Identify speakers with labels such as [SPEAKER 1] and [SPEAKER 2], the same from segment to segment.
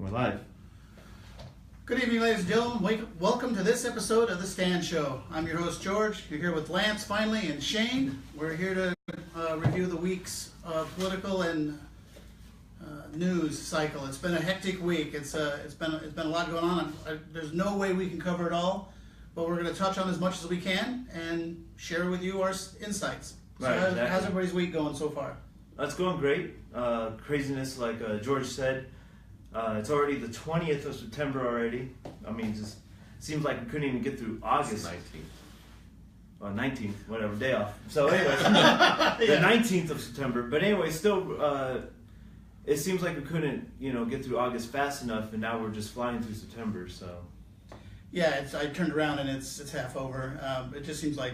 [SPEAKER 1] We're live.
[SPEAKER 2] Good evening, ladies and gentlemen. Welcome to this episode of The Stand Show. I'm your host, George. You're here with Lance, finally, and Shane. We're here to review the week's political and news cycle. It's been a hectic week. It's been a lot going on. There's no way we can cover it all, but we're going to touch on as much as we can and share with you our insights. So
[SPEAKER 1] Right, exactly.
[SPEAKER 2] how's everybody's week going so far?
[SPEAKER 1] It's going great. Craziness, like George said. It's already the 20th of September already. I mean, just seems like we couldn't even get through August. 19th, whatever, day off. So anyway, the 19th of September. But anyway, still, it seems like we couldn't, get through August fast enough, and now we're just flying through September. So
[SPEAKER 2] Yeah, I turned around and it's half over. It just seems like,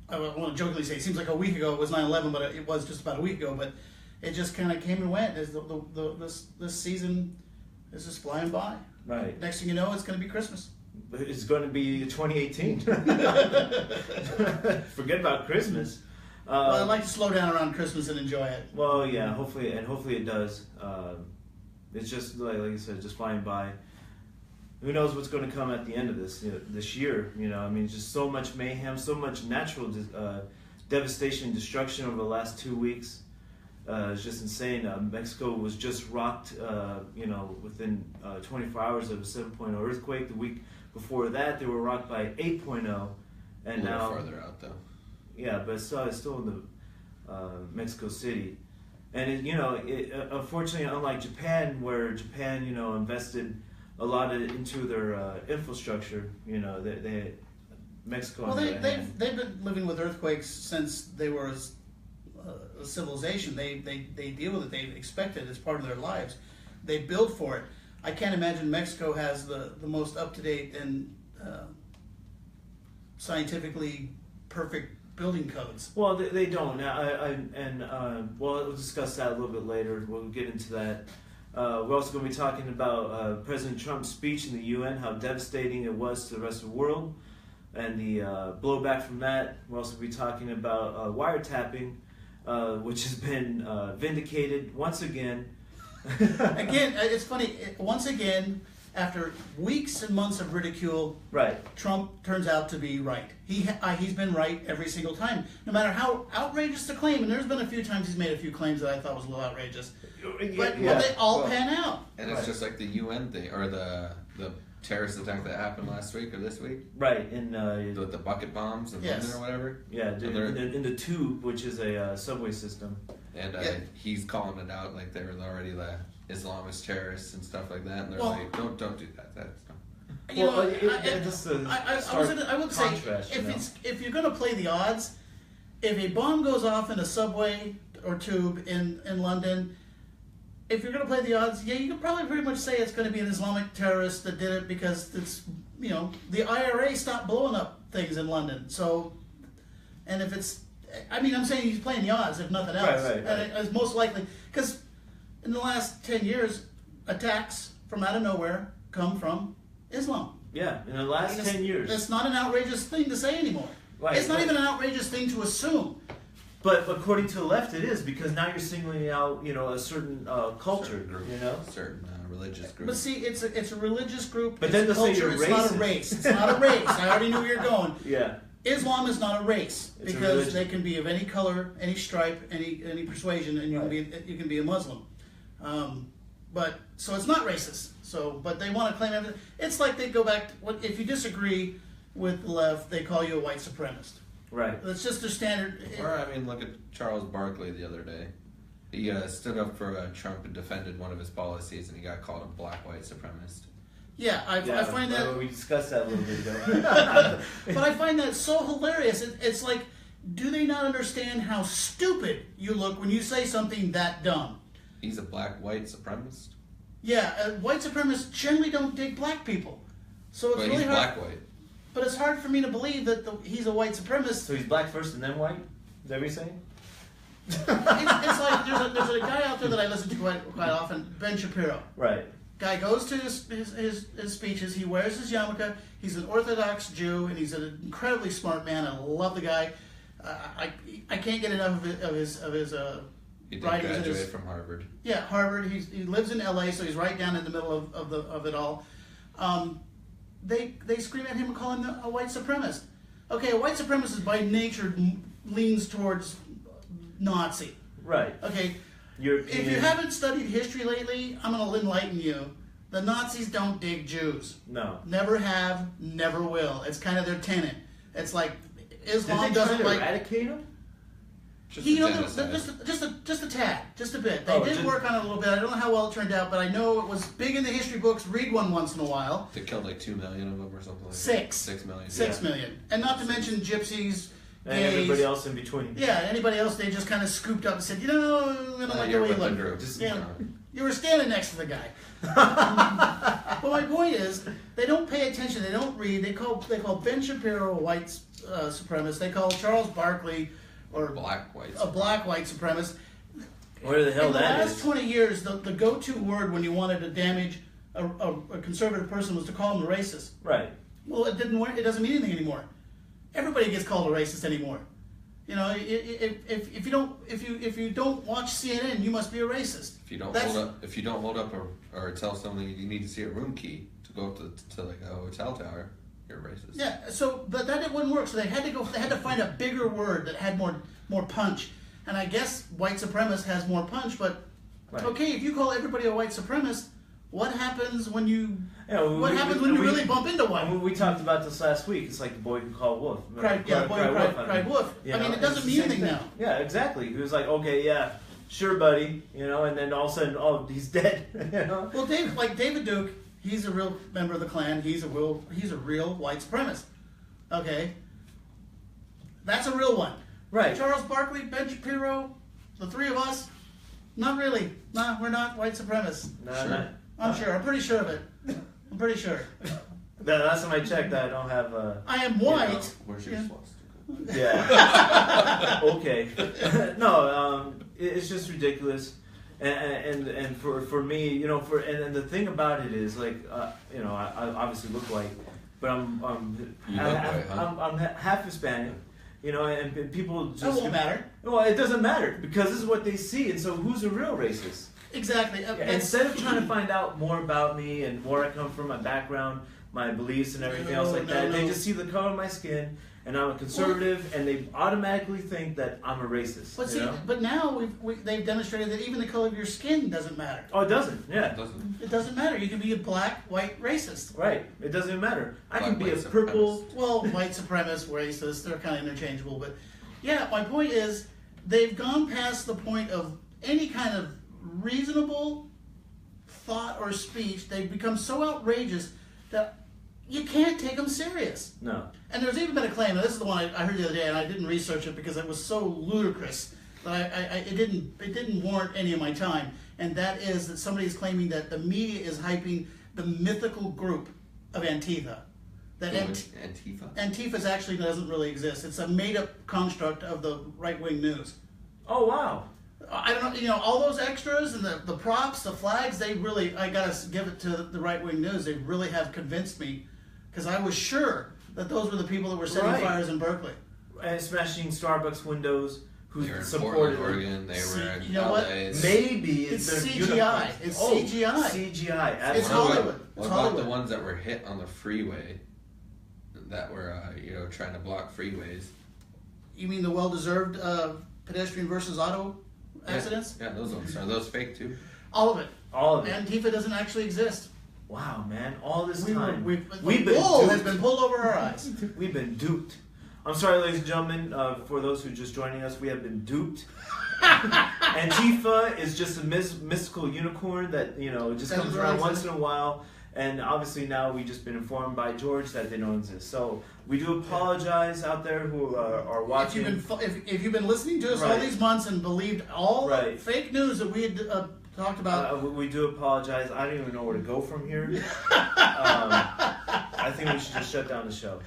[SPEAKER 2] I want to jokingly say it seems like a week ago it was 9/11, but it was just about a week ago. But it just kind of came and went. As this season is just flying by.
[SPEAKER 1] right,
[SPEAKER 2] Next thing you know, it's going to be Christmas.
[SPEAKER 1] it's going to be 2018. Forget about Christmas.
[SPEAKER 2] Well, I like to slow down around Christmas and enjoy it.
[SPEAKER 1] Well, yeah, hopefully it does. It's just like you said, just flying by. Who knows what's going to come at the end of this year? I mean, just so much mayhem, so much natural devastation, destruction over the last 2 weeks. It's just insane. Mexico was just rocked, within 24 hours of a 7.0 earthquake. The week before that, they were rocked by 8.0, and now
[SPEAKER 3] farther out though.
[SPEAKER 1] Yeah, but it's still in the Mexico City, and unfortunately, unlike Japan, where Japan
[SPEAKER 2] Well,
[SPEAKER 1] invested a lot into their infrastructure, Mexico.
[SPEAKER 2] Well, they've been living with earthquakes since they were a civilization. They deal with it. They expect it as part of their lives. They build for it. I can't imagine Mexico has the most up-to-date and scientifically perfect building codes.
[SPEAKER 1] Well, they don't. We'll discuss that a little bit later. We'll get into that. We're also going to be talking about President Trump's speech in the UN, how devastating it was to the rest of the world, and the blowback from that. We'll also be talking about wiretapping, which has been vindicated once again.
[SPEAKER 2] Again, it's funny. Once again, after weeks and months of ridicule,
[SPEAKER 1] Right.
[SPEAKER 2] Trump turns out to be right. He's been right every single time, no matter how outrageous the claim. And there's been a few times he's made a few claims that I thought was a little outrageous, but they all pan out.
[SPEAKER 3] And it's just like the UN thing, or the terrorist attack that happened last week or this week.
[SPEAKER 1] Right. In
[SPEAKER 3] The bucket bombs in
[SPEAKER 2] Yes.
[SPEAKER 3] London or whatever.
[SPEAKER 1] yeah, in the Tube, which is a subway system.
[SPEAKER 3] And he's calling it out like they were already the Islamist terrorists and stuff like that. And they're
[SPEAKER 2] Well-
[SPEAKER 3] like, don't do that. That's
[SPEAKER 2] You know,
[SPEAKER 1] I
[SPEAKER 2] would say if you're going to play the odds, if a bomb goes off in a subway or tube in London, if you're going to play the odds, yeah, you could probably pretty much say it's going to be an Islamic terrorist that did it because it's the IRA stopped blowing up things in London. So, and if it's, I'm saying he's playing the odds if nothing else,
[SPEAKER 1] Right.
[SPEAKER 2] and it's most likely because in the last 10 years, attacks from out of nowhere come from Islam.
[SPEAKER 1] Yeah, in the last 10 years.
[SPEAKER 2] That's not an outrageous thing to say anymore.
[SPEAKER 1] Right,
[SPEAKER 2] It's not
[SPEAKER 1] but-
[SPEAKER 2] even an outrageous thing to assume.
[SPEAKER 1] But according to the left, it is, because now you're singling out, a certain culture,
[SPEAKER 3] certain group, certain religious group.
[SPEAKER 2] But see, it's a religious group.
[SPEAKER 1] But
[SPEAKER 2] it's
[SPEAKER 1] then
[SPEAKER 2] a
[SPEAKER 1] they'll say
[SPEAKER 2] culture.
[SPEAKER 1] you're
[SPEAKER 2] It's not a
[SPEAKER 1] racist.
[SPEAKER 2] race. It's not a race. I already knew where you're going.
[SPEAKER 1] Yeah.
[SPEAKER 2] Islam is not a race
[SPEAKER 1] It's a
[SPEAKER 2] because
[SPEAKER 1] religion.
[SPEAKER 2] they can be of any color, any stripe, any persuasion, and you can be a Muslim. But so it's not racist. So, but they want to claim everything. It's like they go back. If you disagree with the left, they call you a white supremacist.
[SPEAKER 1] Right.
[SPEAKER 2] That's just their standard.
[SPEAKER 3] Or look at Charles Barkley the other day. He stood up for Trump and defended one of his policies, and he got called a black white supremacist.
[SPEAKER 2] Yeah, I find that.
[SPEAKER 1] We discussed that a little bit ago.
[SPEAKER 2] But I find that so hilarious. It's like, do they not understand how stupid you look when you say something that dumb?
[SPEAKER 3] He's a black white supremacist.
[SPEAKER 2] Yeah, white supremacists generally don't dig black people, so it's
[SPEAKER 3] But
[SPEAKER 2] really
[SPEAKER 3] he's
[SPEAKER 2] hard.
[SPEAKER 3] black white.
[SPEAKER 2] But it's hard for me to believe that he's a white supremacist.
[SPEAKER 1] So he's black first and then white? Is that what you're saying?
[SPEAKER 2] It's like there's a guy out there that I listen to quite often, Ben Shapiro.
[SPEAKER 1] Right.
[SPEAKER 2] Guy goes to his speeches. He wears his yarmulke. He's an Orthodox Jew, and he's an incredibly smart man. I love the guy. I can't get enough of his
[SPEAKER 3] He did
[SPEAKER 2] right? He was in
[SPEAKER 3] graduate
[SPEAKER 2] his-
[SPEAKER 3] from Harvard.
[SPEAKER 2] Yeah, Harvard. He lives in L.A., so he's right down in the middle of it all. They scream at him and call him a white supremacist. Okay, a white supremacist by nature leans towards Nazi.
[SPEAKER 1] Right.
[SPEAKER 2] Okay,
[SPEAKER 1] European.
[SPEAKER 2] if you haven't studied history lately, I'm going to enlighten you. The Nazis don't dig Jews.
[SPEAKER 1] No.
[SPEAKER 2] Never have, never will. It's kind of their tenet. It's like
[SPEAKER 1] Did
[SPEAKER 2] Islam
[SPEAKER 1] they try
[SPEAKER 2] doesn't
[SPEAKER 1] to
[SPEAKER 2] like.
[SPEAKER 1] eradicate him?
[SPEAKER 3] Just
[SPEAKER 2] You
[SPEAKER 3] a
[SPEAKER 2] know,
[SPEAKER 3] genocide.
[SPEAKER 2] just a tad, just a bit. They
[SPEAKER 1] Oh,
[SPEAKER 2] did
[SPEAKER 1] just-
[SPEAKER 2] work on it a little bit. I don't know how well it turned out, but I know it was big in the history books. Read one once in a while.
[SPEAKER 3] They killed like 2 million of them or something like that.
[SPEAKER 2] 6.
[SPEAKER 3] 6 million.
[SPEAKER 2] 6
[SPEAKER 1] Yeah.
[SPEAKER 2] million, and not to mention gypsies,
[SPEAKER 1] And
[SPEAKER 2] gays.
[SPEAKER 1] everybody else in between.
[SPEAKER 2] Yeah, anybody else they just kind of scooped up and said, you know, I don't like the
[SPEAKER 3] You're
[SPEAKER 2] way you
[SPEAKER 3] with the
[SPEAKER 2] look.
[SPEAKER 3] group.
[SPEAKER 1] Just-
[SPEAKER 2] Yeah, you were standing next to the guy. But my point is, they don't pay attention. They don't read. They call Ben Shapiro a white supremacist. They call Charles Barkley or
[SPEAKER 3] Black, white.
[SPEAKER 2] a black white supremacist.
[SPEAKER 1] Where the hell
[SPEAKER 2] In the
[SPEAKER 1] that
[SPEAKER 2] last
[SPEAKER 1] is?
[SPEAKER 2] 20 years, the go-to word when you wanted to damage a conservative person was to call him a racist.
[SPEAKER 1] Right.
[SPEAKER 2] Well, it didn't work. It doesn't mean anything anymore. Everybody gets called a racist anymore. You know, if you don't watch CNN, you must be a racist.
[SPEAKER 3] If you don't
[SPEAKER 2] That's-
[SPEAKER 3] hold up or tell someone you need to see a room key to go up to like a hotel tower, you're racist.
[SPEAKER 2] Yeah. So, but that wouldn't work. So they had to go. They had to find a bigger word that had more punch. And I guess white supremacist has more punch. But
[SPEAKER 1] Right.
[SPEAKER 2] okay, if you call everybody a white supremacist, what happens when you?
[SPEAKER 1] Yeah,
[SPEAKER 2] What happens when you really bump into one?
[SPEAKER 1] We talked about this last week. It's like the boy who called wolf.
[SPEAKER 2] Cried wolf.
[SPEAKER 1] You
[SPEAKER 2] I mean,
[SPEAKER 1] know,
[SPEAKER 2] it doesn't
[SPEAKER 1] it's the
[SPEAKER 2] mean
[SPEAKER 1] same
[SPEAKER 2] anything
[SPEAKER 1] thing.
[SPEAKER 2] now.
[SPEAKER 1] Yeah, exactly. He was like, okay, yeah, sure, buddy. You know, and then all of a sudden, oh, he's dead. You know.
[SPEAKER 2] Well, David Duke, he's a real member of the Klan. He's a real white supremacist. Okay, that's a real one.
[SPEAKER 1] Right.
[SPEAKER 2] Charles Barkley, Ben Shapiro, the three of us, not really. Nah, we're not white supremacists.
[SPEAKER 1] No,
[SPEAKER 3] Sure.
[SPEAKER 1] not-
[SPEAKER 2] I'm sure. I'm pretty sure of it. I'm pretty sure.
[SPEAKER 1] The last time I checked, I don't have.
[SPEAKER 2] I am
[SPEAKER 3] You know,
[SPEAKER 2] white.
[SPEAKER 3] where's your
[SPEAKER 2] Yeah.
[SPEAKER 3] swastika?
[SPEAKER 1] Yeah. Okay. No, it's just ridiculous, and for me, you know, and the thing about it is like, you know, I obviously look white, but
[SPEAKER 3] You look white, huh?
[SPEAKER 1] I'm half Hispanic, you know, and people just
[SPEAKER 2] That won't matter.
[SPEAKER 1] Well, it doesn't matter because this is what they see, and so who's a real racist?
[SPEAKER 2] Exactly.
[SPEAKER 1] Instead of trying to find out more about me and where I come from, my background, my beliefs, and everything else like that, they just see the color of my skin, and I'm a conservative, and they automatically think that I'm a racist.
[SPEAKER 2] But
[SPEAKER 1] you
[SPEAKER 2] see,
[SPEAKER 1] know?
[SPEAKER 2] but now they've demonstrated that even the color of your skin doesn't matter.
[SPEAKER 1] Oh, it doesn't. Yeah.
[SPEAKER 3] Doesn't.
[SPEAKER 2] It doesn't matter. You can be a black, white racist.
[SPEAKER 1] Right. It doesn't even matter. I
[SPEAKER 3] Black,
[SPEAKER 1] can be a
[SPEAKER 3] white
[SPEAKER 1] purple.
[SPEAKER 3] supremacist.
[SPEAKER 2] Well, white supremacist, racist, they're kind of interchangeable. But yeah, my point is they've gone past the point of any kind of reasonable thought or speech. They've become so outrageous that you can't take them serious.
[SPEAKER 1] No.
[SPEAKER 2] And there's even been a claim, and this is the one I heard the other day, and I didn't research it because it was so ludicrous that it didn't warrant any of my time. And that is that somebody is claiming that the media is hyping the mythical group of Antifa. That
[SPEAKER 3] Antifa.
[SPEAKER 2] Antifa actually doesn't really exist. It's a made-up construct of the right-wing news.
[SPEAKER 1] Oh wow.
[SPEAKER 2] I don't know, you know, all those extras and the props, the flags, they really, I gotta give it to the right-wing news. They really have convinced me because I was sure that those were the people that were setting
[SPEAKER 1] Right.
[SPEAKER 2] fires in Berkeley.
[SPEAKER 1] And smashing Starbucks windows. Who
[SPEAKER 3] They were in Portland,
[SPEAKER 1] supported
[SPEAKER 3] Oregon. They
[SPEAKER 2] See,
[SPEAKER 3] were in
[SPEAKER 2] you know what?
[SPEAKER 3] LA.
[SPEAKER 1] Maybe
[SPEAKER 2] It's
[SPEAKER 1] their
[SPEAKER 2] CGI.
[SPEAKER 1] uniforms.
[SPEAKER 2] It's
[SPEAKER 1] Oh,
[SPEAKER 2] CGI.
[SPEAKER 1] CGI.
[SPEAKER 2] It's
[SPEAKER 1] Absolutely.
[SPEAKER 2] Hollywood.
[SPEAKER 3] What
[SPEAKER 2] It's
[SPEAKER 3] about
[SPEAKER 2] Hollywood.
[SPEAKER 3] the ones that were hit on the freeway that were, trying to block freeways?
[SPEAKER 2] You mean the well-deserved pedestrian versus auto accidents?
[SPEAKER 3] Yeah, those ones. Are those fake too?
[SPEAKER 2] All of it.
[SPEAKER 1] All of it.
[SPEAKER 2] Antifa doesn't actually exist.
[SPEAKER 1] Wow, man. All this
[SPEAKER 2] We've
[SPEAKER 1] time.
[SPEAKER 2] been
[SPEAKER 1] duped.
[SPEAKER 2] has been pulled over our eyes.
[SPEAKER 1] We've been duped. I'm sorry, ladies and gentlemen, for those who are just joining us, we have been duped. Antifa is just a mystical unicorn that, you know, just
[SPEAKER 2] That
[SPEAKER 1] comes
[SPEAKER 2] is
[SPEAKER 1] around
[SPEAKER 2] right.
[SPEAKER 1] once in a while. And obviously now we've just been informed by George that they don't exist. So we do apologize out there who are
[SPEAKER 2] If
[SPEAKER 1] watching.
[SPEAKER 2] you've been listening to us all
[SPEAKER 1] Right.
[SPEAKER 2] these months and believed all the
[SPEAKER 1] Right.
[SPEAKER 2] fake news that we had talked about,
[SPEAKER 1] We do apologize. I don't even know where to go from here. I think we should just shut down the show.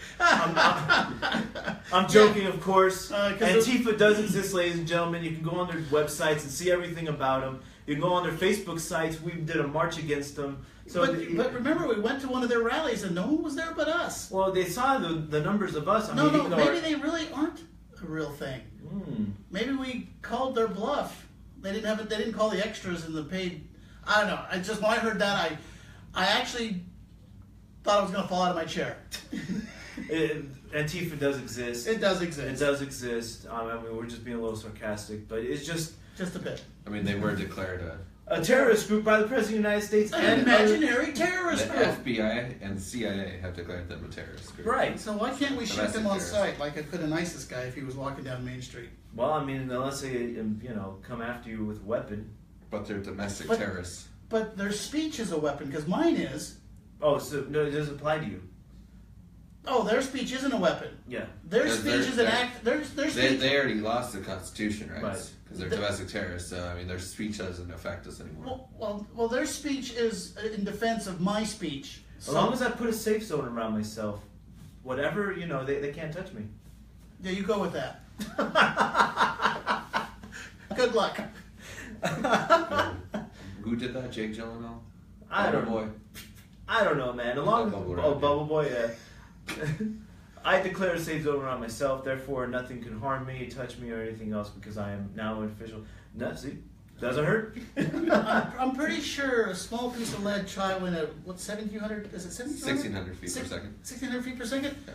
[SPEAKER 1] I'm joking, of course.
[SPEAKER 2] 'cause
[SPEAKER 1] Antifa does exist, ladies and gentlemen. You can go on their websites and see everything about them. You can go on their Facebook sites. We did a march against them. So,
[SPEAKER 2] but remember, we went to one of their rallies and no one was there but us.
[SPEAKER 1] well, they saw the numbers of us. I
[SPEAKER 2] No,
[SPEAKER 1] mean,
[SPEAKER 2] no,
[SPEAKER 1] even though
[SPEAKER 2] maybe they really aren't a real thing.
[SPEAKER 1] Hmm.
[SPEAKER 2] Maybe we called their bluff They didn't call the extras in the paid. I don't know. I just when I heard that, I actually thought I was going to fall out of my chair.
[SPEAKER 1] Antifa does exist.
[SPEAKER 2] It does exist.
[SPEAKER 1] It does exist. I mean, we're just being a little sarcastic, but it's just
[SPEAKER 2] a bit.
[SPEAKER 3] I mean, they were declared
[SPEAKER 1] a terrorist group by the President of the United States
[SPEAKER 2] An
[SPEAKER 1] and
[SPEAKER 2] imaginary terrorist
[SPEAKER 3] the
[SPEAKER 2] group.
[SPEAKER 3] FBI and the CIA have declared them a terrorist group.
[SPEAKER 1] Right.
[SPEAKER 2] So why can't we shoot them on
[SPEAKER 3] Domestic
[SPEAKER 2] sight like I could an ISIS guy if he was walking down Main Street?
[SPEAKER 1] Well, I mean, unless they come after you with a weapon.
[SPEAKER 3] But they're domestic
[SPEAKER 2] But-
[SPEAKER 3] terrorists.
[SPEAKER 2] But their speech is a weapon, because mine is.
[SPEAKER 1] Oh, so no, it doesn't apply to you.
[SPEAKER 2] Oh, their speech isn't a weapon.
[SPEAKER 1] Yeah.
[SPEAKER 2] Their
[SPEAKER 3] Because
[SPEAKER 2] speech is an act. Their speech.
[SPEAKER 3] They already lost the Constitution rights
[SPEAKER 1] Right.
[SPEAKER 3] because they're
[SPEAKER 2] The-
[SPEAKER 3] domestic terrorists. So I mean, their speech doesn't affect us anymore.
[SPEAKER 2] Well, their speech is in defense of my speech.
[SPEAKER 1] As long as I put a safe zone around myself, whatever, they can't touch me.
[SPEAKER 2] Yeah, you go with that. Good luck.
[SPEAKER 3] Who did that? Jake Gyllenhaal?
[SPEAKER 1] I don't
[SPEAKER 3] Boy.
[SPEAKER 1] know. I don't know, man. Bubble Boy, yeah. I declare a safe zone around myself, therefore nothing can harm me, touch me, or anything else because I am now an official. No, see? Doesn't hurt?
[SPEAKER 2] I'm pretty sure a small piece of lead traveling at, 1,700? Is it 1,700?
[SPEAKER 3] 1,600 feet per second.
[SPEAKER 2] 1,600 feet per second?
[SPEAKER 3] Yeah.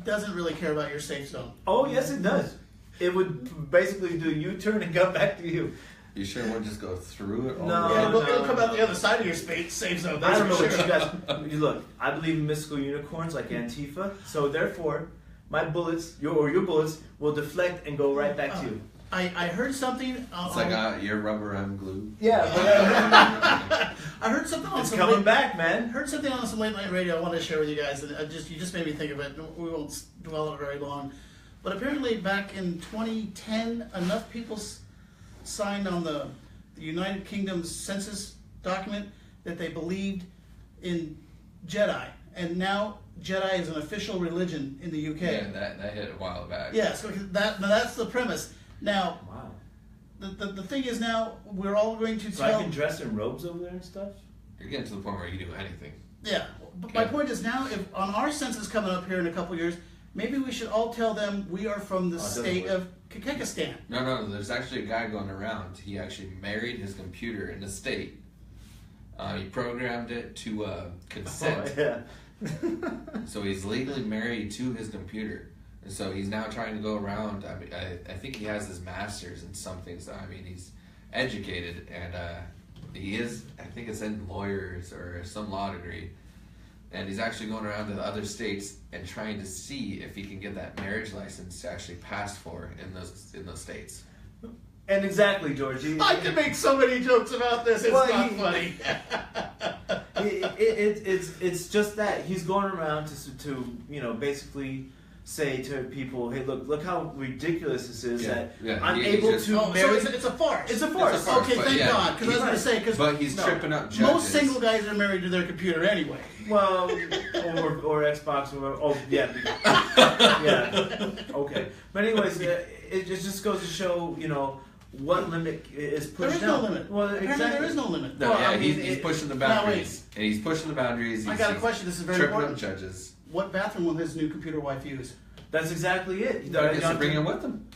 [SPEAKER 2] Doesn't really care about your safe zone.
[SPEAKER 1] Oh, yes, it does. It would basically do a U-turn and come back to you.
[SPEAKER 3] You sure won't just go through it? All
[SPEAKER 1] No.
[SPEAKER 3] the way?
[SPEAKER 2] Yeah,
[SPEAKER 1] no,
[SPEAKER 2] it'll come out the
[SPEAKER 1] no.
[SPEAKER 2] other side of your safe zone.
[SPEAKER 1] I
[SPEAKER 2] That's
[SPEAKER 1] don't know
[SPEAKER 2] for
[SPEAKER 1] what
[SPEAKER 2] sure.
[SPEAKER 1] you guys. Look, I believe in mystical unicorns like Antifa, so therefore, my bullets, your bullets, will deflect and go right back to you.
[SPEAKER 2] I heard something.
[SPEAKER 3] It's like your rubber M glue.
[SPEAKER 1] Yeah,
[SPEAKER 2] I heard something on
[SPEAKER 1] it's
[SPEAKER 2] some
[SPEAKER 1] coming
[SPEAKER 2] late,
[SPEAKER 1] back, man.
[SPEAKER 2] heard something on some late night radio I wanted to share with you guys, and you just made me think of it. We won't dwell on it very long, but apparently back in 2010, enough people signed on the United Kingdom's census document that they believed in Jedi, and now Jedi is an official religion in the UK.
[SPEAKER 3] Yeah, that hit a while back.
[SPEAKER 2] Yeah, so that's the premise. Now,
[SPEAKER 1] Wow.
[SPEAKER 2] the thing is now we're all going to
[SPEAKER 1] So I
[SPEAKER 2] tell.
[SPEAKER 1] can dress in robes over there and stuff?
[SPEAKER 3] You're getting to the point where you can do anything.
[SPEAKER 2] Yeah, but my point is now, if on our census coming up here in a couple years, maybe we should all tell them we are from the
[SPEAKER 1] doesn't
[SPEAKER 2] state
[SPEAKER 1] work.
[SPEAKER 2] of Kyrgyzstan.
[SPEAKER 3] No, there's actually a guy going around. He actually married his computer in the state. He programmed it to consent.
[SPEAKER 1] Oh, yeah.
[SPEAKER 3] So he's legally married to his computer. And so he's now trying to go around. I mean, I think he has his master's in something. So, I mean, he's educated. And he is, I think it's in lawyers or some law degree. And he's actually going around to the other states and trying to see if he can get that marriage license to actually pass for in those states.
[SPEAKER 1] And exactly, Georgie.
[SPEAKER 2] I can make so many jokes about this. It's
[SPEAKER 1] Well,
[SPEAKER 2] not funny.
[SPEAKER 1] It's just that he's going around to basically say to people, hey, look how ridiculous this is that I'm
[SPEAKER 3] he
[SPEAKER 1] able
[SPEAKER 3] just-
[SPEAKER 1] to
[SPEAKER 2] Oh, so
[SPEAKER 1] marry.
[SPEAKER 2] it's a farce.
[SPEAKER 1] It's a farce.
[SPEAKER 3] It's a farce,
[SPEAKER 2] Okay,
[SPEAKER 3] but
[SPEAKER 2] thank
[SPEAKER 3] yeah,
[SPEAKER 2] God. Because I was going to say, because
[SPEAKER 3] But he's
[SPEAKER 2] no,
[SPEAKER 3] tripping up judges.
[SPEAKER 2] most single guys are married to their computer anyway.
[SPEAKER 1] Well, or Xbox, or yeah, yeah, okay. But anyways, it just goes to show, what limit is pushed
[SPEAKER 2] There is
[SPEAKER 1] down.
[SPEAKER 2] no limit.
[SPEAKER 1] Well,
[SPEAKER 2] Apparently
[SPEAKER 1] exactly.
[SPEAKER 2] there is no limit.
[SPEAKER 3] No,
[SPEAKER 1] Well,
[SPEAKER 3] yeah,
[SPEAKER 1] I mean,
[SPEAKER 3] he's pushing the
[SPEAKER 2] now
[SPEAKER 3] boundaries. And he's pushing the boundaries.
[SPEAKER 2] I got a question. This is very
[SPEAKER 3] tripping
[SPEAKER 2] important.
[SPEAKER 3] up judges.
[SPEAKER 2] What bathroom will his new computer wife use?
[SPEAKER 1] That's exactly it.
[SPEAKER 3] He gets to bring him with him.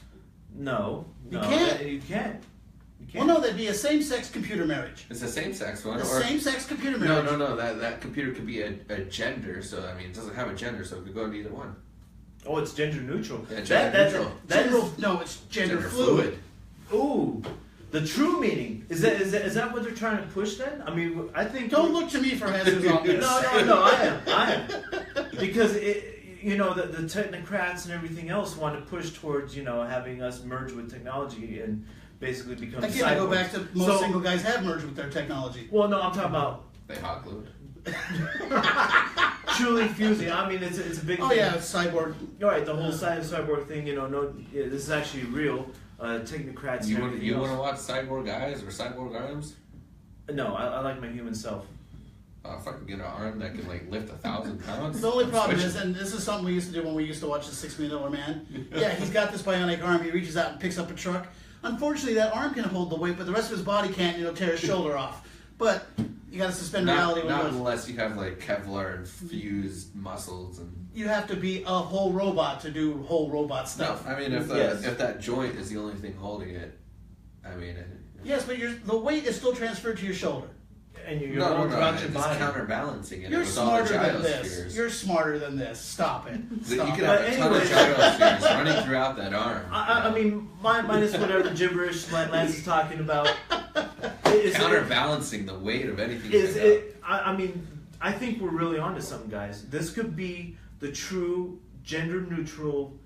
[SPEAKER 1] No,
[SPEAKER 2] You
[SPEAKER 1] no,
[SPEAKER 2] can't.
[SPEAKER 1] You can't. You
[SPEAKER 2] Well,
[SPEAKER 1] can't.
[SPEAKER 2] no, that'd be a same-sex computer marriage.
[SPEAKER 3] It's a same-sex one.
[SPEAKER 2] A
[SPEAKER 3] or
[SPEAKER 2] same-sex computer marriage.
[SPEAKER 3] No. That computer could be a gender. So I mean, it doesn't have a gender, so it could go to either one.
[SPEAKER 1] Oh, it's gender neutral.
[SPEAKER 3] Yeah, gender neutral.
[SPEAKER 2] No, it's gender fluid.
[SPEAKER 1] Ooh, the true meaning is that what they're trying to push then? I mean, I think.
[SPEAKER 2] Don't look to me for answers on this.
[SPEAKER 1] No, I am because the technocrats and everything else want to push towards having us merge with technology and basically become.
[SPEAKER 2] Again, I go
[SPEAKER 1] cyborgs.
[SPEAKER 2] back to most single guys have merged with their technology.
[SPEAKER 1] Well, no, I'm talking about
[SPEAKER 3] They hot glued.
[SPEAKER 1] truly fusing. I mean, it's a big.
[SPEAKER 2] Oh
[SPEAKER 1] thing.
[SPEAKER 2] yeah, cyborg.
[SPEAKER 1] All right, the whole cyborg thing. This is actually real. Technocrats.
[SPEAKER 3] You
[SPEAKER 1] and
[SPEAKER 3] want
[SPEAKER 1] everything else.
[SPEAKER 3] to watch cyborg eyes or cyborg arms?
[SPEAKER 1] No, I like my human self.
[SPEAKER 3] If I could get an arm that could lift 1,000 pounds.
[SPEAKER 2] The only problem
[SPEAKER 3] switch
[SPEAKER 2] is,
[SPEAKER 3] it.
[SPEAKER 2] and this is something we used to do when we used to watch the 6 Million Man. Yeah, he's got this bionic arm. He reaches out and picks up a truck. Unfortunately, that arm can hold the weight, but the rest of his body can't. Tear his shoulder off. But you got to suspend reality. When
[SPEAKER 3] Not
[SPEAKER 2] it goes.
[SPEAKER 3] unless you have Kevlar and fused muscles and.
[SPEAKER 2] You have to be a whole robot to do whole robot
[SPEAKER 3] No,
[SPEAKER 2] stuff.
[SPEAKER 3] I mean if
[SPEAKER 1] Yes.
[SPEAKER 3] if that joint is the only thing holding it, I mean
[SPEAKER 2] Yes, but the weight is still transferred to your shoulder.
[SPEAKER 1] And you're
[SPEAKER 3] No,
[SPEAKER 1] going throughout your
[SPEAKER 3] it's
[SPEAKER 1] body.
[SPEAKER 3] counterbalancing it
[SPEAKER 2] You're
[SPEAKER 3] with all the
[SPEAKER 2] smarter than
[SPEAKER 3] gyrospheres.
[SPEAKER 2] this. You're smarter than this. Stop it.
[SPEAKER 3] You
[SPEAKER 2] Stop
[SPEAKER 3] could
[SPEAKER 2] it.
[SPEAKER 3] have
[SPEAKER 1] But
[SPEAKER 3] a ton of
[SPEAKER 1] anyways-
[SPEAKER 3] gyrospheres running throughout that arm.
[SPEAKER 1] I mean, minus whatever gibberish Lance is talking about.
[SPEAKER 3] Counterbalancing the weight of anything.
[SPEAKER 1] I mean, I think we're really onto something, guys. This could be the true gender neutral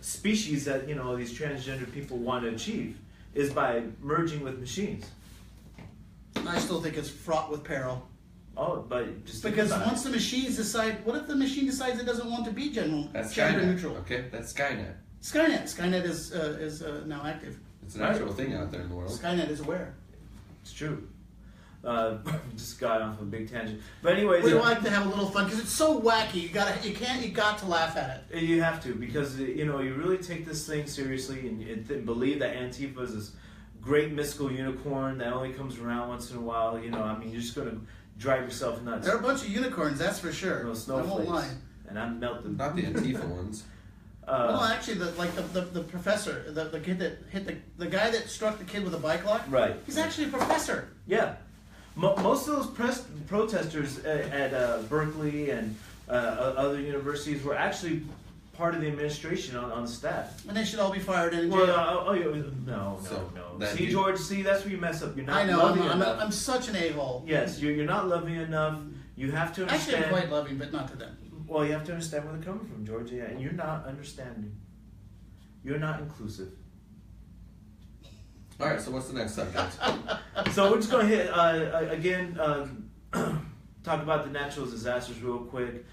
[SPEAKER 1] species that these transgender people want to achieve, is by merging with machines.
[SPEAKER 2] I still think it's fraught with peril.
[SPEAKER 1] Oh, but just think
[SPEAKER 2] Because
[SPEAKER 1] about
[SPEAKER 2] once the machines decide, what if the machine decides it doesn't want to be gender
[SPEAKER 3] Skynet.
[SPEAKER 2] neutral?
[SPEAKER 3] Okay, that's Skynet.
[SPEAKER 2] Skynet is now active.
[SPEAKER 3] It's a natural thing out there in the world.
[SPEAKER 2] Skynet is aware.
[SPEAKER 1] It's true. Just got off a big tangent, but anyways,
[SPEAKER 2] We like to have a little fun because it's so wacky. You got to laugh at it.
[SPEAKER 1] you have to, because you really take this thing seriously and believe that Antifa is this great mystical unicorn that only comes around once in a while. I mean, you're just gonna drive yourself nuts.
[SPEAKER 2] There are a bunch of unicorns, that's for sure.
[SPEAKER 1] No
[SPEAKER 2] I
[SPEAKER 1] snowflakes,
[SPEAKER 2] won't lie.
[SPEAKER 1] and I melt them.
[SPEAKER 3] Not the Antifa ones.
[SPEAKER 2] Well, actually, the professor, the kid that hit the guy that struck the kid with a bike lock.
[SPEAKER 1] Right.
[SPEAKER 2] He's actually a professor.
[SPEAKER 1] Yeah. Most of those protesters at Berkeley and other universities were actually part of the administration on staff.
[SPEAKER 2] And they should all be fired in jail.
[SPEAKER 1] Well, no.
[SPEAKER 3] that
[SPEAKER 1] See,
[SPEAKER 3] dude-
[SPEAKER 1] George, that's where you mess up. You're not
[SPEAKER 2] I know,
[SPEAKER 1] loving
[SPEAKER 2] I'm
[SPEAKER 1] enough.
[SPEAKER 2] such an a-hole.
[SPEAKER 1] Yes, you're not loving enough. You have to
[SPEAKER 2] Actually,
[SPEAKER 1] understand.
[SPEAKER 2] I'm quite loving, but not to them.
[SPEAKER 1] Well, you have to understand where they're coming from, George. Yeah, and you're not understanding. You're not inclusive.
[SPEAKER 3] All right, so what's the next subject?
[SPEAKER 1] So we're just going to hit again. Talk about the natural disasters real quick.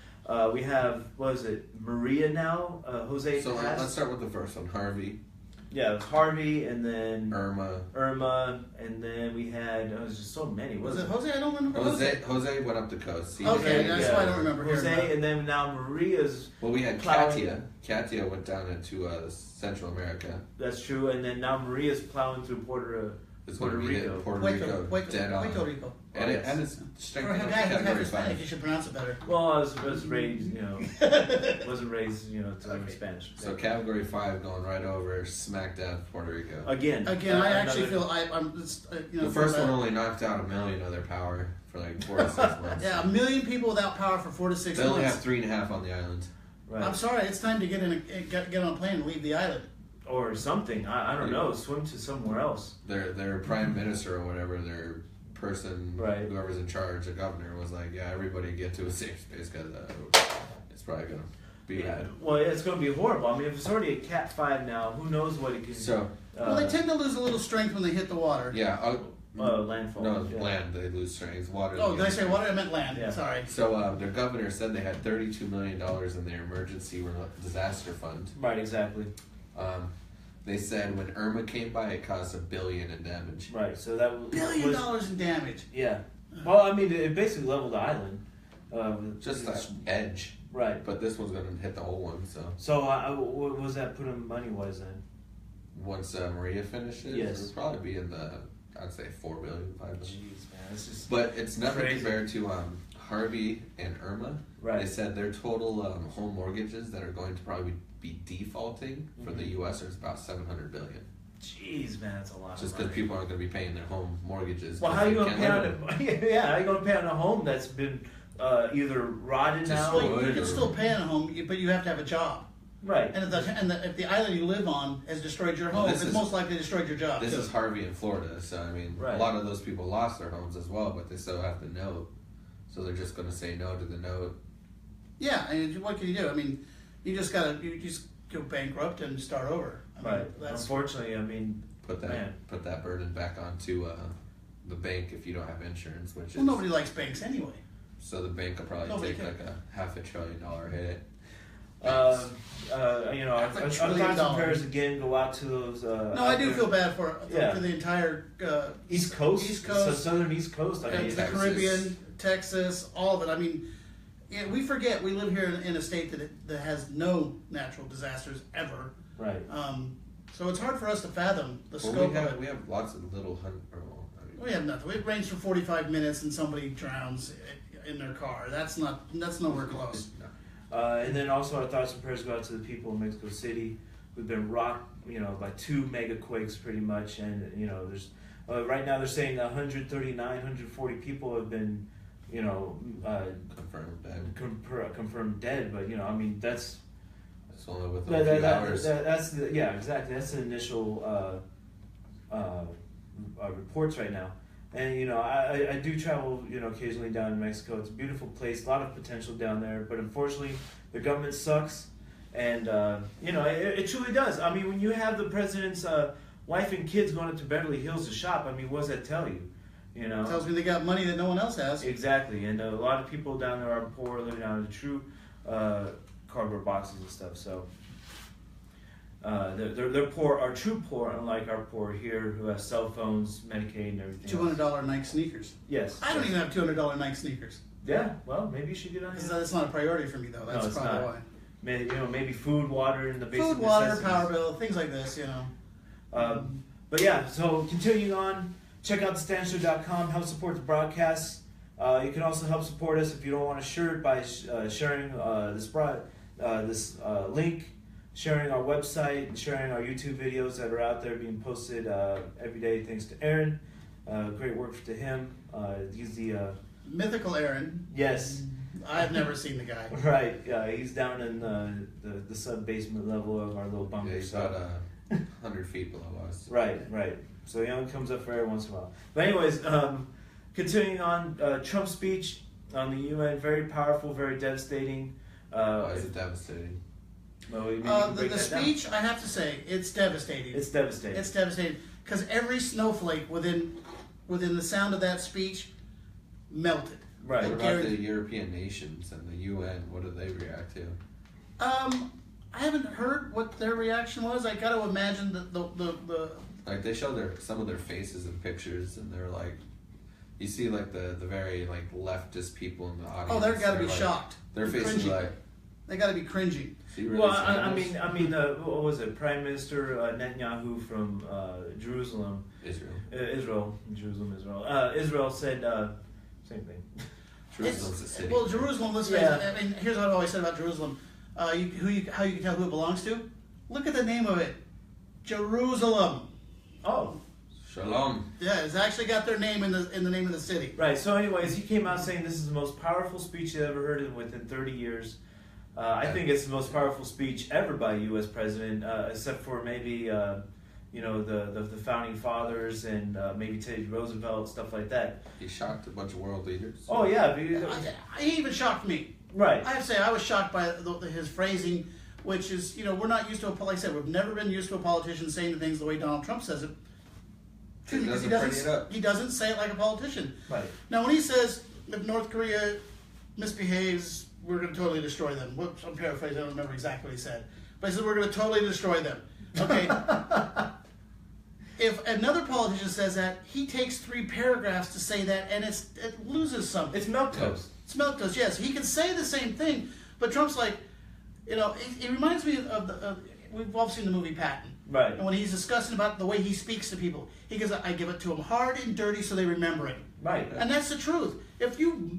[SPEAKER 1] We have, what is it, Maria now? Jose
[SPEAKER 3] So
[SPEAKER 1] passed.
[SPEAKER 3] let's start with the first one, Harvey,
[SPEAKER 1] Yeah, it was Harvey, and then
[SPEAKER 3] Irma.
[SPEAKER 1] and then we had, it was just so many.
[SPEAKER 2] Was it
[SPEAKER 1] Wasn't
[SPEAKER 2] Jose? I don't remember.
[SPEAKER 3] Jose went up the coast. He
[SPEAKER 2] Okay,
[SPEAKER 3] was-
[SPEAKER 2] that's why I don't remember hearing about
[SPEAKER 1] Jose,
[SPEAKER 2] it.
[SPEAKER 1] and then now Maria's,
[SPEAKER 3] Well, we had
[SPEAKER 1] Plowing.
[SPEAKER 3] Katia. Katia went down into Central America.
[SPEAKER 1] that's true, and then now Maria's plowing through Puerto
[SPEAKER 3] It's going to be
[SPEAKER 1] Rico.
[SPEAKER 3] hit Puerto
[SPEAKER 2] Puerto
[SPEAKER 3] Rico, dead on.
[SPEAKER 2] Puerto Rico.
[SPEAKER 3] And,
[SPEAKER 1] Yes.
[SPEAKER 3] and it's
[SPEAKER 2] For a
[SPEAKER 3] strengthened up to
[SPEAKER 2] guy who's half
[SPEAKER 3] Category
[SPEAKER 2] Hispanic, you
[SPEAKER 3] 5.
[SPEAKER 2] should pronounce it better.
[SPEAKER 1] Well, I was raised, wasn't raised, to learn
[SPEAKER 2] Okay.
[SPEAKER 1] Spanish.
[SPEAKER 3] So Category 5 going right over smack dab Puerto Rico.
[SPEAKER 1] Again,
[SPEAKER 2] Again, I actually
[SPEAKER 1] another-
[SPEAKER 2] feel I'm. It's,
[SPEAKER 3] The first one only knocked out 1 million of their power for like 4 to 6 months.
[SPEAKER 2] Yeah, 1 million people without power for 4 to 6
[SPEAKER 3] They only
[SPEAKER 2] months.
[SPEAKER 3] have 3.5 on the island.
[SPEAKER 1] Right.
[SPEAKER 2] I'm sorry, it's time to get on a plane and leave the island.
[SPEAKER 1] Or something. I don't know. Swim to somewhere else.
[SPEAKER 3] Their prime minister or whatever, their person,
[SPEAKER 1] Right.
[SPEAKER 3] whoever's in charge, the governor, was like, yeah, everybody get to a safe space because it's probably going to be bad.
[SPEAKER 1] Well, it's going to be horrible. I mean, if it's already a Cat 5 now, who knows what it can
[SPEAKER 3] So,
[SPEAKER 2] Well, they tend to lose a little strength when they hit the water.
[SPEAKER 3] yeah.
[SPEAKER 1] landfall.
[SPEAKER 3] No,
[SPEAKER 1] yeah.
[SPEAKER 3] land, they lose strength. Water.
[SPEAKER 2] Oh,
[SPEAKER 3] they
[SPEAKER 2] did I
[SPEAKER 3] gain
[SPEAKER 2] say
[SPEAKER 3] strength.
[SPEAKER 2] water? I meant land.
[SPEAKER 1] Yeah.
[SPEAKER 2] Sorry.
[SPEAKER 3] So their governor said they had $32 million in their emergency disaster fund.
[SPEAKER 1] Right, exactly.
[SPEAKER 3] They said when Irma came by, it caused $1 billion in damage.
[SPEAKER 1] Right, so that
[SPEAKER 2] $1 billion in damage.
[SPEAKER 1] Yeah. Well, I mean, it basically leveled the island.
[SPEAKER 3] Just the edge.
[SPEAKER 1] Right.
[SPEAKER 3] But this one's going to hit the whole one.
[SPEAKER 1] So, what was that put in money-wise then?
[SPEAKER 3] Once Maria finishes,
[SPEAKER 1] Yes.
[SPEAKER 3] it'll probably be in the, I'd say, 4 billion, 5 billion.
[SPEAKER 1] Jeez, man, it's just
[SPEAKER 3] But it's nothing
[SPEAKER 1] crazy.
[SPEAKER 3] compared to Harvey and Irma.
[SPEAKER 1] Right.
[SPEAKER 3] They said their total home mortgages that are going to probably be defaulting for the U.S. is about $700 billion.
[SPEAKER 1] Jeez, man, that's a lot.
[SPEAKER 3] Just
[SPEAKER 1] of
[SPEAKER 3] because
[SPEAKER 1] money.
[SPEAKER 3] people aren't going to be paying their home mortgages.
[SPEAKER 1] Well,
[SPEAKER 3] 'cause
[SPEAKER 1] how are you
[SPEAKER 3] they
[SPEAKER 1] going to
[SPEAKER 3] can't
[SPEAKER 1] pay
[SPEAKER 3] live
[SPEAKER 1] on it? Yeah, how are you going to pay on a home that's been either rotted now?
[SPEAKER 3] Destroyed.
[SPEAKER 2] Well, you
[SPEAKER 3] Or-
[SPEAKER 2] can still pay on a home, but you have to have a job.
[SPEAKER 1] Right.
[SPEAKER 2] And if the island you live on has destroyed your home,
[SPEAKER 3] This
[SPEAKER 2] it's
[SPEAKER 3] is-
[SPEAKER 2] most likely destroyed your job.
[SPEAKER 3] This
[SPEAKER 2] too.
[SPEAKER 3] is Harvey in Florida, so I mean,
[SPEAKER 1] Right.
[SPEAKER 3] a lot of those people lost their homes as well, but they still have the note, so they're just going to say no to the note.
[SPEAKER 2] Yeah, and what can you do? I mean, you just go bankrupt and start over. I mean,
[SPEAKER 1] Right.
[SPEAKER 2] That's
[SPEAKER 1] Unfortunately, I mean,
[SPEAKER 3] Put
[SPEAKER 1] Man.
[SPEAKER 3] that burden back onto the bank if you don't have insurance, which
[SPEAKER 2] well,
[SPEAKER 3] is
[SPEAKER 2] nobody likes banks anyway.
[SPEAKER 3] so the bank will probably
[SPEAKER 2] Nobody
[SPEAKER 3] take
[SPEAKER 2] can.
[SPEAKER 3] like a $500 billion hit.
[SPEAKER 1] our
[SPEAKER 2] $500
[SPEAKER 1] thoughts
[SPEAKER 2] billion.
[SPEAKER 1] and prayers again go out to those.
[SPEAKER 2] No, I do feel bad for
[SPEAKER 1] Yeah.
[SPEAKER 2] the entire
[SPEAKER 1] East Coast,
[SPEAKER 2] East Coast,
[SPEAKER 1] southern East Coast. I mean,
[SPEAKER 2] the
[SPEAKER 3] Texas.
[SPEAKER 2] Caribbean, Texas, all of it. I mean, yeah, we forget we live here in a state that has no natural disasters ever.
[SPEAKER 1] right.
[SPEAKER 2] So it's hard for us to fathom the
[SPEAKER 3] Well,
[SPEAKER 2] scope of it.
[SPEAKER 3] we have lots of little
[SPEAKER 2] We have nothing. It rains for 45 minutes and somebody drowns in their car. That's nowhere close.
[SPEAKER 1] And then also our thoughts and prayers go out to the people in Mexico City who've been rocked, by 2 mega quakes pretty much, and there's Right now they're saying 139, 140 people have been, confirmed dead. But I mean that's
[SPEAKER 3] only within a few hours.
[SPEAKER 1] Exactly. That's the initial reports right now. And I do travel occasionally down to Mexico. It's a beautiful place, a lot of potential down there, but unfortunately the government sucks, and it truly does. I mean, when you have the president's wife and kids going up to Beverly Hills to shop, I mean, what does that tell you?
[SPEAKER 2] It tells me they got money that no one else has.
[SPEAKER 1] Exactly, and a lot of people down there are poor, living out of true cardboard boxes and stuff. So they're poor, are true poor, unlike our poor here who have cell phones, Medicaid, and everything.
[SPEAKER 2] $200 Nike sneakers.
[SPEAKER 1] Yes.
[SPEAKER 2] I don't even have $200 Nike sneakers.
[SPEAKER 1] Yeah, well, maybe you should get on it.
[SPEAKER 2] That's not a priority for me, though. That's
[SPEAKER 1] it's
[SPEAKER 2] probably
[SPEAKER 1] not.
[SPEAKER 2] why.
[SPEAKER 1] Maybe food, water, and the basic
[SPEAKER 2] Food, water,
[SPEAKER 1] necessities.
[SPEAKER 2] power bill, things like this,
[SPEAKER 1] But yeah, so continuing on, check out thestandshow.com, help support the broadcast. You can also help support us if you don't want a shirt by sharing this link, sharing our website, sharing our YouTube videos that are out there being posted every day. Thanks to Aaron. Great work to him. He's the...
[SPEAKER 2] Mythical Aaron.
[SPEAKER 1] Yes.
[SPEAKER 2] I've never seen the guy.
[SPEAKER 1] Right. He's down in the sub-basement level of our little bunker.
[SPEAKER 3] Yeah, he's about 100 feet below us.
[SPEAKER 1] Right. So he only comes up for every once in a while. But anyways, continuing on, Trump's speech on the UN, very powerful, very devastating.
[SPEAKER 3] Why is it devastating?
[SPEAKER 1] Well, maybe you
[SPEAKER 2] The
[SPEAKER 1] can break that
[SPEAKER 2] speech,
[SPEAKER 1] down.
[SPEAKER 2] I have to say, it's devastating.
[SPEAKER 1] It's devastating.
[SPEAKER 2] It's devastating because every snowflake within the sound of that speech melted.
[SPEAKER 1] Right.
[SPEAKER 3] What about the European nations and the UN? What did they react to?
[SPEAKER 2] I haven't heard what their reaction was. I got to imagine that the
[SPEAKER 3] Like they show some of their faces in pictures, and they're like, you see like the very like leftist people in the audience.
[SPEAKER 2] oh, they've got to be
[SPEAKER 3] like,
[SPEAKER 2] shocked.
[SPEAKER 3] Their faces
[SPEAKER 2] Cringing.
[SPEAKER 3] like.
[SPEAKER 2] They got to be cringing.
[SPEAKER 3] So you really
[SPEAKER 1] Well,
[SPEAKER 3] see
[SPEAKER 1] I
[SPEAKER 3] those?
[SPEAKER 1] mean, what was it? Prime Minister Netanyahu from Jerusalem,
[SPEAKER 3] Israel.
[SPEAKER 1] Israel said same thing.
[SPEAKER 3] Jerusalem's a city.
[SPEAKER 2] Well, Jerusalem. Let's face
[SPEAKER 1] Yeah.
[SPEAKER 2] it. I mean, here's what I've always said about Jerusalem. How you can tell who it belongs to? Look at the name of it, Jerusalem.
[SPEAKER 1] Oh,
[SPEAKER 3] Shalom.
[SPEAKER 2] Yeah, it's actually got their name in the name of the city.
[SPEAKER 1] right. So, anyways, he came out saying this is the most powerful speech he's ever heard within 30 years. I think it's the most powerful speech ever by a U.S. president, except for maybe the founding fathers and maybe Teddy Roosevelt, stuff like that.
[SPEAKER 3] He shocked a bunch of world leaders.
[SPEAKER 1] Oh yeah,
[SPEAKER 2] He even shocked me.
[SPEAKER 1] right.
[SPEAKER 2] I have to say, I was shocked by his phrasing, which is, we're not used to like I said, we've never been used to a politician saying the things the way Donald Trump says it.
[SPEAKER 3] He doesn't pretty it up.
[SPEAKER 2] He doesn't say it like a politician.
[SPEAKER 1] Right.
[SPEAKER 2] Now, when he says if North Korea misbehaves, we're going to totally destroy them. Whoops, I'm paraphrasing. I don't remember exactly what he said, but he said we're going to totally destroy them. Okay. If another politician says that, he takes 3 paragraphs to say that, and it loses something.
[SPEAKER 1] It's milquetoast.
[SPEAKER 2] It's milquetoast, yes. He can say the same thing, but Trump's like, it reminds me of we've all seen the movie Patton.
[SPEAKER 1] Right.
[SPEAKER 2] And when he's discussing about the way he speaks to people, he goes, I give it to them hard and dirty so they remember it.
[SPEAKER 1] Right.
[SPEAKER 2] And that's the truth. If you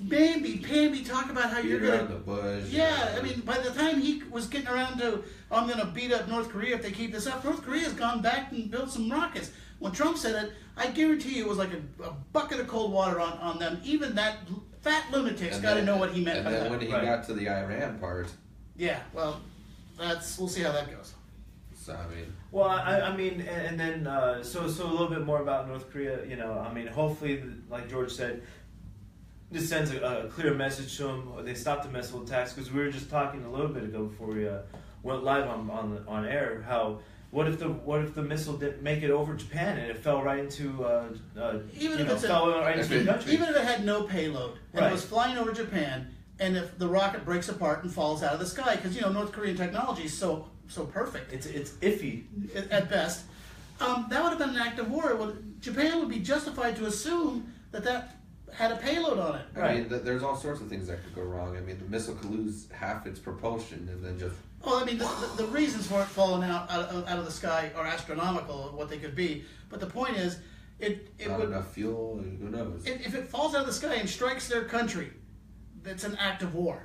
[SPEAKER 2] maybe talk about how you're
[SPEAKER 3] Beat
[SPEAKER 2] going
[SPEAKER 3] around the bush.
[SPEAKER 2] Yeah, I mean, by the time he was getting around to, I'm going to beat up North Korea if they keep this up, North Korea's gone back and built some rockets. When Trump said it, I guarantee you it was like a bucket of cold water on them. Even that fat lunatic's got to know what he meant by
[SPEAKER 3] And then
[SPEAKER 2] that.
[SPEAKER 3] when he
[SPEAKER 1] Right.
[SPEAKER 3] got to the Iran part,
[SPEAKER 2] Yeah, well, we'll see how that goes.
[SPEAKER 3] so I mean,
[SPEAKER 1] Well, I mean, and then so a little bit more about North Korea. I mean, hopefully, like George said, this sends a clear message to them. They stop the missile attacks, because we were just talking a little bit ago before we went live on air. How what if the missile didn't make it over Japan and it fell right into
[SPEAKER 2] Even if it's
[SPEAKER 1] fell right into the country?
[SPEAKER 2] Even if it had no payload and
[SPEAKER 1] Right.
[SPEAKER 2] it was flying over Japan, and if the rocket breaks apart and falls out of the sky, because North Korean technology is so perfect.
[SPEAKER 1] It's iffy.
[SPEAKER 2] At best, that would have been an act of war. Japan would be justified to assume that had a payload on it.
[SPEAKER 1] Right.
[SPEAKER 3] I mean, there's all sorts of things that could go wrong. I mean, the missile could lose half its propulsion and then just.
[SPEAKER 2] Well, I mean, the reasons for it falling out of the sky are astronomical, what they could be. But the point is, it
[SPEAKER 3] Not
[SPEAKER 2] would,
[SPEAKER 3] enough fuel, and who knows?
[SPEAKER 2] if it falls out of the sky and strikes their country, that's an act of war.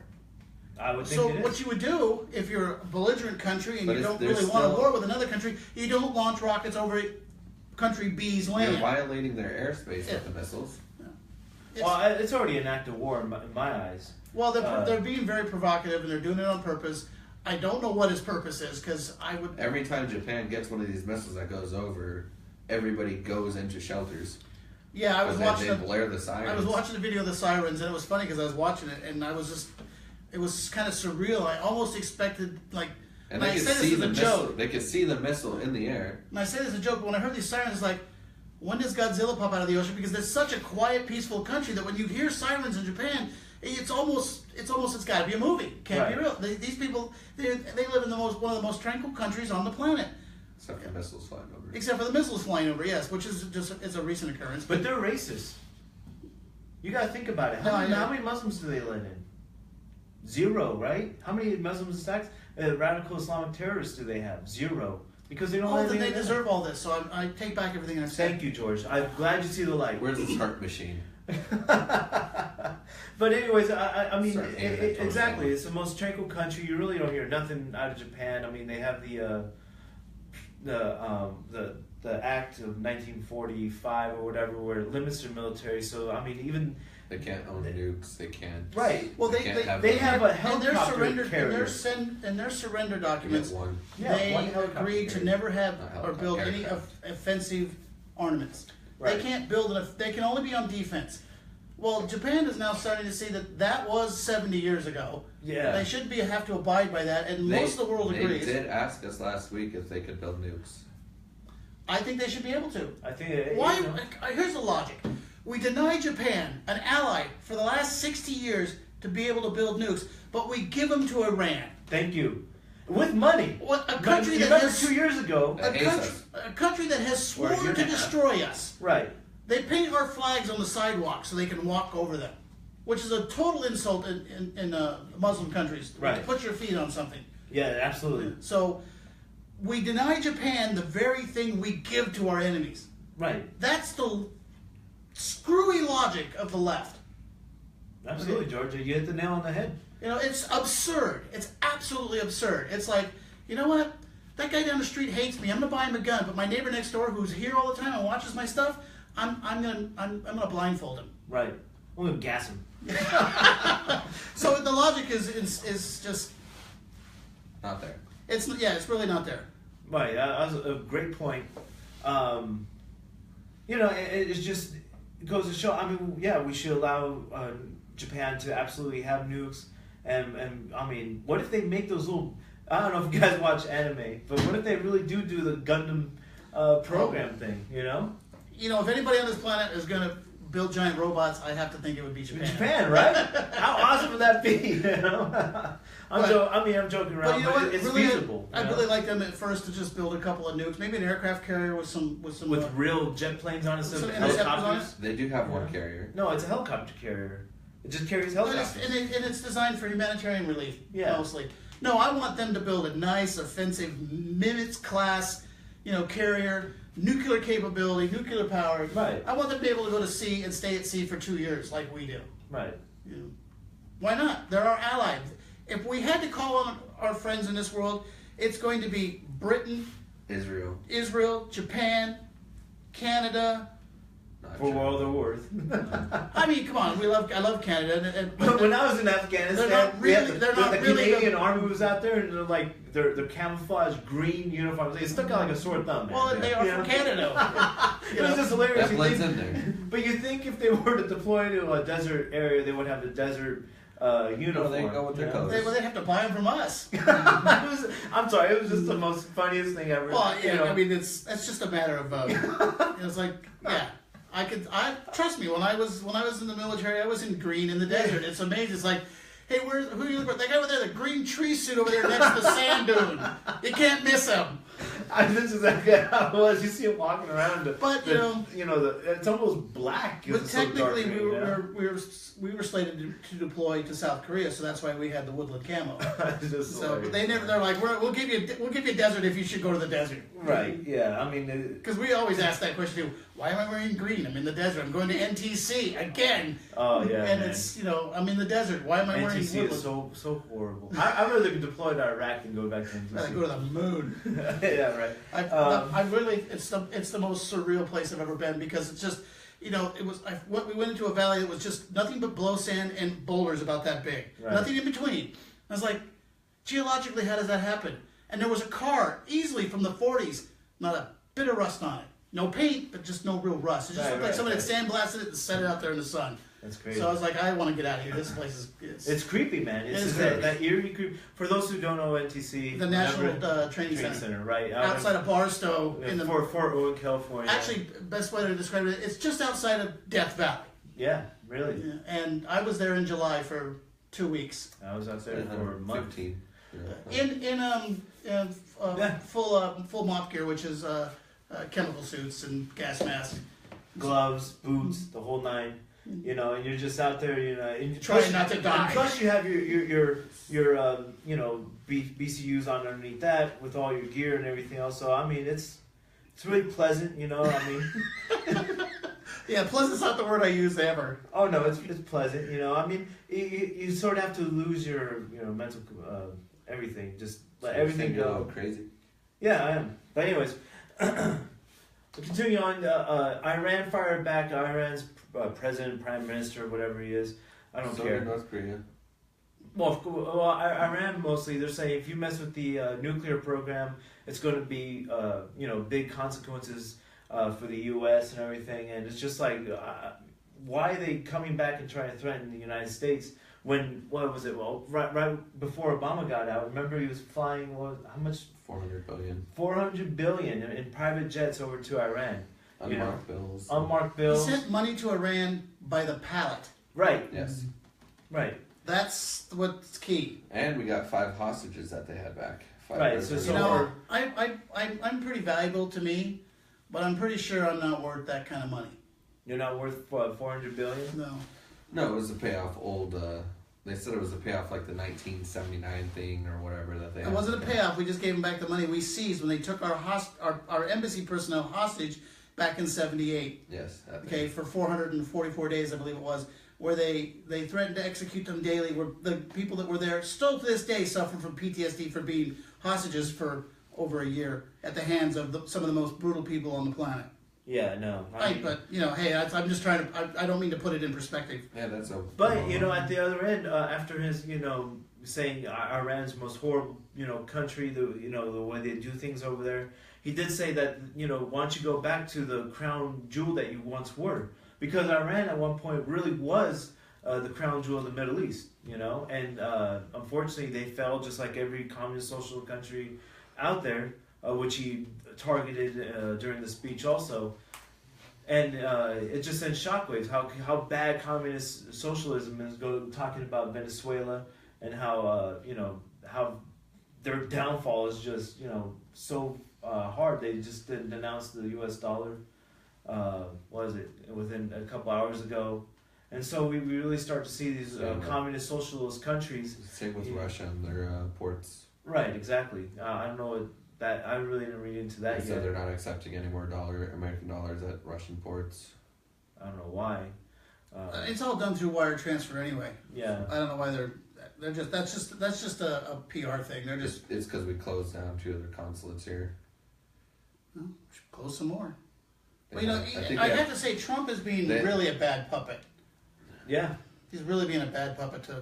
[SPEAKER 1] I would think
[SPEAKER 2] So
[SPEAKER 1] it is.
[SPEAKER 2] what you would do if you're a belligerent country and
[SPEAKER 3] But
[SPEAKER 2] you don't
[SPEAKER 3] there's
[SPEAKER 2] really want a
[SPEAKER 3] still-
[SPEAKER 2] war with another country, you don't launch rockets over country B's
[SPEAKER 3] You're
[SPEAKER 2] land.
[SPEAKER 3] violating their airspace with the missiles.
[SPEAKER 1] It's already an act of war in my eyes.
[SPEAKER 2] Well, they're being very provocative and they're doing it on purpose. I don't know what his purpose is because I would.
[SPEAKER 3] Every time Japan gets one of these missiles that goes over, everybody goes into shelters.
[SPEAKER 2] Yeah, I was watching.
[SPEAKER 3] They blare the sirens.
[SPEAKER 2] I was watching the video of the sirens, and it was funny because I was watching it, and it was kind of surreal. I almost expected like.
[SPEAKER 3] And they could see the missile. They could see the missile in the air.
[SPEAKER 2] And I say this as a joke, but when I heard these sirens, it's like, when does Godzilla pop out of the ocean? Because it's such a quiet, peaceful country that when you hear sirens in Japan, it's got to be a movie. Can't be real. These people, they live in one of the most tranquil countries on the planet.
[SPEAKER 3] Except for missiles flying over.
[SPEAKER 2] Except for the missiles flying over, yes, which is it's a recent occurrence.
[SPEAKER 1] But they're racist. You got to think about it. How many Muslims do they let in? 0, right? How many Muslim attacks? Radical Islamic terrorists do they have? 0. Because they don't let
[SPEAKER 2] then they
[SPEAKER 1] in.
[SPEAKER 2] deserve all this, so I take back everything I've said.
[SPEAKER 1] Thank you, George. I'm glad you see the light.
[SPEAKER 3] Where's the heart machine?
[SPEAKER 1] But anyways, I mean,
[SPEAKER 3] Sorry,
[SPEAKER 1] exactly. It's the most tranquil country. You really don't hear nothing out of Japan. I mean, they have the Act of 1945 or whatever, where it limits their military. So I mean, even
[SPEAKER 3] they can't own nukes. They can't.
[SPEAKER 1] Right.
[SPEAKER 2] Well, they have a helicopter carrier. In their surrender documents, they agreed to never have or build any offensive armaments. Right. They can't build they can only be on defense. Well, Japan is now starting to see that was 70 years ago.
[SPEAKER 1] Yeah.
[SPEAKER 2] They should have to abide by that, and most of the world agrees.
[SPEAKER 3] They did ask us last week if they could build nukes.
[SPEAKER 2] I think they should be able to.
[SPEAKER 1] I think.
[SPEAKER 2] Why? Here's the logic. We deny Japan, an ally, for the last 60 years to be able to build nukes, but we give them to Iran.
[SPEAKER 1] Thank you. With money.
[SPEAKER 2] What a country
[SPEAKER 1] that has 2 years ago.
[SPEAKER 2] A country that has sworn to destroy us.
[SPEAKER 1] Right.
[SPEAKER 2] They paint our flags on the sidewalk so they can walk over them, which is a total insult in Muslim countries.
[SPEAKER 1] Right.
[SPEAKER 2] To put your feet on something.
[SPEAKER 1] Yeah, absolutely.
[SPEAKER 2] So we deny Japan the very thing we give to our enemies.
[SPEAKER 1] Right.
[SPEAKER 2] That's the screwy logic of the left.
[SPEAKER 1] Absolutely, Georgia. You hit the nail on the head.
[SPEAKER 2] You know, it's absurd. It's absolutely absurd. It's like, you know what? That guy down the street hates me. I'm gonna buy him a gun, but my neighbor next door, who's here all the time and watches my stuff, I'm gonna blindfold him.
[SPEAKER 1] Right. I'm gonna gas him.
[SPEAKER 2] So the logic is just
[SPEAKER 3] not there.
[SPEAKER 2] It's really not there.
[SPEAKER 1] Right. That was a great point. You know, it just goes to show. I mean, yeah, we should allow Japan to absolutely have nukes, and I mean, what if they make those little? I don't know if you guys watch anime, but what if they really do the Gundam program thing? You know. You know,
[SPEAKER 2] if anybody on this planet is going to build giant robots, I have to think it would be Japan.
[SPEAKER 1] Japan, right? How awesome would that be? You know? I'm joking around, but you know what? It's really, feasible.
[SPEAKER 2] I'd really like them at first to just build a couple of nukes, maybe an aircraft carrier with
[SPEAKER 1] real jet planes on it, instead of helicopters.
[SPEAKER 3] They do have one carrier.
[SPEAKER 1] No, it's a helicopter carrier. It just carries helicopters.
[SPEAKER 2] And it's designed for humanitarian relief, mostly. No, I want them to build a nice, offensive Nimitz class, carrier. Nuclear capability, nuclear power.
[SPEAKER 1] Right.
[SPEAKER 2] I want them to be able to go to sea and stay at sea for 2 years like we do.
[SPEAKER 1] Right.
[SPEAKER 2] Why not? They're our allies. If we had to call on our friends in this world, it's going to be Britain, Israel, Japan, Canada.
[SPEAKER 1] For World of Wars.
[SPEAKER 2] I mean, come on. I love Canada.
[SPEAKER 1] When I was in Afghanistan, the Canadian Army was out there, and they're like their camouflage green uniforms. They stuck out like a sore thumb. Man.
[SPEAKER 2] Well, they are from Canada.
[SPEAKER 1] It was just hilarious.
[SPEAKER 3] That blends in there.
[SPEAKER 1] But you think if they were to deploy to a desert area, they would have the desert uniform.
[SPEAKER 3] They go with their colors.
[SPEAKER 2] They'd have to buy them from us.
[SPEAKER 1] I'm sorry. It was just the most funniest thing ever.
[SPEAKER 2] Well, yeah. I mean, it's just a matter of. It's like, yeah. Trust me. When I was in the military, I was in green in the desert. It's amazing. It's like, hey, who are you looking for? That guy over there, the green tree suit over there next to the sand dune. You can't miss him.
[SPEAKER 1] This is exactly how it was. You see him walking around.
[SPEAKER 2] But
[SPEAKER 1] it's almost black.
[SPEAKER 2] But technically, we were slated to deploy to South Korea, so that's why we had the woodland camo. So but they're like, we'll give you a desert if you should go to the desert.
[SPEAKER 1] Right. Yeah. I mean,
[SPEAKER 2] because we always ask that question too. why am I wearing green? I'm in the desert. I'm going to NTC again.
[SPEAKER 1] Oh yeah,
[SPEAKER 2] And
[SPEAKER 1] man.
[SPEAKER 2] it's, I'm in the desert. Why am I wearing
[SPEAKER 1] NTC
[SPEAKER 2] wood?
[SPEAKER 1] is so horrible. I'd rather deploy to Iraq than go back to
[SPEAKER 2] I'd
[SPEAKER 1] NTC.
[SPEAKER 2] go to the moon.
[SPEAKER 1] Yeah, right.
[SPEAKER 2] I really, it's the most surreal place I've ever been because it's just, we went into a valley that was just nothing but blow sand and boulders about that big.
[SPEAKER 1] Right.
[SPEAKER 2] Nothing in between. I was like, geologically, how does that happen? And there was a car easily from the 40s, not a bit of rust on it. No paint, but just no real rust. It just looked like somebody had sandblasted it and set it out there in the sun.
[SPEAKER 1] That's crazy.
[SPEAKER 2] So I was like, I want to get out of here. This place is
[SPEAKER 1] It's creepy, man. It's
[SPEAKER 2] It is
[SPEAKER 1] that eerie creep. For those who don't know NTC,
[SPEAKER 2] the National
[SPEAKER 1] Everett
[SPEAKER 2] Training Center.
[SPEAKER 1] right
[SPEAKER 2] Outside of Barstow in the
[SPEAKER 1] Fort Owen, California.
[SPEAKER 2] Actually, best way to describe it, it's just outside of Death Valley.
[SPEAKER 1] yeah, really.
[SPEAKER 2] Yeah, and I was there in July for 2 weeks.
[SPEAKER 1] I was out there for a month.
[SPEAKER 3] 15.
[SPEAKER 2] Full mop gear, which is chemical suits and gas masks.
[SPEAKER 1] Gloves, boots, the whole nine. And you're just out there, and
[SPEAKER 2] Trying not to die.
[SPEAKER 1] And plus, you have your BCUs on underneath that with all your gear and everything else. So I mean, it's really pleasant, I mean.
[SPEAKER 2] Yeah, pleasant's not the word I use ever.
[SPEAKER 1] Oh no, it's pleasant, I mean, you sort of have to lose your mental everything, just let everything
[SPEAKER 3] You're a
[SPEAKER 1] go.
[SPEAKER 3] little crazy.
[SPEAKER 1] Yeah, I am. But anyways, continue on. Iran fired back Iran's president, prime minister, whatever he is. I don't
[SPEAKER 3] So
[SPEAKER 1] care.
[SPEAKER 3] did North Korea.
[SPEAKER 1] Well, Iran mostly, they're saying if you mess with the nuclear program, it's going to be, big consequences for the U.S. and everything. And it's just like, why are they coming back and trying to threaten the United States when, what was it? Well, right before Obama got out, remember he was flying, how much?
[SPEAKER 3] 400 billion.
[SPEAKER 1] 400 billion in private jets over to Iran.
[SPEAKER 3] Unmarked bills.
[SPEAKER 1] Unmarked
[SPEAKER 2] He
[SPEAKER 1] bills.
[SPEAKER 2] sent money to Iran by the pallet.
[SPEAKER 1] Right,
[SPEAKER 3] Yes.
[SPEAKER 1] right.
[SPEAKER 2] That's what's key.
[SPEAKER 3] And we got 5 hostages that they had back. 5
[SPEAKER 1] Right,
[SPEAKER 3] prisoners.
[SPEAKER 1] so-
[SPEAKER 2] I'm pretty valuable to me, but I'm pretty sure I'm not worth that kind of money.
[SPEAKER 1] You're not worth, what, 400 billion?
[SPEAKER 2] No.
[SPEAKER 3] No, it was to pay off old. They said it was to pay off like the 1979 thing or whatever that they.
[SPEAKER 2] It
[SPEAKER 3] had.
[SPEAKER 2] wasn't a payoff. We just gave them back the money we seized when they took our embassy personnel hostage back in '78.
[SPEAKER 3] Yes. that
[SPEAKER 2] Okay,
[SPEAKER 3] thing.
[SPEAKER 2] for 444 days, I believe it was, where they threatened to execute them daily. Where the people that were there still to this day suffer from PTSD for being hostages for over a year at the hands of some of the most brutal people on the planet.
[SPEAKER 1] Yeah, no.
[SPEAKER 2] Right, but hey, I'm just trying to. I don't mean to put it in perspective.
[SPEAKER 3] Yeah, that's a.
[SPEAKER 1] But at the other end, after his, saying Iran's most horrible, country, the way they do things over there, he did say that, why don't you go back to the crown jewel that you once were? Because Iran at one point really was the crown jewel of the Middle East, and unfortunately they fell just like every communist social country out there, which he targeted during the speech also. And it just sends shockwaves how bad communist socialism is talking about Venezuela and how how their downfall is just so hard. They just didn't announce the U.S. dollar. Within a couple hours ago, and so we really start to see these communist socialist countries.
[SPEAKER 3] Same with Russia and their ports.
[SPEAKER 1] Right, exactly. I don't know what that. I really didn't read into that
[SPEAKER 3] So
[SPEAKER 1] yet.
[SPEAKER 3] they're not accepting any more American dollars at Russian ports.
[SPEAKER 1] I don't know why.
[SPEAKER 2] It's all done through wire transfer anyway.
[SPEAKER 1] Yeah.
[SPEAKER 2] I don't know why they're just that's just a PR thing. They're just
[SPEAKER 3] It's because we closed down 2 other consulates here.
[SPEAKER 2] should close some more. Well,
[SPEAKER 3] Yeah, I think
[SPEAKER 2] I
[SPEAKER 3] that-
[SPEAKER 2] have to say Trump is being
[SPEAKER 3] They-
[SPEAKER 2] really a bad puppet.
[SPEAKER 1] Yeah.
[SPEAKER 2] He's really being a bad puppet to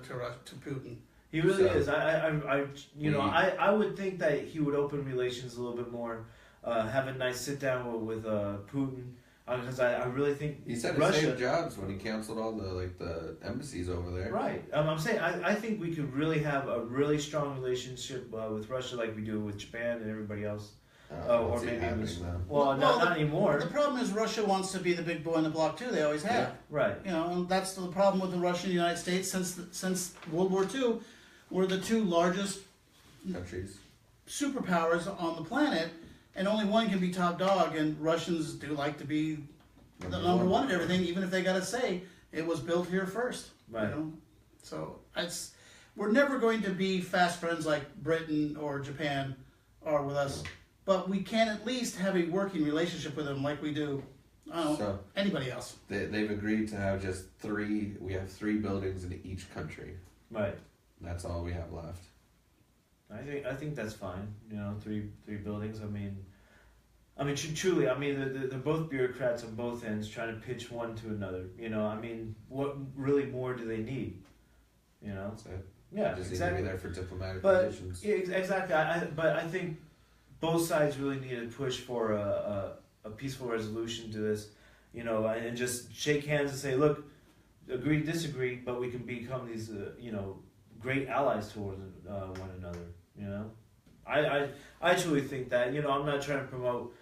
[SPEAKER 2] Putin.
[SPEAKER 1] He really
[SPEAKER 3] So,
[SPEAKER 1] is. I would think that he would open relations a little bit more, have a nice sit down with Putin, because I really think
[SPEAKER 3] He said he
[SPEAKER 1] Russia.
[SPEAKER 3] saved jobs when he canceled all the embassies over there.
[SPEAKER 1] Right. I'm saying I think we could really have a really strong relationship with Russia like we do with Japan and everybody else.
[SPEAKER 3] I don't
[SPEAKER 1] Or
[SPEAKER 3] see it
[SPEAKER 1] maybe it
[SPEAKER 3] happening,
[SPEAKER 1] was,
[SPEAKER 3] though.
[SPEAKER 1] well, not anymore.
[SPEAKER 2] The problem is Russia wants to be the big boy in the block too. They always have.
[SPEAKER 1] Right.
[SPEAKER 2] And that's the problem with the Russia and the United States since World War II. We're the 2 largest
[SPEAKER 3] Countries.
[SPEAKER 2] superpowers on the planet, and only one can be top dog. And Russians do like to be the number one at everything, even if they got to say it was built here first.
[SPEAKER 1] Right.
[SPEAKER 2] So we're never going to be fast friends like Britain or Japan are with us, but we can at least have a working relationship with them like we do I don't know,
[SPEAKER 3] So
[SPEAKER 2] anybody else.
[SPEAKER 3] they've agreed to have just three. We have 3 buildings in each country.
[SPEAKER 1] Right.
[SPEAKER 3] That's all we have left.
[SPEAKER 1] I think that's fine. You know, three buildings. I mean, truly. I mean, they're both bureaucrats on both ends trying to pitch one to another. You know, I mean, what really more do they need? You know.
[SPEAKER 3] That's it.
[SPEAKER 1] Yeah.
[SPEAKER 3] Just
[SPEAKER 1] exactly.
[SPEAKER 3] need to be there for diplomatic
[SPEAKER 1] But
[SPEAKER 3] relations.
[SPEAKER 1] yeah, exactly. But I think both sides really need to push for a peaceful resolution to this. You know, and just shake hands and say, look, agree to disagree, but we can become these, you know, great allies towards one another. You know, I truly think that. You know, I'm not trying to promote,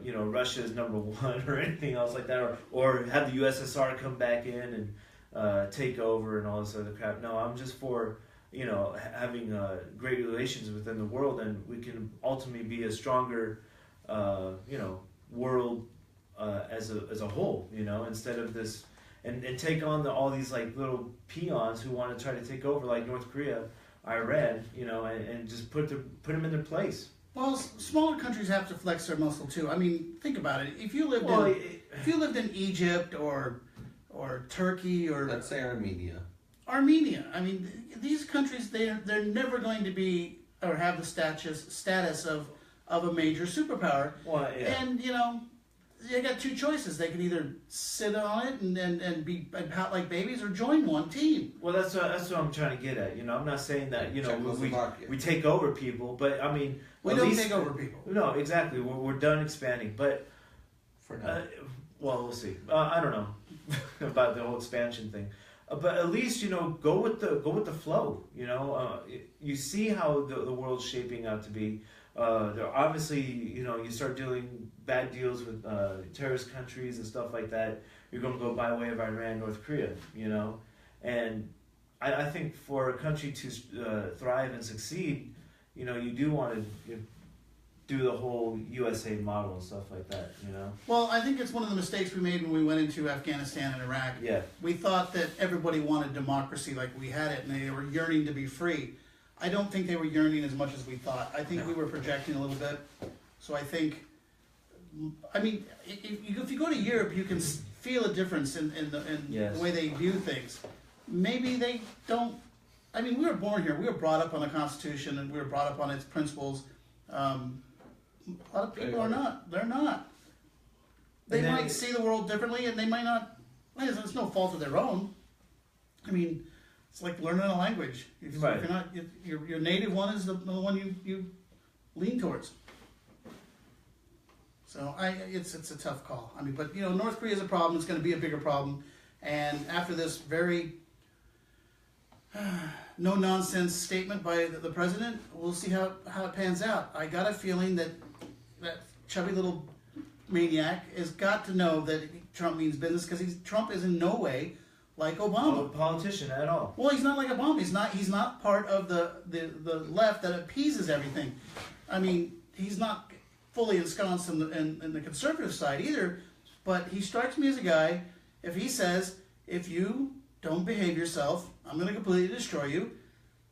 [SPEAKER 1] you know, Russia is number one or anything else like that, or have the USSR come back in and take over and all this other crap. No, I'm just for, you know, having great relations within the world, and we can ultimately be a stronger, you know, world as a whole. You know, instead of this. And take on all these like little peons who want to try to take over, like North Korea, Iran, you know, and just put them in their place.
[SPEAKER 2] Well, smaller countries have to flex their muscle too. I mean, think about it. If you lived in Egypt or Turkey or
[SPEAKER 3] Let's say Armenia.
[SPEAKER 2] I mean, these countries they're never going to be or have the status of a major superpower.
[SPEAKER 1] Well, yeah.
[SPEAKER 2] And you know, they got 2 choices. They can either sit on it and pout like babies, or join one team.
[SPEAKER 1] Well, that's what I'm trying to get at. You know, I'm not saying that, you know,
[SPEAKER 3] Czechoslovakia.
[SPEAKER 1] we take over people, but I mean,
[SPEAKER 2] We
[SPEAKER 1] at
[SPEAKER 2] don't
[SPEAKER 1] least,
[SPEAKER 2] take over people.
[SPEAKER 1] No, exactly. We're done expanding, but
[SPEAKER 3] For now.
[SPEAKER 1] well, we'll see. I don't know about the whole expansion thing, but at least, you know, go with the flow. You know, you see how the world's shaping out to be. There obviously, you know, you start doing bad deals with terrorist countries and stuff like that. You're going to go by way of Iran, North Korea, you know, and I think for a country to thrive and succeed, you know, you do want to do the whole USA model and stuff like that, you know.
[SPEAKER 2] Well, I think it's one of the mistakes we made when we went into Afghanistan and Iraq.
[SPEAKER 1] Yeah.
[SPEAKER 2] We thought that everybody wanted democracy like we had it, and they were yearning to be free. I don't think they were yearning as much as we thought. I think we were projecting a little bit. So I think, I mean, if you go to Europe, you can feel a difference in
[SPEAKER 1] Yes.
[SPEAKER 2] the way they view things. Maybe they don't. I mean, we were born here. We were brought up on the Constitution, and we were brought up on its principles. A lot of people are not. They're not. They
[SPEAKER 1] And then-
[SPEAKER 2] might see the world differently, and they might not. It's no fault of their own. I mean, it's like learning a language. If
[SPEAKER 1] Right.
[SPEAKER 2] you're not, your native one is the one you lean towards. So it's a tough call. I mean, but you know, North Korea is a problem. It's going to be a bigger problem, and after this very no nonsense statement by the president, we'll see how it pans out. I got a feeling that chubby little maniac has got to know that Trump means business, because Trump is in no way like Obama.
[SPEAKER 1] No politician at all.
[SPEAKER 2] Well, he's not like Obama. He's not part of the left that appeases everything. I mean, he's not fully ensconced in the conservative side either. But he strikes me as a guy. If he says, if you don't behave yourself, I'm going to completely destroy you.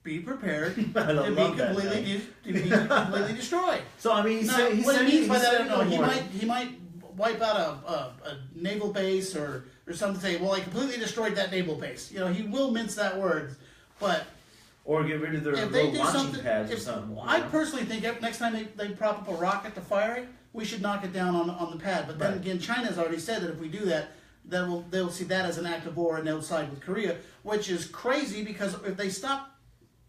[SPEAKER 2] Be prepared to
[SPEAKER 1] love that,
[SPEAKER 2] be completely destroyed.
[SPEAKER 1] So I mean,
[SPEAKER 2] Now, what he means by that, I don't know. He might wipe out a naval base or something. Say, well, I completely destroyed that naval base. You know, he will mince that word, but
[SPEAKER 1] or get rid of their
[SPEAKER 2] if they
[SPEAKER 1] little
[SPEAKER 2] do
[SPEAKER 1] launching
[SPEAKER 2] something,
[SPEAKER 1] pads or something.
[SPEAKER 2] I
[SPEAKER 1] you know?
[SPEAKER 2] personally think next time they prop up a rocket to fire it, we should knock it down on the pad. But then
[SPEAKER 1] Right.
[SPEAKER 2] again, China's already said that if we do that, they'll see that as an act of war and they'll side with Korea, which is crazy, because if they stop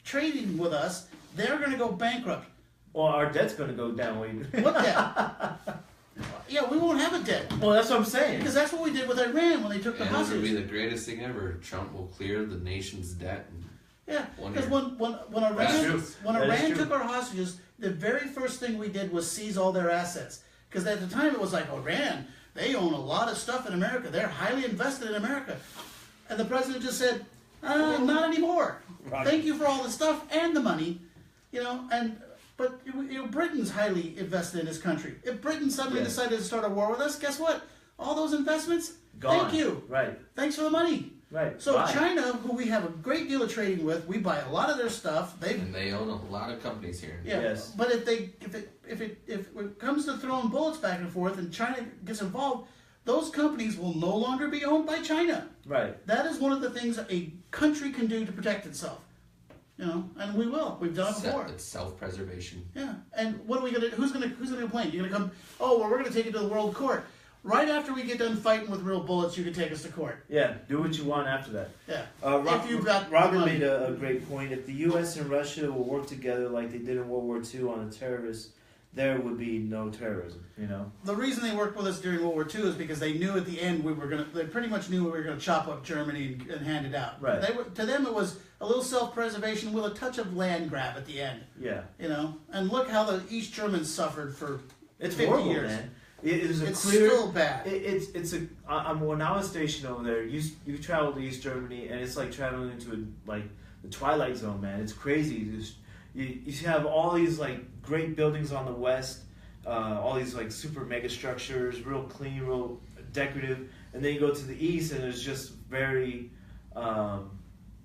[SPEAKER 2] trading with us, they're going to go bankrupt.
[SPEAKER 1] Well, our debt's going to go down.
[SPEAKER 2] What debt? Yeah, we won't have a debt.
[SPEAKER 1] Well, that's what I'm saying.
[SPEAKER 2] Because that's what we did with Iran when they took the
[SPEAKER 3] And this will be
[SPEAKER 2] hostages.
[SPEAKER 3] the greatest thing ever. Trump will clear the nation's debt.
[SPEAKER 2] Yeah,
[SPEAKER 3] One
[SPEAKER 2] because
[SPEAKER 3] year.
[SPEAKER 2] when
[SPEAKER 1] That's true.
[SPEAKER 2] Iran
[SPEAKER 1] That is
[SPEAKER 2] Iran
[SPEAKER 1] true.
[SPEAKER 2] took our hostages, the very first thing we did was seize all their assets. Because at the time it was like, Iran, they own a lot of stuff in America. They're highly invested in America. And the president just said, not anymore.
[SPEAKER 1] Right.
[SPEAKER 2] Thank you for all the stuff and the money. You know, but Britain's highly invested in this country. If Britain suddenly
[SPEAKER 1] Yeah.
[SPEAKER 2] decided to start a war with us, guess what? All those investments,
[SPEAKER 1] Gone.
[SPEAKER 2] thank you.
[SPEAKER 1] Right.
[SPEAKER 2] Thanks for the money.
[SPEAKER 1] Right.
[SPEAKER 2] So
[SPEAKER 1] Bye.
[SPEAKER 2] China, who we have a great deal of trading with, we buy a lot of their stuff.
[SPEAKER 3] And they own a lot of companies here.
[SPEAKER 2] Yeah,
[SPEAKER 1] Yes.
[SPEAKER 2] but if it comes to throwing bullets back and forth, and China gets involved, those companies will no longer be owned by China.
[SPEAKER 1] Right.
[SPEAKER 2] That is one of the things a country can do to protect itself. And we will. We've done it before.
[SPEAKER 3] It's self-preservation.
[SPEAKER 2] Yeah. And what are we gonna? Who's gonna complain? You're gonna come? Oh, well, we're gonna take it to the world court. Right after we get done fighting with real bullets, you can take us to court.
[SPEAKER 1] Yeah, do what you want after that.
[SPEAKER 2] Yeah.
[SPEAKER 1] If
[SPEAKER 2] you've got
[SPEAKER 1] Robert
[SPEAKER 2] money.
[SPEAKER 1] made a great point. If the U.S. and Russia will work together like they did in World War II on the terrorists, there would be no terrorism.
[SPEAKER 2] The reason they worked with us during World War II is because they knew at the end they pretty much knew we were gonna chop up Germany and hand it out.
[SPEAKER 1] Right.
[SPEAKER 2] To them it was a little self-preservation with a touch of land grab at the end.
[SPEAKER 1] Yeah.
[SPEAKER 2] And look how the East Germans suffered for
[SPEAKER 1] It's
[SPEAKER 2] 50
[SPEAKER 1] horrible,
[SPEAKER 2] years.
[SPEAKER 1] man. It is a
[SPEAKER 2] It's
[SPEAKER 1] clear.
[SPEAKER 2] still bad.
[SPEAKER 1] When I was stationed over there, you travel to East Germany, and it's like traveling into the Twilight Zone, man. It's crazy. You have all these like great buildings on the west, all these like super mega structures, real clean, real decorative, and then you go to the east, and it's just very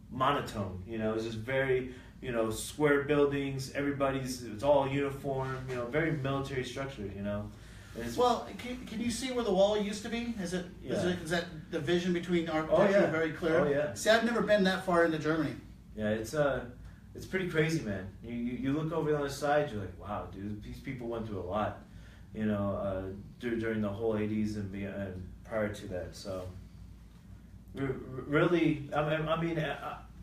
[SPEAKER 1] monotone. It's just very square buildings. It's all uniform. Very military structured.
[SPEAKER 2] Well, can you see where the wall used to be? Is that division between architecture very clear?
[SPEAKER 1] Oh yeah.
[SPEAKER 2] See, I've never been that far into Germany.
[SPEAKER 1] Yeah, it's pretty crazy, man. You look over the other side, you're like, wow, dude, these people went through a lot, during the whole '80s and prior to that. So, really, I mean,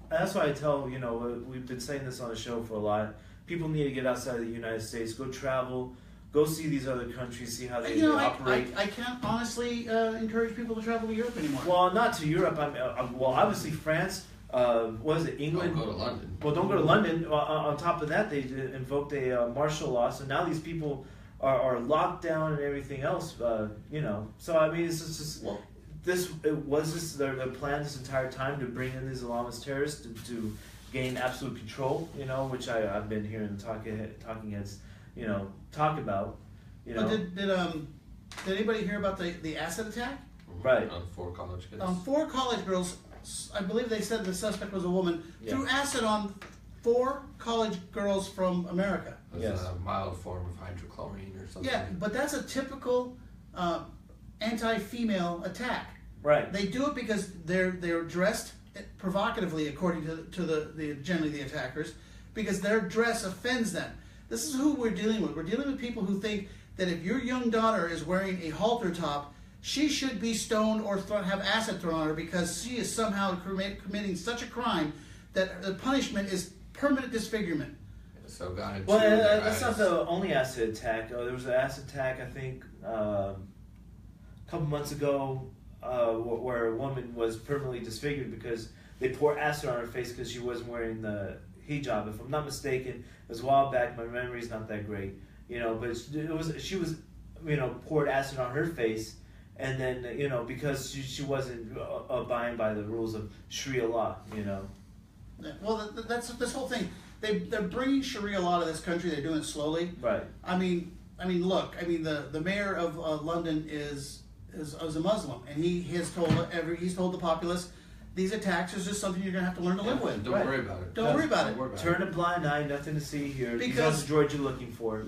[SPEAKER 1] that's why I tell we've been saying this on the show for a lot. People need to get outside of the United States, go travel. Go see these other countries, see how they operate.
[SPEAKER 2] I can't honestly encourage people to travel to Europe anymore.
[SPEAKER 1] Well, not to Europe. Obviously France. What is it? England.
[SPEAKER 3] Don't go to London.
[SPEAKER 1] Well, don't go to London. On top of that, they invoked a martial law, so now these people are locked down and everything else. So I mean, it's just was their plan this entire time to bring in these Islamist terrorists to gain absolute control. Which I've been hearing the talking heads. Talk about.
[SPEAKER 2] But did anybody hear about the acid attack?
[SPEAKER 1] Right.
[SPEAKER 3] On 4 college kids.
[SPEAKER 2] 4 college girls. I believe they said the suspect was a woman.
[SPEAKER 1] Yeah.
[SPEAKER 2] Threw acid on 4 college girls from America.
[SPEAKER 3] It was
[SPEAKER 1] Yes.
[SPEAKER 3] a mild form of hydrochlorine or something.
[SPEAKER 2] Yeah, but that's a typical anti-female attack.
[SPEAKER 1] Right.
[SPEAKER 2] They do it because they're dressed provocatively, according to the generally the attackers, because their dress offends them. This is who we're dealing with. We're dealing with people who think that if your young daughter is wearing a halter top, she should be stoned or have acid thrown on her because she is somehow committing such a crime that the punishment is permanent disfigurement.
[SPEAKER 3] So God.
[SPEAKER 1] Well, that's not the only acid attack. There was an acid attack, I think, a couple months ago, where a woman was permanently disfigured because they poured acid on her face because she wasn't wearing the hijab. If I'm not mistaken, it was a while back. My memory's not that great, but she was, poured acid on her face, and then because she wasn't abiding by the rules of Sharia law,
[SPEAKER 2] Yeah, well, that's this whole thing. They're bringing Sharia law to this country. They're doing it slowly.
[SPEAKER 1] Right.
[SPEAKER 2] I mean, look. The mayor of London is a Muslim, and he's told the populace, these attacks is just something you're going to have to learn to live with.
[SPEAKER 3] Don't
[SPEAKER 1] Right.
[SPEAKER 3] worry about it.
[SPEAKER 2] Don't worry about it.
[SPEAKER 1] Turn a blind eye, nothing to see here.
[SPEAKER 2] Because-
[SPEAKER 1] Because George you're looking for,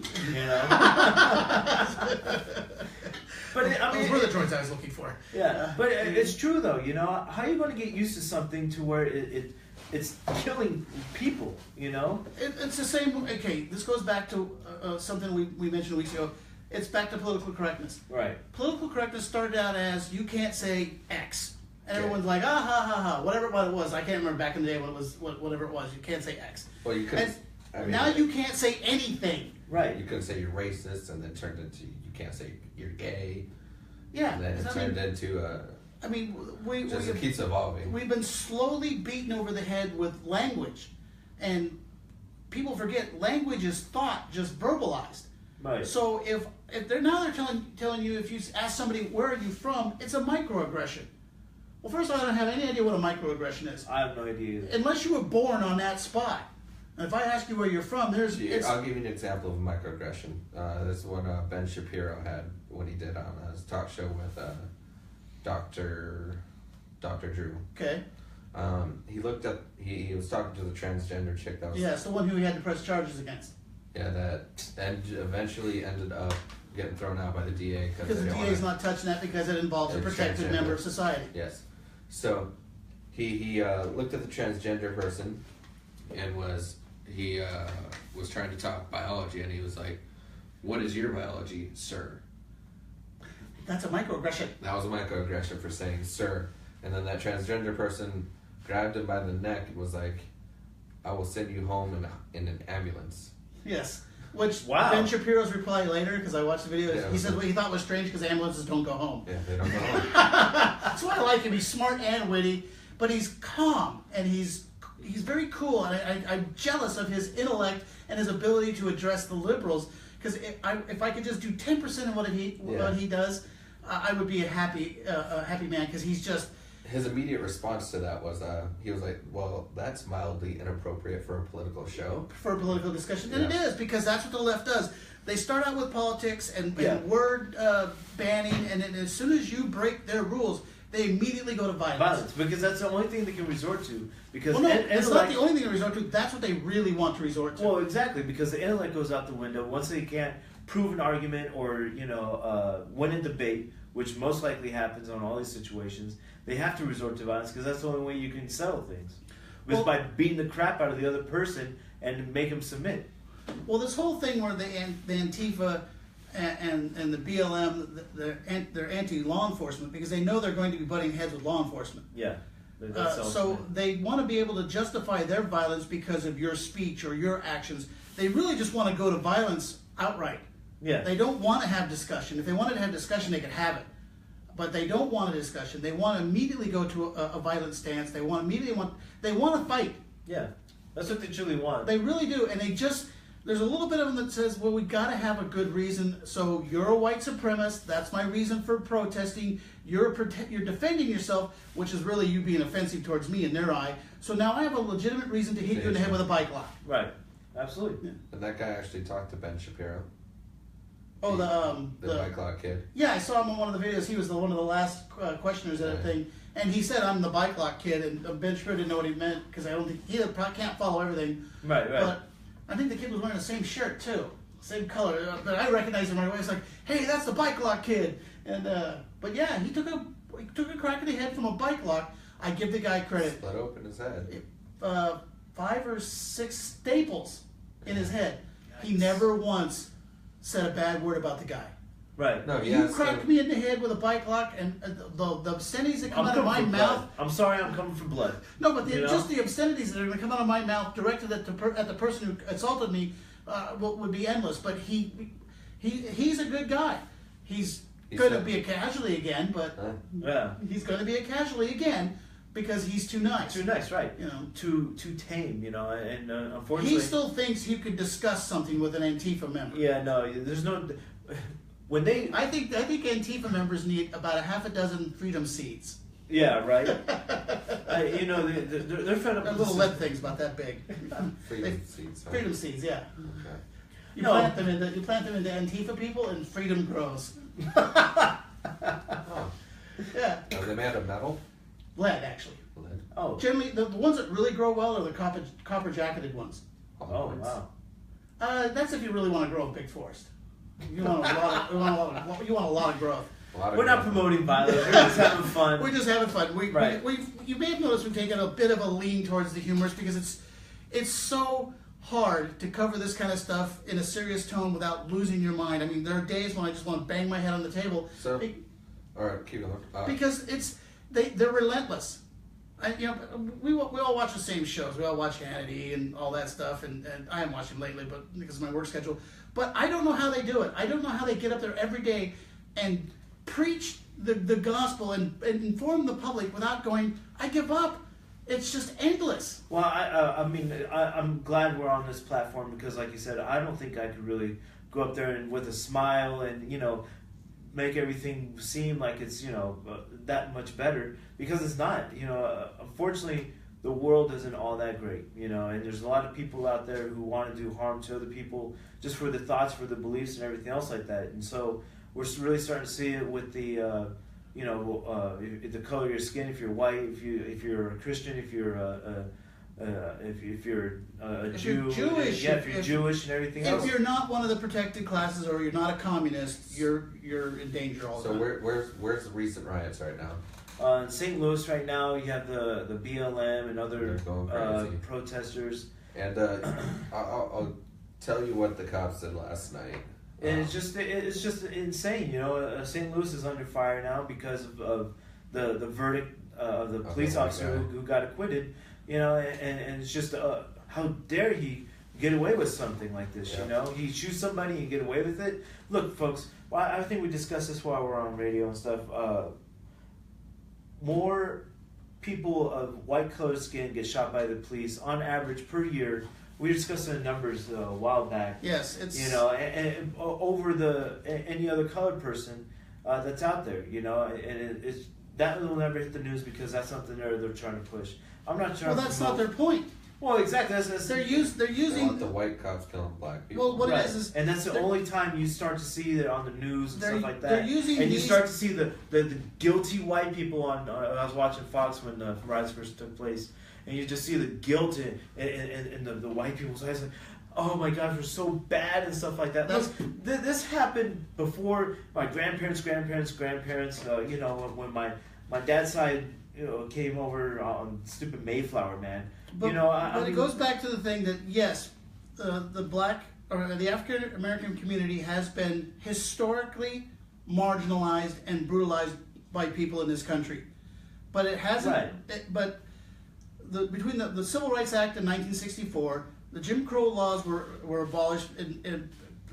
[SPEAKER 1] But
[SPEAKER 2] Those were the droids I was looking for.
[SPEAKER 1] Yeah, but it's true though. How are you going to get used to something to where it's killing people?
[SPEAKER 2] It's the same. Okay, this goes back to something we mentioned weeks ago. It's back to political correctness.
[SPEAKER 1] Right.
[SPEAKER 2] Political correctness started out as you can't say X, and
[SPEAKER 3] Okay.
[SPEAKER 2] everyone's like, ah ha ha ha, whatever it was. I can't remember back in the day what it was. Whatever it was, you can't say X.
[SPEAKER 3] Well, you
[SPEAKER 2] And
[SPEAKER 3] could.
[SPEAKER 2] now you can't say anything.
[SPEAKER 1] Right.
[SPEAKER 3] You couldn't say you're racist, and then turned into you can't say you're gay.
[SPEAKER 2] Yeah.
[SPEAKER 3] And then it turned into
[SPEAKER 2] I mean,
[SPEAKER 3] it keeps evolving.
[SPEAKER 2] we've been slowly beaten over the head with language, and people forget language is thought, just verbalized.
[SPEAKER 1] Right.
[SPEAKER 2] So if they're telling you, if you ask somebody where are you from, it's a microaggression. Well, first of all, I don't have any idea what a microaggression is,
[SPEAKER 1] I have no idea either.
[SPEAKER 2] unless you were born on that spot. And if I ask you where you're from,
[SPEAKER 3] I'll give you an example of a microaggression. This is what Ben Shapiro had when he did on his talk show with Dr. Drew.
[SPEAKER 2] okay.
[SPEAKER 3] He looked at he was talking to the transgender chick that was
[SPEAKER 2] Yeah, it's the one who he had to press charges against.
[SPEAKER 3] Yeah, that and eventually ended up getting thrown out by the DA
[SPEAKER 2] Because the DA is not touching that because it involves a
[SPEAKER 3] It's
[SPEAKER 2] protected
[SPEAKER 3] transgender.
[SPEAKER 2] member of society.
[SPEAKER 3] Yes. So he looked at the transgender person and was trying to talk biology, and he was like, "What is your biology, sir?"
[SPEAKER 2] That's a microaggression.
[SPEAKER 3] That was a microaggression for saying "sir," and then that transgender person grabbed him by the neck and was like, "I will send you home in an ambulance."
[SPEAKER 2] Yes. Which
[SPEAKER 1] Wow.
[SPEAKER 2] Ben Shapiro's reply later, because I watched the video,
[SPEAKER 3] Yeah,
[SPEAKER 2] he said what he thought was strange because ambulances don't go home.
[SPEAKER 3] Yeah, they don't go home.
[SPEAKER 2] That's why I like him. He's smart and witty, but he's calm and he's very cool. And I'm jealous of his intellect and his ability to address the liberals. Because if I could just do 10% of what he does, I would be a happy man. Because he's just
[SPEAKER 3] His immediate response to that was, he was like, "Well, that's mildly inappropriate for a political show."
[SPEAKER 2] for a political discussion, and it
[SPEAKER 3] Yeah.
[SPEAKER 2] is because that's what the left does. They start out with politics and
[SPEAKER 1] Yeah.
[SPEAKER 2] word banning, and then as soon as you break their rules, they immediately go to
[SPEAKER 1] Violence, because that's the only thing they can resort to. Because
[SPEAKER 2] Well, no, it's not
[SPEAKER 1] intellect-
[SPEAKER 2] the only thing to resort to. That's what they really want to resort to.
[SPEAKER 1] Well, exactly, because the intellect goes out the window once they can't prove an argument or win a debate, which most likely happens on all these situations. They have to resort to violence because that's the only way you can settle things, is
[SPEAKER 2] Well-
[SPEAKER 1] by beating the crap out of the other person and make them submit.
[SPEAKER 2] Well, this whole thing where the Antifa and the BLM, they're anti-law enforcement because they know they're going to be butting heads with law enforcement.
[SPEAKER 1] Yeah.
[SPEAKER 2] So they want to be able to justify their violence because of your speech or your actions. They really just want to go to violence outright.
[SPEAKER 1] yeah.
[SPEAKER 2] They don't want to have discussion. If they wanted to have discussion, they could have it. But they don't want a discussion. They want to immediately go to a violent stance. They want to fight.
[SPEAKER 1] Yeah. That's what they truly want.
[SPEAKER 2] They really do. And there's a little bit of them that says, well, we got to have a good reason. So you're a white supremacist. That's my reason for protesting. You're defending yourself, which is really you being offensive towards me in their eye. So now I have a legitimate reason to hit you in the head with a bike lock.
[SPEAKER 1] Right. Absolutely.
[SPEAKER 3] And that guy actually talked to Ben Shapiro,
[SPEAKER 2] Oh,
[SPEAKER 3] the White Claw kid.
[SPEAKER 2] Yeah, I saw him on one of the videos. He was one of the last questioners at that thing, and he said, "I'm the bike lock kid." And Ben Shapiro didn't know what he meant because I don't think he probably can't follow everything.
[SPEAKER 1] Right.
[SPEAKER 2] But I think the kid was wearing the same shirt too, same color. But I recognized him right away. It's like, "Hey, that's the bike lock kid." And but yeah, he took a crack at the head from a bike lock. I give the guy credit.
[SPEAKER 3] Split open his head.
[SPEAKER 2] 5 or 6 staples in his head. He never once said a bad word about the guy.
[SPEAKER 1] Right.
[SPEAKER 3] No,
[SPEAKER 2] You cracked me in the head with a bike lock, and the obscenities that come out of my mouth.
[SPEAKER 1] I'm sorry, I'm coming for blood.
[SPEAKER 2] No, but
[SPEAKER 1] You know?
[SPEAKER 2] just the obscenities that are going to come out of my mouth directed at the person who assaulted me would be endless. But he's a good guy. He's going to be a casualty again, but
[SPEAKER 1] Yeah.
[SPEAKER 2] he's going to be a casualty again because he's too nice.
[SPEAKER 1] Too nice, right?
[SPEAKER 2] You know.
[SPEAKER 1] Too tame, and unfortunately.
[SPEAKER 2] He still thinks you could discuss something with an Antifa member.
[SPEAKER 1] Yeah, no, there's no. When they.
[SPEAKER 2] I think Antifa members need about a half a dozen freedom seeds.
[SPEAKER 1] Yeah, right. They're fed up.
[SPEAKER 2] They're
[SPEAKER 1] with
[SPEAKER 2] little
[SPEAKER 1] the
[SPEAKER 2] lead things about that big.
[SPEAKER 3] Freedom seeds. Huh?
[SPEAKER 2] Freedom seeds, yeah.
[SPEAKER 3] Okay.
[SPEAKER 2] You
[SPEAKER 1] No.
[SPEAKER 2] plant them into Antifa people, and freedom grows.
[SPEAKER 3] Oh.
[SPEAKER 2] Yeah,
[SPEAKER 3] Are they made out of metal?
[SPEAKER 2] lead actually.
[SPEAKER 3] Lead.
[SPEAKER 1] Oh.
[SPEAKER 2] Generally, the ones that really grow well are the copper jacketed ones.
[SPEAKER 1] Oh wow.
[SPEAKER 2] That's if you really want to grow a big forest. You want a lot of growth.
[SPEAKER 3] A lot of
[SPEAKER 1] We're not
[SPEAKER 3] growth.
[SPEAKER 1] promoting violence. We're just having fun.
[SPEAKER 2] We're just having fun.
[SPEAKER 1] Right.
[SPEAKER 2] You may have noticed we've taken a bit of a lean towards the humorous because it's so hard to cover this kind of stuff in a serious tone without losing your mind. I mean, there are days when I just want to bang my head on the table.
[SPEAKER 3] So, all right, keep going.
[SPEAKER 2] Because they're relentless. We all watch the same shows. We all watch Hannity and all that stuff, and I haven't watched them lately, but because of my work schedule. But I don't know how they do it. I don't know how they get up there every day and preach the gospel and inform the public without going, I give up. It's just endless.
[SPEAKER 1] Well, I'm glad we're on this platform because, like you said, I don't think I could really go up there and with a smile and make everything seem like it's that much better because it's not. Unfortunately, the world isn't all that great. And there's a lot of people out there who want to do harm to other people just for the thoughts, for the beliefs, and everything else like that. And so we're really starting to see it with the the color of your skin. If you're white, if you're a Christian, if you're if you're a
[SPEAKER 2] If
[SPEAKER 1] Jew,
[SPEAKER 2] you're Jewish,
[SPEAKER 1] if you're Jewish and everything
[SPEAKER 2] If
[SPEAKER 1] else.
[SPEAKER 2] you're not one of the protected classes or you're not a communist, you're in danger all the
[SPEAKER 3] So
[SPEAKER 2] time.
[SPEAKER 3] where's the recent riots right now?
[SPEAKER 1] In St. Louis right now, you have the BLM and other
[SPEAKER 3] They're going crazy.
[SPEAKER 1] protesters.
[SPEAKER 3] And I'll tell you what the cops did last night.
[SPEAKER 1] And it's just insane, you know. St. Louis is under fire now because of the verdict of the police
[SPEAKER 3] one
[SPEAKER 1] officer
[SPEAKER 3] guy.
[SPEAKER 1] who got acquitted, you know. And it's just how dare he get away with something like this,
[SPEAKER 3] Yeah.
[SPEAKER 1] you know? He shoots somebody and get away with it. Look, folks, well, I think we discussed this while we're on radio and stuff. More people of white colored skin get shot by the police on average per year. We discussed the numbers a while back.
[SPEAKER 2] Yes, it's
[SPEAKER 1] You know, and over any other colored person that's out there, you know, and it's that will never hit the news because that's something they're trying to push. I'm not trying.
[SPEAKER 2] well, that's not their point.
[SPEAKER 1] Well, exactly. That's
[SPEAKER 2] They're
[SPEAKER 3] They want
[SPEAKER 2] using.
[SPEAKER 3] the white cops killing black people.
[SPEAKER 2] Well, what
[SPEAKER 1] right.
[SPEAKER 2] it is
[SPEAKER 1] and that's the
[SPEAKER 2] they're-
[SPEAKER 1] only time you start to see that on the news and
[SPEAKER 2] They're-
[SPEAKER 1] stuff like that.
[SPEAKER 2] they're using
[SPEAKER 1] and you
[SPEAKER 2] these-
[SPEAKER 1] start to see the guilty white people on. I was watching Fox when the riots first took place, and you just see the guilt in the white people's eyes. Like, oh my gosh, we're so bad and stuff like that.
[SPEAKER 2] That's-
[SPEAKER 1] Look, this happened before my grandparents. You know, when my dad's side, you know, came over on stupid Mayflower, man.
[SPEAKER 2] But,
[SPEAKER 1] you know, I
[SPEAKER 2] but
[SPEAKER 1] mean,
[SPEAKER 2] it goes back to the thing that yes, the black or the African American community has been historically marginalized and brutalized by people in this country, but it hasn't.
[SPEAKER 1] Right.
[SPEAKER 2] But between the Civil Rights Act in 1964, the Jim Crow laws were abolished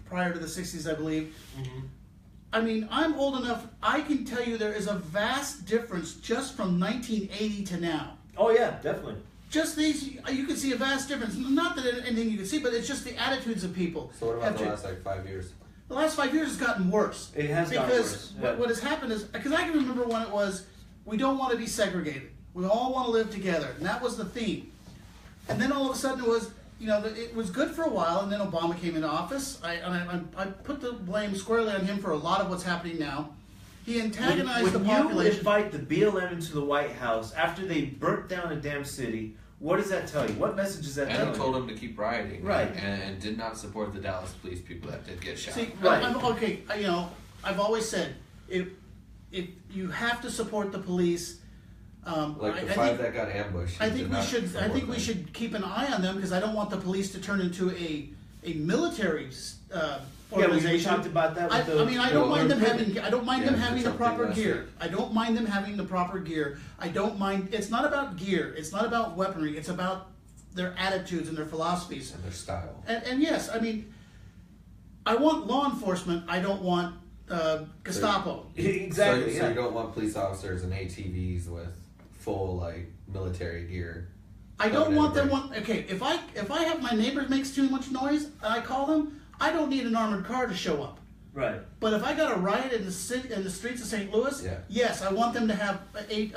[SPEAKER 2] prior to the 60s, I believe.
[SPEAKER 1] Mhm.
[SPEAKER 2] I mean, I'm old enough. I can tell you there is a vast difference just from 1980 to now.
[SPEAKER 1] Oh yeah, definitely.
[SPEAKER 2] Just these, you can see a vast difference. Not that anything you can see, but it's just the attitudes of people.
[SPEAKER 3] So what about
[SPEAKER 2] have
[SPEAKER 3] the
[SPEAKER 2] changed.
[SPEAKER 3] last like 5 years?
[SPEAKER 2] The last 5 years has gotten worse.
[SPEAKER 1] It has gotten
[SPEAKER 2] because
[SPEAKER 1] worse, yeah.
[SPEAKER 2] what has happened is because I can remember when it was we don't want to be segregated. We all want to live together, and that was the theme. And then all of a sudden it was, you know, it was good for a while, and then Obama came into office. I put the blame squarely on him for a lot of what's happening now. He antagonized the
[SPEAKER 1] when
[SPEAKER 2] population.
[SPEAKER 1] you invite the BLM into the White House after they burnt down a damn city, what does that tell you? What message does that tell
[SPEAKER 3] And
[SPEAKER 1] you?
[SPEAKER 3] he told him to keep rioting,
[SPEAKER 1] Right.
[SPEAKER 3] And did not support the Dallas police people that did get shot.
[SPEAKER 2] See,
[SPEAKER 1] Right.
[SPEAKER 2] okay, you know, I've always said if you have to support the police.
[SPEAKER 3] Like the
[SPEAKER 2] I
[SPEAKER 3] five
[SPEAKER 2] think,
[SPEAKER 3] that got ambushed.
[SPEAKER 2] I
[SPEAKER 3] he
[SPEAKER 2] think
[SPEAKER 3] did
[SPEAKER 2] we
[SPEAKER 3] not
[SPEAKER 2] should. I
[SPEAKER 3] support
[SPEAKER 2] think we
[SPEAKER 3] them.
[SPEAKER 2] should keep an eye on them because I don't want the police to turn into a military
[SPEAKER 1] yeah,
[SPEAKER 2] organization.
[SPEAKER 1] we talked about that. With the,
[SPEAKER 2] I mean, I don't mind them having. I don't mind them
[SPEAKER 3] Yeah,
[SPEAKER 2] having the
[SPEAKER 3] something
[SPEAKER 2] proper
[SPEAKER 3] last
[SPEAKER 2] gear.
[SPEAKER 3] week.
[SPEAKER 2] I don't mind them having the proper gear. I don't mind. It's not about gear. It's not about weaponry. It's about their attitudes and their philosophies.
[SPEAKER 3] And their style.
[SPEAKER 2] And yes, I mean, I want law enforcement. I don't want Gestapo.
[SPEAKER 1] exactly.
[SPEAKER 3] So
[SPEAKER 1] yeah.
[SPEAKER 3] you don't want police officers and ATVs with full like military gear.
[SPEAKER 2] I don't want them.
[SPEAKER 3] Everybody.
[SPEAKER 2] Okay, if I have my neighbor makes too much noise and I call them, I don't need an armored car to show up.
[SPEAKER 1] Right.
[SPEAKER 2] But if I got a riot in the city, in the streets of St. Louis,
[SPEAKER 3] Yeah.
[SPEAKER 2] yes, I want them to have
[SPEAKER 3] An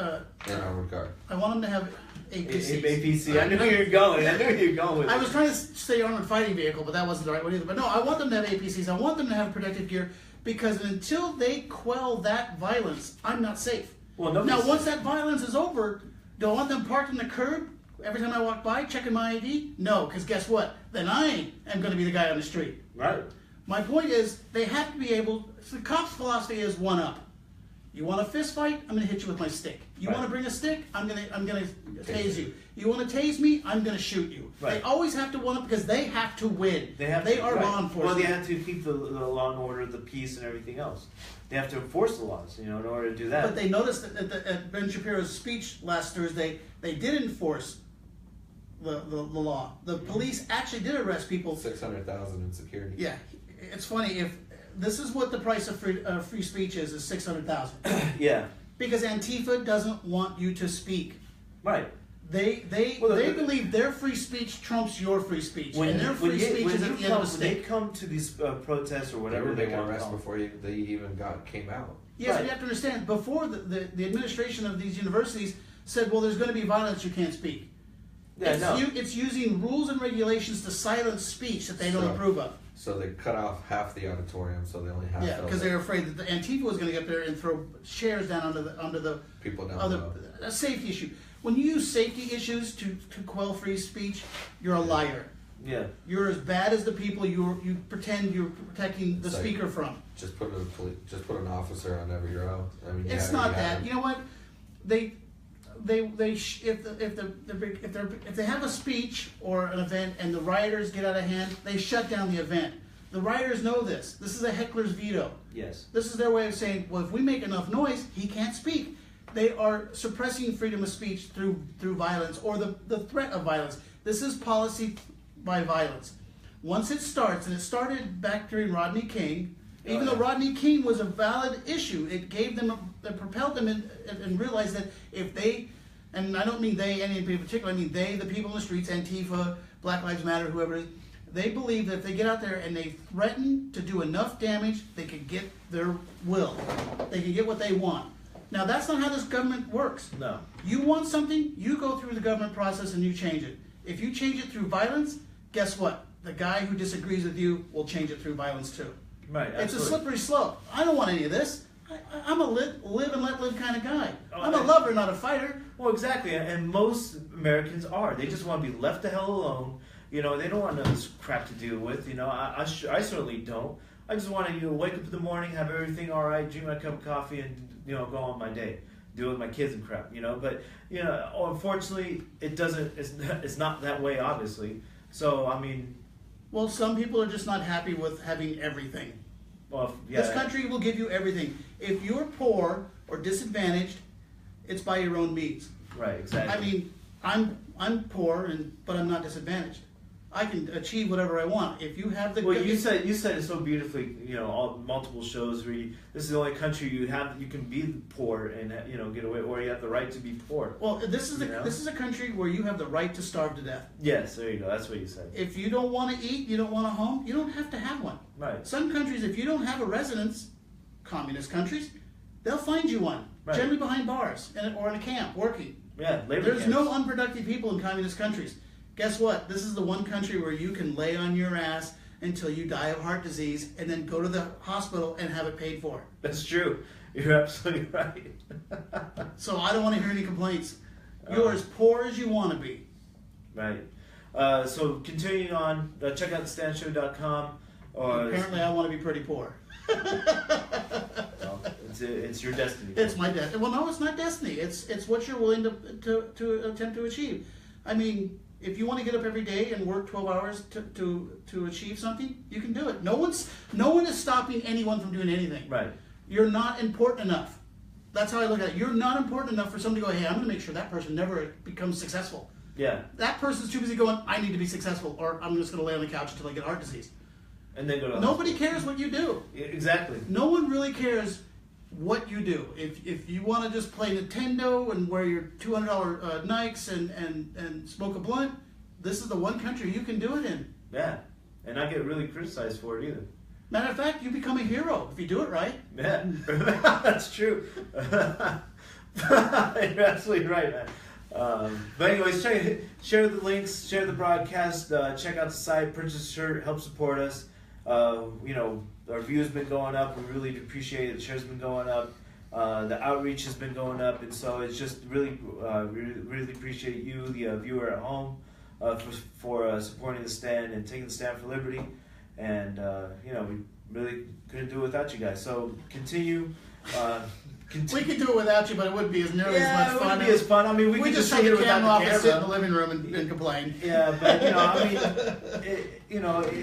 [SPEAKER 3] armored car.
[SPEAKER 2] I want them to have APCs.
[SPEAKER 1] APC. I knew you were going. I knew you were going with
[SPEAKER 2] I
[SPEAKER 1] it.
[SPEAKER 2] was trying to say armored fighting vehicle, but that wasn't the right one either. But no, I want them to have APCs. I want them to have protective gear because until they quell that violence, I'm not safe.
[SPEAKER 1] Well,
[SPEAKER 2] Now,
[SPEAKER 1] nobody's-
[SPEAKER 2] once that violence is over, do I want them parked on the curb every time I walk by, checking my ID? No, because guess what? Then I am going to be the guy on the street.
[SPEAKER 1] Right.
[SPEAKER 2] My point is, they have to be able. So the cops' philosophy is one up. You want a fist fight? I'm going to hit you with my stick. You
[SPEAKER 1] Right.
[SPEAKER 2] want to bring a stick? I'm going to tase you. You want to tase me? I'm going to shoot you.
[SPEAKER 1] Right.
[SPEAKER 2] They always have to one up because they have to win. They
[SPEAKER 1] are
[SPEAKER 2] are
[SPEAKER 1] right.
[SPEAKER 2] law enforcement.
[SPEAKER 1] Well, they have to keep the law and order, the peace, and everything else. They have to enforce the laws, you know, in order to do that.
[SPEAKER 2] But they noticed that at Ben Shapiro's speech last Thursday, they did enforce the law. The police actually did arrest people.
[SPEAKER 3] 600,000 in security.
[SPEAKER 2] Yeah, it's funny if this is what the price of free speech is 600,000
[SPEAKER 1] yeah.
[SPEAKER 2] because Antifa doesn't want you to speak.
[SPEAKER 1] Right.
[SPEAKER 2] They
[SPEAKER 1] Well,
[SPEAKER 2] believe their free speech trumps your free speech, and their
[SPEAKER 1] when
[SPEAKER 2] free speech is at the end of a
[SPEAKER 1] when they
[SPEAKER 2] stick.
[SPEAKER 1] come to these protests or
[SPEAKER 3] They
[SPEAKER 1] whatever
[SPEAKER 3] were
[SPEAKER 1] they
[SPEAKER 3] making
[SPEAKER 1] want to
[SPEAKER 3] arrests
[SPEAKER 1] call
[SPEAKER 3] before they even came out.
[SPEAKER 2] Yes,
[SPEAKER 1] Right.
[SPEAKER 2] but you have to understand. Before the administration of these universities said, "Well, there's going to be violence. You can't speak."
[SPEAKER 1] Yeah, no.
[SPEAKER 2] It's using rules and regulations to silence speech that they don't
[SPEAKER 3] So-
[SPEAKER 2] approve of.
[SPEAKER 3] So they cut off half the auditorium, so they only have
[SPEAKER 2] Yeah, because they're afraid that the Antifa was going to get there and throw chairs down under the
[SPEAKER 3] people down
[SPEAKER 2] other
[SPEAKER 3] below.
[SPEAKER 2] a safety issue. when you use safety issues to quell free speech, you're a liar.
[SPEAKER 1] Yeah.
[SPEAKER 2] You're as bad as the people you pretend you're protecting the
[SPEAKER 4] It's like-
[SPEAKER 2] speaker from.
[SPEAKER 4] Just put an officer on every row. I mean,
[SPEAKER 2] It's
[SPEAKER 4] yeah,
[SPEAKER 2] not
[SPEAKER 4] you
[SPEAKER 2] that.
[SPEAKER 4] have-
[SPEAKER 2] You know what? If they have a speech or an event and the rioters get out of hand, they shut down the event. The rioters know this. This is a heckler's veto.
[SPEAKER 1] Yes.
[SPEAKER 2] This is their way of saying, well, if we make enough noise, he can't speak. They are suppressing freedom of speech through violence or the threat of violence. This is policy by violence. Once it starts, and it started back during Rodney King, even though Rodney King was a valid issue, it gave them, it propelled them and realized that if they, and I don't mean they, any in particular, I mean they, the people in the streets, Antifa, Black Lives Matter, whoever it is, they believe that if they get out there and they threaten to do enough damage, they could get their will. They can get what they want. Now, that's not how this government works.
[SPEAKER 1] No.
[SPEAKER 2] You want something, you go through the government process and you change it. If you change it through violence, guess what? The guy who disagrees with you will change it through violence too.
[SPEAKER 1] Right.
[SPEAKER 2] It's a
[SPEAKER 1] absolutely.
[SPEAKER 2] slippery slope. I don't want any of this. I'm a live and let live kind of guy.
[SPEAKER 1] Oh,
[SPEAKER 2] I'm a
[SPEAKER 1] and-
[SPEAKER 2] lover, not a fighter.
[SPEAKER 1] Well, exactly, and most Americans are. They just want to be left the hell alone. You know, they don't want none of this crap to deal with. You know, I certainly don't. I just want to wake up in the morning, have everything all right, drink my cup of coffee, and go on my day, deal with my kids and crap. But unfortunately, it doesn't. It's not that way, obviously. So I mean,
[SPEAKER 2] Well, some people are just not happy with having everything.
[SPEAKER 1] well, yeah.
[SPEAKER 2] This country will give you everything. If you're poor or disadvantaged, it's by your own means.
[SPEAKER 1] Right. Exactly.
[SPEAKER 2] I mean, I'm poor, but I'm not disadvantaged. I can achieve whatever I want. If you have the
[SPEAKER 1] Well, you said it so beautifully. All multiple shows where this is the only country you can be poor and get away, or you have the right to be poor.
[SPEAKER 2] Well, this is
[SPEAKER 1] You know?
[SPEAKER 2] this is a country where you have the right to starve to death.
[SPEAKER 1] Yes, there you go. That's what you said.
[SPEAKER 2] If you don't want to eat, you don't want a home, you don't have to have one.
[SPEAKER 1] Right.
[SPEAKER 2] Some countries, if you don't have a residence, communist countries, they'll find you one.
[SPEAKER 1] Right.
[SPEAKER 2] Generally behind bars or in a camp working.
[SPEAKER 1] Yeah. Labor
[SPEAKER 2] There's
[SPEAKER 1] camps.
[SPEAKER 2] no unproductive people in communist countries. Guess what? This is the one country where you can lay on your ass until you die of heart disease and then go to the hospital and have it paid for.
[SPEAKER 1] That's true. You're absolutely right.
[SPEAKER 2] So I don't want to hear any complaints. You're as poor as you want to be.
[SPEAKER 1] Right. So continuing on, check out thestandshow.com. Or
[SPEAKER 2] Apparently I want to be pretty poor.
[SPEAKER 1] well, it's your destiny.
[SPEAKER 2] It's my destiny. Well, no, it's not destiny. It's what you're willing to attempt to achieve. I mean, if you want to get up every day and work 12 hours to achieve something, you can do it. No one is stopping anyone from doing anything.
[SPEAKER 1] Right.
[SPEAKER 2] You're not important enough. That's how I look at it. You're not important enough for somebody to go, hey, I'm going to make sure that person never becomes successful.
[SPEAKER 1] Yeah.
[SPEAKER 2] That person's too busy going, I need to be successful, or I'm just going to lay on the couch until I get heart disease.
[SPEAKER 1] And then go to the
[SPEAKER 2] Nobody
[SPEAKER 1] hospital.
[SPEAKER 2] cares what you do.
[SPEAKER 1] Exactly.
[SPEAKER 2] No one really cares what you do. If you want to just play Nintendo and wear your $200 Nikes and smoke a blunt, this is the one country you can do it in.
[SPEAKER 1] Yeah. And not get really criticized for it either.
[SPEAKER 2] Matter of fact, you become a hero if you do it right.
[SPEAKER 1] Yeah. That's true. You're absolutely right, man. But anyways, share the links, share the broadcast, check out the site, purchase a shirt, help support us. Our views have been going up. We really appreciate it. The shares been going up. The outreach has been going up, and so it's just really appreciate you, the viewer at home, for supporting the stand and taking the stand for liberty. And we really couldn't do it without you guys. So continue.
[SPEAKER 2] We could do it without you, but it wouldn't be as nearly as much
[SPEAKER 1] it
[SPEAKER 2] fun.
[SPEAKER 1] wouldn't be as fun. I mean, we could
[SPEAKER 2] just
[SPEAKER 1] sit
[SPEAKER 2] take
[SPEAKER 1] here
[SPEAKER 2] the
[SPEAKER 1] without
[SPEAKER 2] camera off
[SPEAKER 1] the
[SPEAKER 2] and sit in the
[SPEAKER 1] camera.
[SPEAKER 2] living room and complain.
[SPEAKER 1] Yeah, but I mean,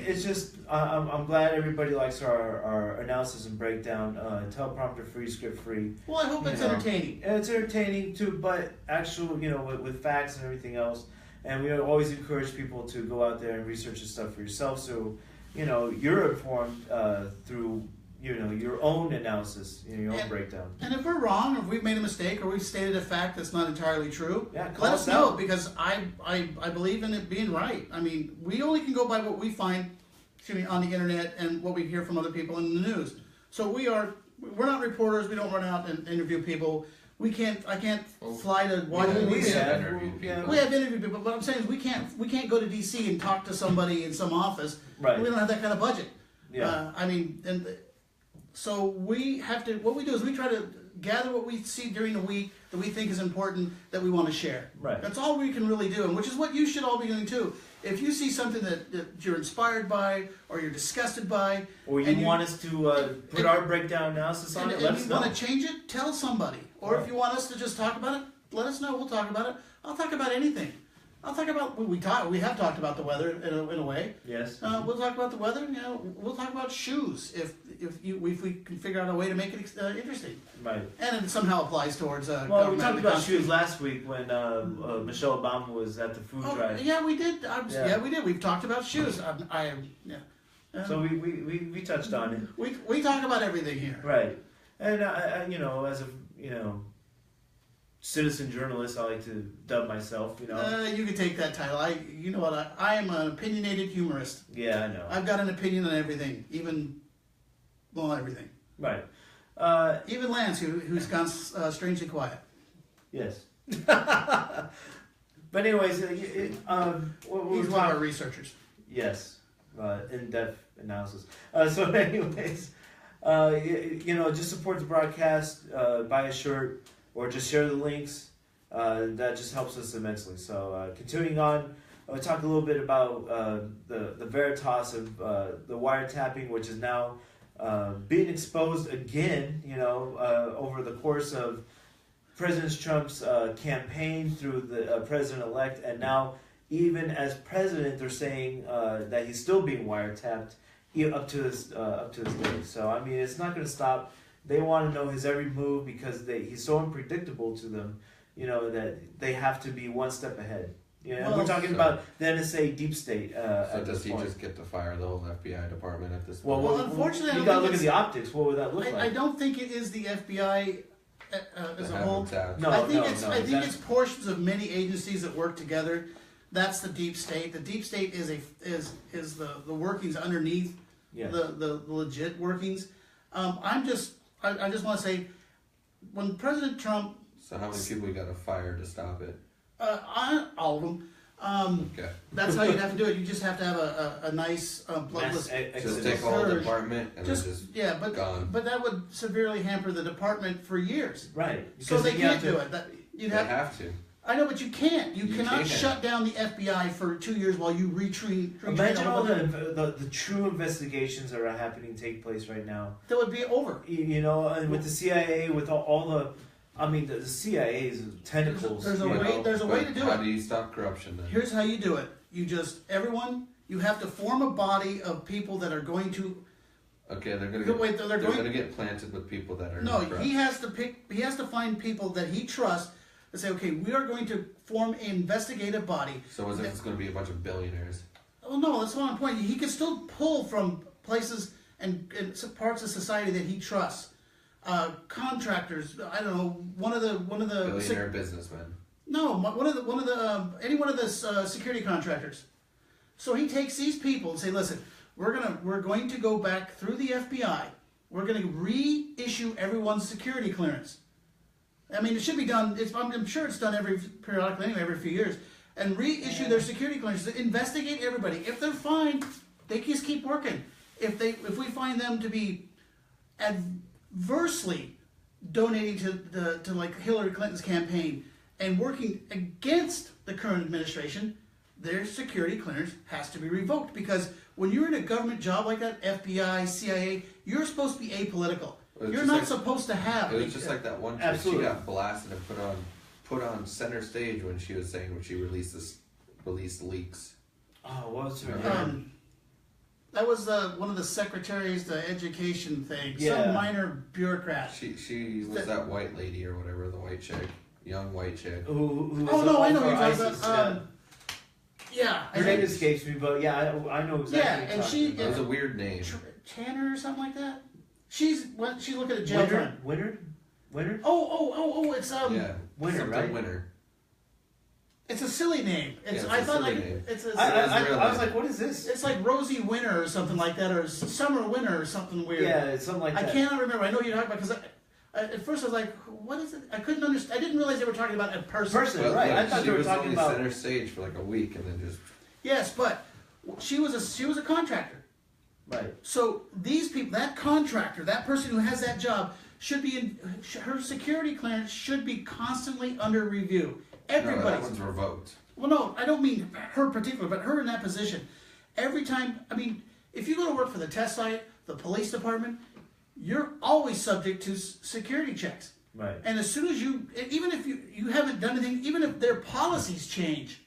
[SPEAKER 1] it's just I'm glad everybody likes our analysis and breakdown. Teleprompter free, script free.
[SPEAKER 2] Well, I hope it's entertaining.
[SPEAKER 1] And it's entertaining too, but actual, with facts and everything else. And we always encourage people to go out there and research this stuff for yourself, so you're informed through your own analysis, your own breakdown.
[SPEAKER 2] And if we're wrong, or if we've made a mistake, or we've stated a fact that's not entirely true,
[SPEAKER 1] Yeah, call
[SPEAKER 2] let
[SPEAKER 1] us
[SPEAKER 2] us know,
[SPEAKER 1] out.
[SPEAKER 2] because I believe in it being right. I mean, we only can go by what we find on the internet and what we hear from other people in the news. So we're not reporters. We don't run out and interview people. I can't fly to Washington,
[SPEAKER 1] we
[SPEAKER 2] D.C.
[SPEAKER 1] have
[SPEAKER 3] interviewed
[SPEAKER 1] yeah,
[SPEAKER 2] We have interviewed people, but what I'm saying is we can't go to D.C. and talk to somebody in some office.
[SPEAKER 1] Right.
[SPEAKER 2] We don't have that kind of budget.
[SPEAKER 1] Yeah.
[SPEAKER 2] So we have to. What we do is we try to gather what we see during the week that we think is important that we want to share.
[SPEAKER 1] Right.
[SPEAKER 2] That's all we can really do, and which is what you should all be doing too. If you see something that you're inspired by or you're disgusted by,
[SPEAKER 1] Or
[SPEAKER 2] and
[SPEAKER 1] you want us to put our breakdown analysis on it,
[SPEAKER 2] and
[SPEAKER 1] let
[SPEAKER 2] you
[SPEAKER 1] us know.
[SPEAKER 2] want to change it, tell somebody. Or
[SPEAKER 1] Right.
[SPEAKER 2] if you want us to just talk about it, let us know. We'll talk about it. I'll talk about anything. I'll talk about we have talked about the weather in a way.
[SPEAKER 1] Yes.
[SPEAKER 2] We'll talk about the weather. We'll talk about shoes if we can figure out a way to make it interesting.
[SPEAKER 1] Right.
[SPEAKER 2] And it somehow applies towards.
[SPEAKER 1] Well, we
[SPEAKER 2] government
[SPEAKER 1] talked
[SPEAKER 2] and
[SPEAKER 1] about
[SPEAKER 2] Constitution.
[SPEAKER 1] shoes last week when Michelle Obama was at the food
[SPEAKER 2] Oh,
[SPEAKER 1] drive.
[SPEAKER 2] yeah, we did.
[SPEAKER 1] Yeah.
[SPEAKER 2] Yeah, we did. We've talked about shoes.
[SPEAKER 1] So we touched on it.
[SPEAKER 2] We talk about everything here.
[SPEAKER 1] Right. And as a citizen journalist, I like to dub myself.
[SPEAKER 2] You can take that title. I am an opinionated humorist.
[SPEAKER 1] Yeah, I know.
[SPEAKER 2] I've got an opinion on everything, everything.
[SPEAKER 1] Right.
[SPEAKER 2] Even Lance, who's gone strangely quiet.
[SPEAKER 1] Yes. But anyways, what
[SPEAKER 2] He's
[SPEAKER 1] we're
[SPEAKER 2] one of our researchers.
[SPEAKER 1] Yes, in-depth analysis. So, anyways, just support the broadcast, buy a shirt, or just share the links. That just helps us immensely. So, continuing on, I'll talk a little bit about the Veritas of the wiretapping, which is now being exposed again. Over the course of President Trump's campaign through the president-elect, and now even as president, they're saying that he's still being wiretapped up to this day. So I mean, it's not going to stop. They want to know his every move because he's so unpredictable to them. That they have to be one step ahead.
[SPEAKER 2] Well,
[SPEAKER 1] we're talking about the NSA deep state.
[SPEAKER 4] So
[SPEAKER 1] at
[SPEAKER 4] does
[SPEAKER 1] this
[SPEAKER 4] he
[SPEAKER 1] point.
[SPEAKER 4] just get to fire the whole FBI department at this
[SPEAKER 1] Well,
[SPEAKER 4] point?
[SPEAKER 2] Well, unfortunately, I
[SPEAKER 1] you
[SPEAKER 2] don't
[SPEAKER 1] gotta
[SPEAKER 2] think
[SPEAKER 1] look at
[SPEAKER 2] it's-
[SPEAKER 1] the optics. What would that look
[SPEAKER 2] I
[SPEAKER 1] like?
[SPEAKER 2] don't think it is the FBI as
[SPEAKER 4] To
[SPEAKER 2] a
[SPEAKER 4] have
[SPEAKER 2] whole.
[SPEAKER 4] him tapped?
[SPEAKER 1] No,
[SPEAKER 2] I think
[SPEAKER 1] no,
[SPEAKER 2] I think
[SPEAKER 1] that's-
[SPEAKER 2] it's portions of many agencies that work together. That's the deep state. The deep state is the workings underneath
[SPEAKER 1] Yes.
[SPEAKER 2] the legit workings. I just want to say, when President Trump,
[SPEAKER 4] So how many people you got to fire to stop it?
[SPEAKER 2] all of them,
[SPEAKER 4] Okay.
[SPEAKER 2] that's how you'd have to do it. You just have to have a nice bloodless.
[SPEAKER 4] Just take all the
[SPEAKER 2] Surge.
[SPEAKER 4] department and then just
[SPEAKER 2] Yeah, but
[SPEAKER 4] gone.
[SPEAKER 2] but that would severely hamper the department for years.
[SPEAKER 1] Right.
[SPEAKER 2] So
[SPEAKER 1] Because
[SPEAKER 2] they
[SPEAKER 1] then you
[SPEAKER 2] can't
[SPEAKER 1] have
[SPEAKER 2] do
[SPEAKER 1] to-
[SPEAKER 2] it. You'd
[SPEAKER 4] They
[SPEAKER 2] have.
[SPEAKER 4] have to.
[SPEAKER 2] I know, but you can't. You
[SPEAKER 4] You
[SPEAKER 2] cannot
[SPEAKER 4] can't.
[SPEAKER 2] shut down the FBI for 2 years while you retrain.
[SPEAKER 1] Imagine all
[SPEAKER 2] of them.
[SPEAKER 1] the true investigations that are happening take place right now.
[SPEAKER 2] That would be over.
[SPEAKER 1] And with the CIA, with all the, the CIA's tentacles.
[SPEAKER 2] There's a
[SPEAKER 1] you
[SPEAKER 2] way-
[SPEAKER 1] know.
[SPEAKER 2] there's a way
[SPEAKER 4] But
[SPEAKER 2] to do
[SPEAKER 4] how
[SPEAKER 2] it.
[SPEAKER 4] do you stop corruption then?
[SPEAKER 2] Here's how you do it. You have to form a body of people that are going to.
[SPEAKER 4] Okay, they're gonna
[SPEAKER 2] No,
[SPEAKER 4] get,
[SPEAKER 2] wait, they're
[SPEAKER 4] they're
[SPEAKER 2] going-
[SPEAKER 4] gonna get planted with people that are
[SPEAKER 2] No,
[SPEAKER 4] not corrupt.
[SPEAKER 2] he has to find people that he trusts and say, okay, we are going to form an investigative body.
[SPEAKER 4] So as if it's gonna be a bunch of billionaires.
[SPEAKER 2] Well, no, that's what I'm pointing. He can still pull from places and parts of society that he trusts. Contractors. I don't know. One of the
[SPEAKER 4] Billionaire businessmen.
[SPEAKER 2] No, any one of the security contractors. So he takes these people and say, listen, we're going to go back through the FBI. We're going to reissue everyone's security clearance. I mean, it should be done. I'm sure it's done periodically anyway, every few years, and reissue their security clearance. Investigate everybody. If they're fine, they just keep working. If we find them to be adversely donating to like Hillary Clinton's campaign and working against the current administration, their security clearance has to be revoked, because when you're in a government job like that, FBI, CIA, you're supposed to be apolitical.
[SPEAKER 4] Well, it's
[SPEAKER 2] You're
[SPEAKER 4] just
[SPEAKER 2] not
[SPEAKER 4] like-
[SPEAKER 2] supposed to have.
[SPEAKER 4] It was just like that one chick.
[SPEAKER 1] Absolutely.
[SPEAKER 4] She got blasted and put on center stage when she was saying when she released leaks.
[SPEAKER 1] Oh, what was her name?
[SPEAKER 2] That was one of the secretaries, the education thing,
[SPEAKER 1] Yeah.
[SPEAKER 2] some minor bureaucrat.
[SPEAKER 4] She was that white lady or whatever, the white chick, young white chick.
[SPEAKER 1] Who was
[SPEAKER 2] Oh no, I know
[SPEAKER 1] for
[SPEAKER 2] who you're talking
[SPEAKER 1] ISIS,
[SPEAKER 2] about. Yeah,
[SPEAKER 1] her name escapes me, but yeah, I know exactly.
[SPEAKER 2] Yeah,
[SPEAKER 1] what
[SPEAKER 2] and
[SPEAKER 1] you're
[SPEAKER 2] she-
[SPEAKER 1] talking
[SPEAKER 4] That was
[SPEAKER 1] about.
[SPEAKER 4] a weird name.
[SPEAKER 2] Tanner or something like that. She's looking at jail time.
[SPEAKER 1] Winner.
[SPEAKER 2] Oh, it's
[SPEAKER 4] Yeah,
[SPEAKER 1] Winner,
[SPEAKER 4] something
[SPEAKER 1] right?
[SPEAKER 4] Winner.
[SPEAKER 2] it's a silly name.
[SPEAKER 4] Yeah, it's
[SPEAKER 2] I
[SPEAKER 4] a
[SPEAKER 2] thought
[SPEAKER 4] silly
[SPEAKER 2] like
[SPEAKER 4] name.
[SPEAKER 2] it's a.
[SPEAKER 1] I was like, what is this?
[SPEAKER 2] It's like Rosie Winner or something like that, or Summer Winner or something weird.
[SPEAKER 1] Yeah, it's something like
[SPEAKER 2] I
[SPEAKER 1] that.
[SPEAKER 2] cannot remember. I know what you're talking about, because at first I was like, what is it? I couldn't understand. I didn't realize they were talking about a person.
[SPEAKER 1] Person. Right, I thought
[SPEAKER 4] she
[SPEAKER 1] they were
[SPEAKER 4] was
[SPEAKER 1] talking
[SPEAKER 4] only
[SPEAKER 1] about-
[SPEAKER 4] center stage for like a week and then just.
[SPEAKER 2] Yes, but she was a contractor.
[SPEAKER 1] Right.
[SPEAKER 2] So these people, that contractor, that person who has that job, should be her security clearance should be constantly under review.
[SPEAKER 3] No, that
[SPEAKER 2] Everybody's.
[SPEAKER 3] one's revoked.
[SPEAKER 2] Well, no, I don't mean her particular, but her in that position. Every time, I mean, if you go to work for the test site, the police department, you're always subject to security checks.
[SPEAKER 1] Right.
[SPEAKER 2] And as soon as even if you haven't done anything, even if their policies change,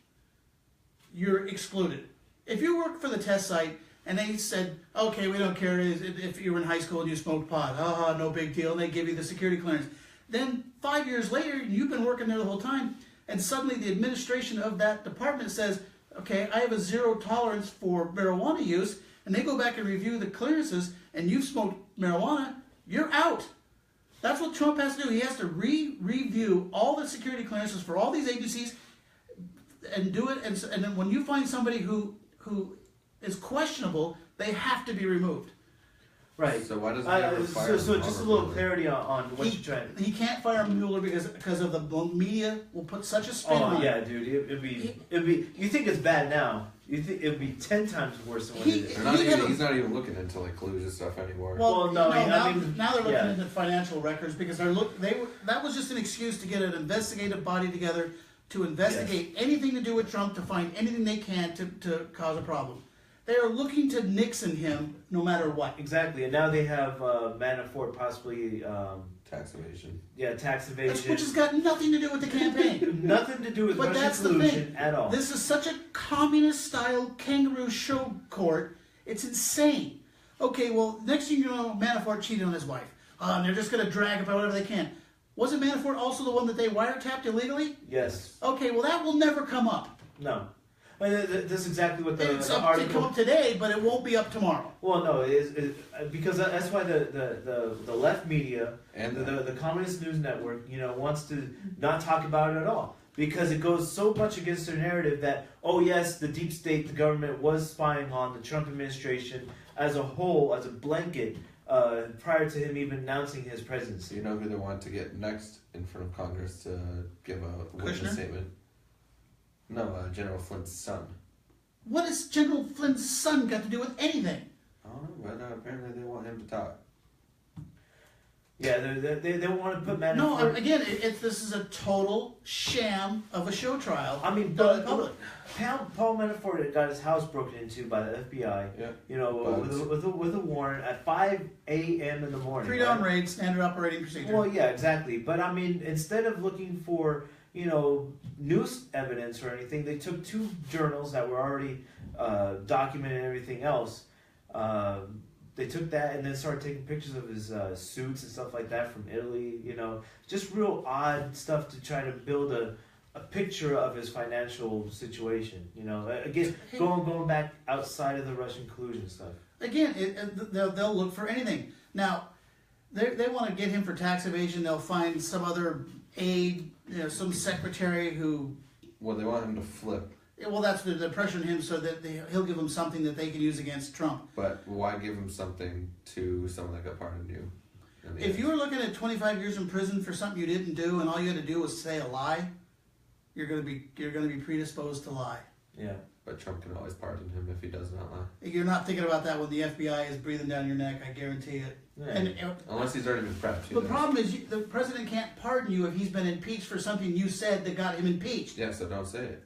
[SPEAKER 2] you're excluded. If you work for the test site and they said, okay, we don't care if you were in high school and you smoked pot, no big deal, and they give you the security clearance. Then 5 years later, you've been working there the whole time, and suddenly the administration of that department says, okay, I have a zero tolerance for marijuana use, and they go back and review the clearances, and you've smoked marijuana, you're out. That's what Trump has to do. He has to review all the security clearances for all these agencies and do it. And then when you find somebody who is questionable, they have to be removed.
[SPEAKER 1] Right.
[SPEAKER 3] So why doesn't he ever fire
[SPEAKER 1] so just a
[SPEAKER 3] Robert
[SPEAKER 1] little
[SPEAKER 3] Mueller?
[SPEAKER 1] clarity on what you're trying.
[SPEAKER 2] He can't fire Mueller because of the media will put such a spin on
[SPEAKER 1] Oh
[SPEAKER 2] it.
[SPEAKER 1] yeah, dude. It'd be. You think it's bad now? You think it'd be 10 times worse than what it is.
[SPEAKER 3] They're not
[SPEAKER 2] He
[SPEAKER 3] even,
[SPEAKER 2] had a-
[SPEAKER 3] he's not even looking into like collusion stuff anymore.
[SPEAKER 1] Well, no, I
[SPEAKER 2] now,
[SPEAKER 1] mean,
[SPEAKER 2] now they're looking
[SPEAKER 1] yeah.
[SPEAKER 2] into financial records because that was just an excuse to get an investigative body together to investigate anything to do with Trump, to find anything they can to cause a problem. They are looking to Nixon him no matter what.
[SPEAKER 1] Exactly, and now they have Manafort possibly,
[SPEAKER 3] Tax evasion.
[SPEAKER 1] tax evasion.
[SPEAKER 2] Which has got nothing to do with the campaign.
[SPEAKER 1] Nothing to do with
[SPEAKER 2] But
[SPEAKER 1] Russian
[SPEAKER 2] that's the
[SPEAKER 1] collusion
[SPEAKER 2] thing.
[SPEAKER 1] at all.
[SPEAKER 2] This is such a communist-style kangaroo show court. It's insane. Okay, well, next thing you know, Manafort cheated on his wife. And they're just going to drag about whatever they can. Wasn't Manafort also the one that they wiretapped illegally?
[SPEAKER 1] Yes.
[SPEAKER 2] Okay, well, that will never come up.
[SPEAKER 1] No. That's exactly what the,
[SPEAKER 2] It's
[SPEAKER 1] the
[SPEAKER 2] up to
[SPEAKER 1] article.
[SPEAKER 2] come up today, but it won't be up tomorrow.
[SPEAKER 1] Well, no, it is because that's why the left media
[SPEAKER 3] And
[SPEAKER 1] the Communist News Network, wants to not talk about it at all because it goes so much against their narrative that yes, the deep state, the government was spying on the Trump administration as a whole, as a blanket, prior to him even announcing his presidency.
[SPEAKER 3] You know who they want to get next in front of Congress to give a
[SPEAKER 2] Kushner?
[SPEAKER 3] witness statement? No, General Flint's son.
[SPEAKER 2] What has General Flynn's son got to do with anything?
[SPEAKER 3] I don't know, but apparently they want him to talk.
[SPEAKER 1] Yeah, they want to put Manafort.
[SPEAKER 2] No, again, this is a total sham of a show trial.
[SPEAKER 1] I mean,
[SPEAKER 2] done in
[SPEAKER 1] but
[SPEAKER 2] public.
[SPEAKER 1] Paul Manafort got his house broken into by the FBI.
[SPEAKER 3] Yeah.
[SPEAKER 1] With a warrant at 5 a.m. in the morning.
[SPEAKER 2] Pre-dawn
[SPEAKER 1] right?
[SPEAKER 2] raid, standard operating procedure.
[SPEAKER 1] Well, yeah, exactly. But I mean, instead of looking for news evidence or anything, they took two journals that were already documented and everything else. They took that and then started taking pictures of his suits and stuff like that from Italy. Just real odd stuff to try to build a picture of his financial situation. Again, going back outside of the Russian collusion stuff.
[SPEAKER 2] Again, they'll look for anything. Now, they want to get him for tax evasion. They'll find some other aide, some secretary who.
[SPEAKER 3] Well, they want him to flip.
[SPEAKER 2] Well, that's the pressure on him so that he'll give them something that they can use against Trump.
[SPEAKER 3] But why give him something to someone that got pardoned you?
[SPEAKER 2] If you were looking at 25 years in prison for something you didn't do, and all you had to do was say a lie, you're going to be predisposed to lie.
[SPEAKER 1] Yeah.
[SPEAKER 3] But Trump can always pardon him if he does not lie.
[SPEAKER 2] You're not thinking about that when the FBI is breathing down your neck. I guarantee it.
[SPEAKER 1] Yeah.
[SPEAKER 2] And
[SPEAKER 3] Unless he's already been prepped.
[SPEAKER 2] the problem is the president can't pardon you if he's been impeached for something you said that got him impeached.
[SPEAKER 3] Yeah, so don't say it.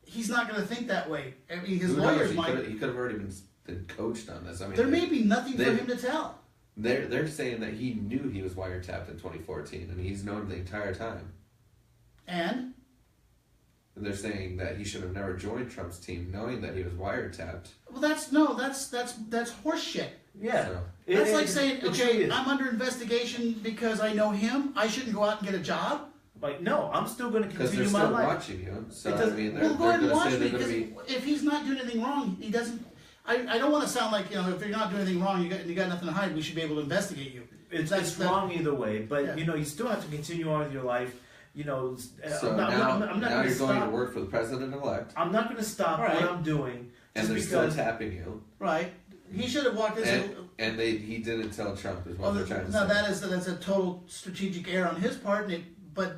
[SPEAKER 2] He's not going to think that way. I mean, his
[SPEAKER 3] Who knows?
[SPEAKER 2] lawyers
[SPEAKER 3] He
[SPEAKER 2] might.
[SPEAKER 3] could have already been coached on this. I mean,
[SPEAKER 2] There may be nothing for
[SPEAKER 3] they-
[SPEAKER 2] him to tell.
[SPEAKER 3] They're saying that he knew he was wiretapped in 2014, and he's known the entire time.
[SPEAKER 2] And
[SPEAKER 3] And they're saying that he should have never joined Trump's team, knowing that he was wiretapped.
[SPEAKER 2] well, that's horseshit.
[SPEAKER 1] Yeah.
[SPEAKER 3] So-
[SPEAKER 2] That's like saying,
[SPEAKER 1] it truly
[SPEAKER 2] okay,
[SPEAKER 1] is.
[SPEAKER 2] I'm under investigation because I know him. I shouldn't go out and get a job.
[SPEAKER 1] Like, no, I'm still going to
[SPEAKER 3] Because they're
[SPEAKER 1] continue my
[SPEAKER 3] still
[SPEAKER 1] life.
[SPEAKER 3] watching you. So,
[SPEAKER 1] It
[SPEAKER 3] I
[SPEAKER 1] doesn't-
[SPEAKER 3] mean, they're,
[SPEAKER 2] Well, go ahead and
[SPEAKER 3] they're
[SPEAKER 2] watch
[SPEAKER 3] going
[SPEAKER 2] me
[SPEAKER 3] to say they're
[SPEAKER 2] because
[SPEAKER 3] going to be.
[SPEAKER 2] if he's not doing anything wrong, he doesn't. I don't want to sound like if you're not doing anything wrong, you got nothing to hide. We should be able to investigate you.
[SPEAKER 1] It's
[SPEAKER 2] That's-
[SPEAKER 1] wrong either way, but
[SPEAKER 2] Yeah.
[SPEAKER 1] you still have to continue on with your life.
[SPEAKER 3] So
[SPEAKER 1] I'm not
[SPEAKER 3] now
[SPEAKER 1] gonna
[SPEAKER 3] you're going
[SPEAKER 1] stop.
[SPEAKER 3] to work for the president-elect,
[SPEAKER 1] I'm not going to stop
[SPEAKER 2] Right.
[SPEAKER 1] what I'm doing
[SPEAKER 3] and
[SPEAKER 1] just
[SPEAKER 3] they're still
[SPEAKER 1] because.
[SPEAKER 3] tapping you.
[SPEAKER 2] Right? He should have walked this.
[SPEAKER 3] And he didn't tell Trump, is what
[SPEAKER 2] Well,
[SPEAKER 3] they're trying to
[SPEAKER 2] no,
[SPEAKER 3] say.
[SPEAKER 2] that's a total strategic error on his part, but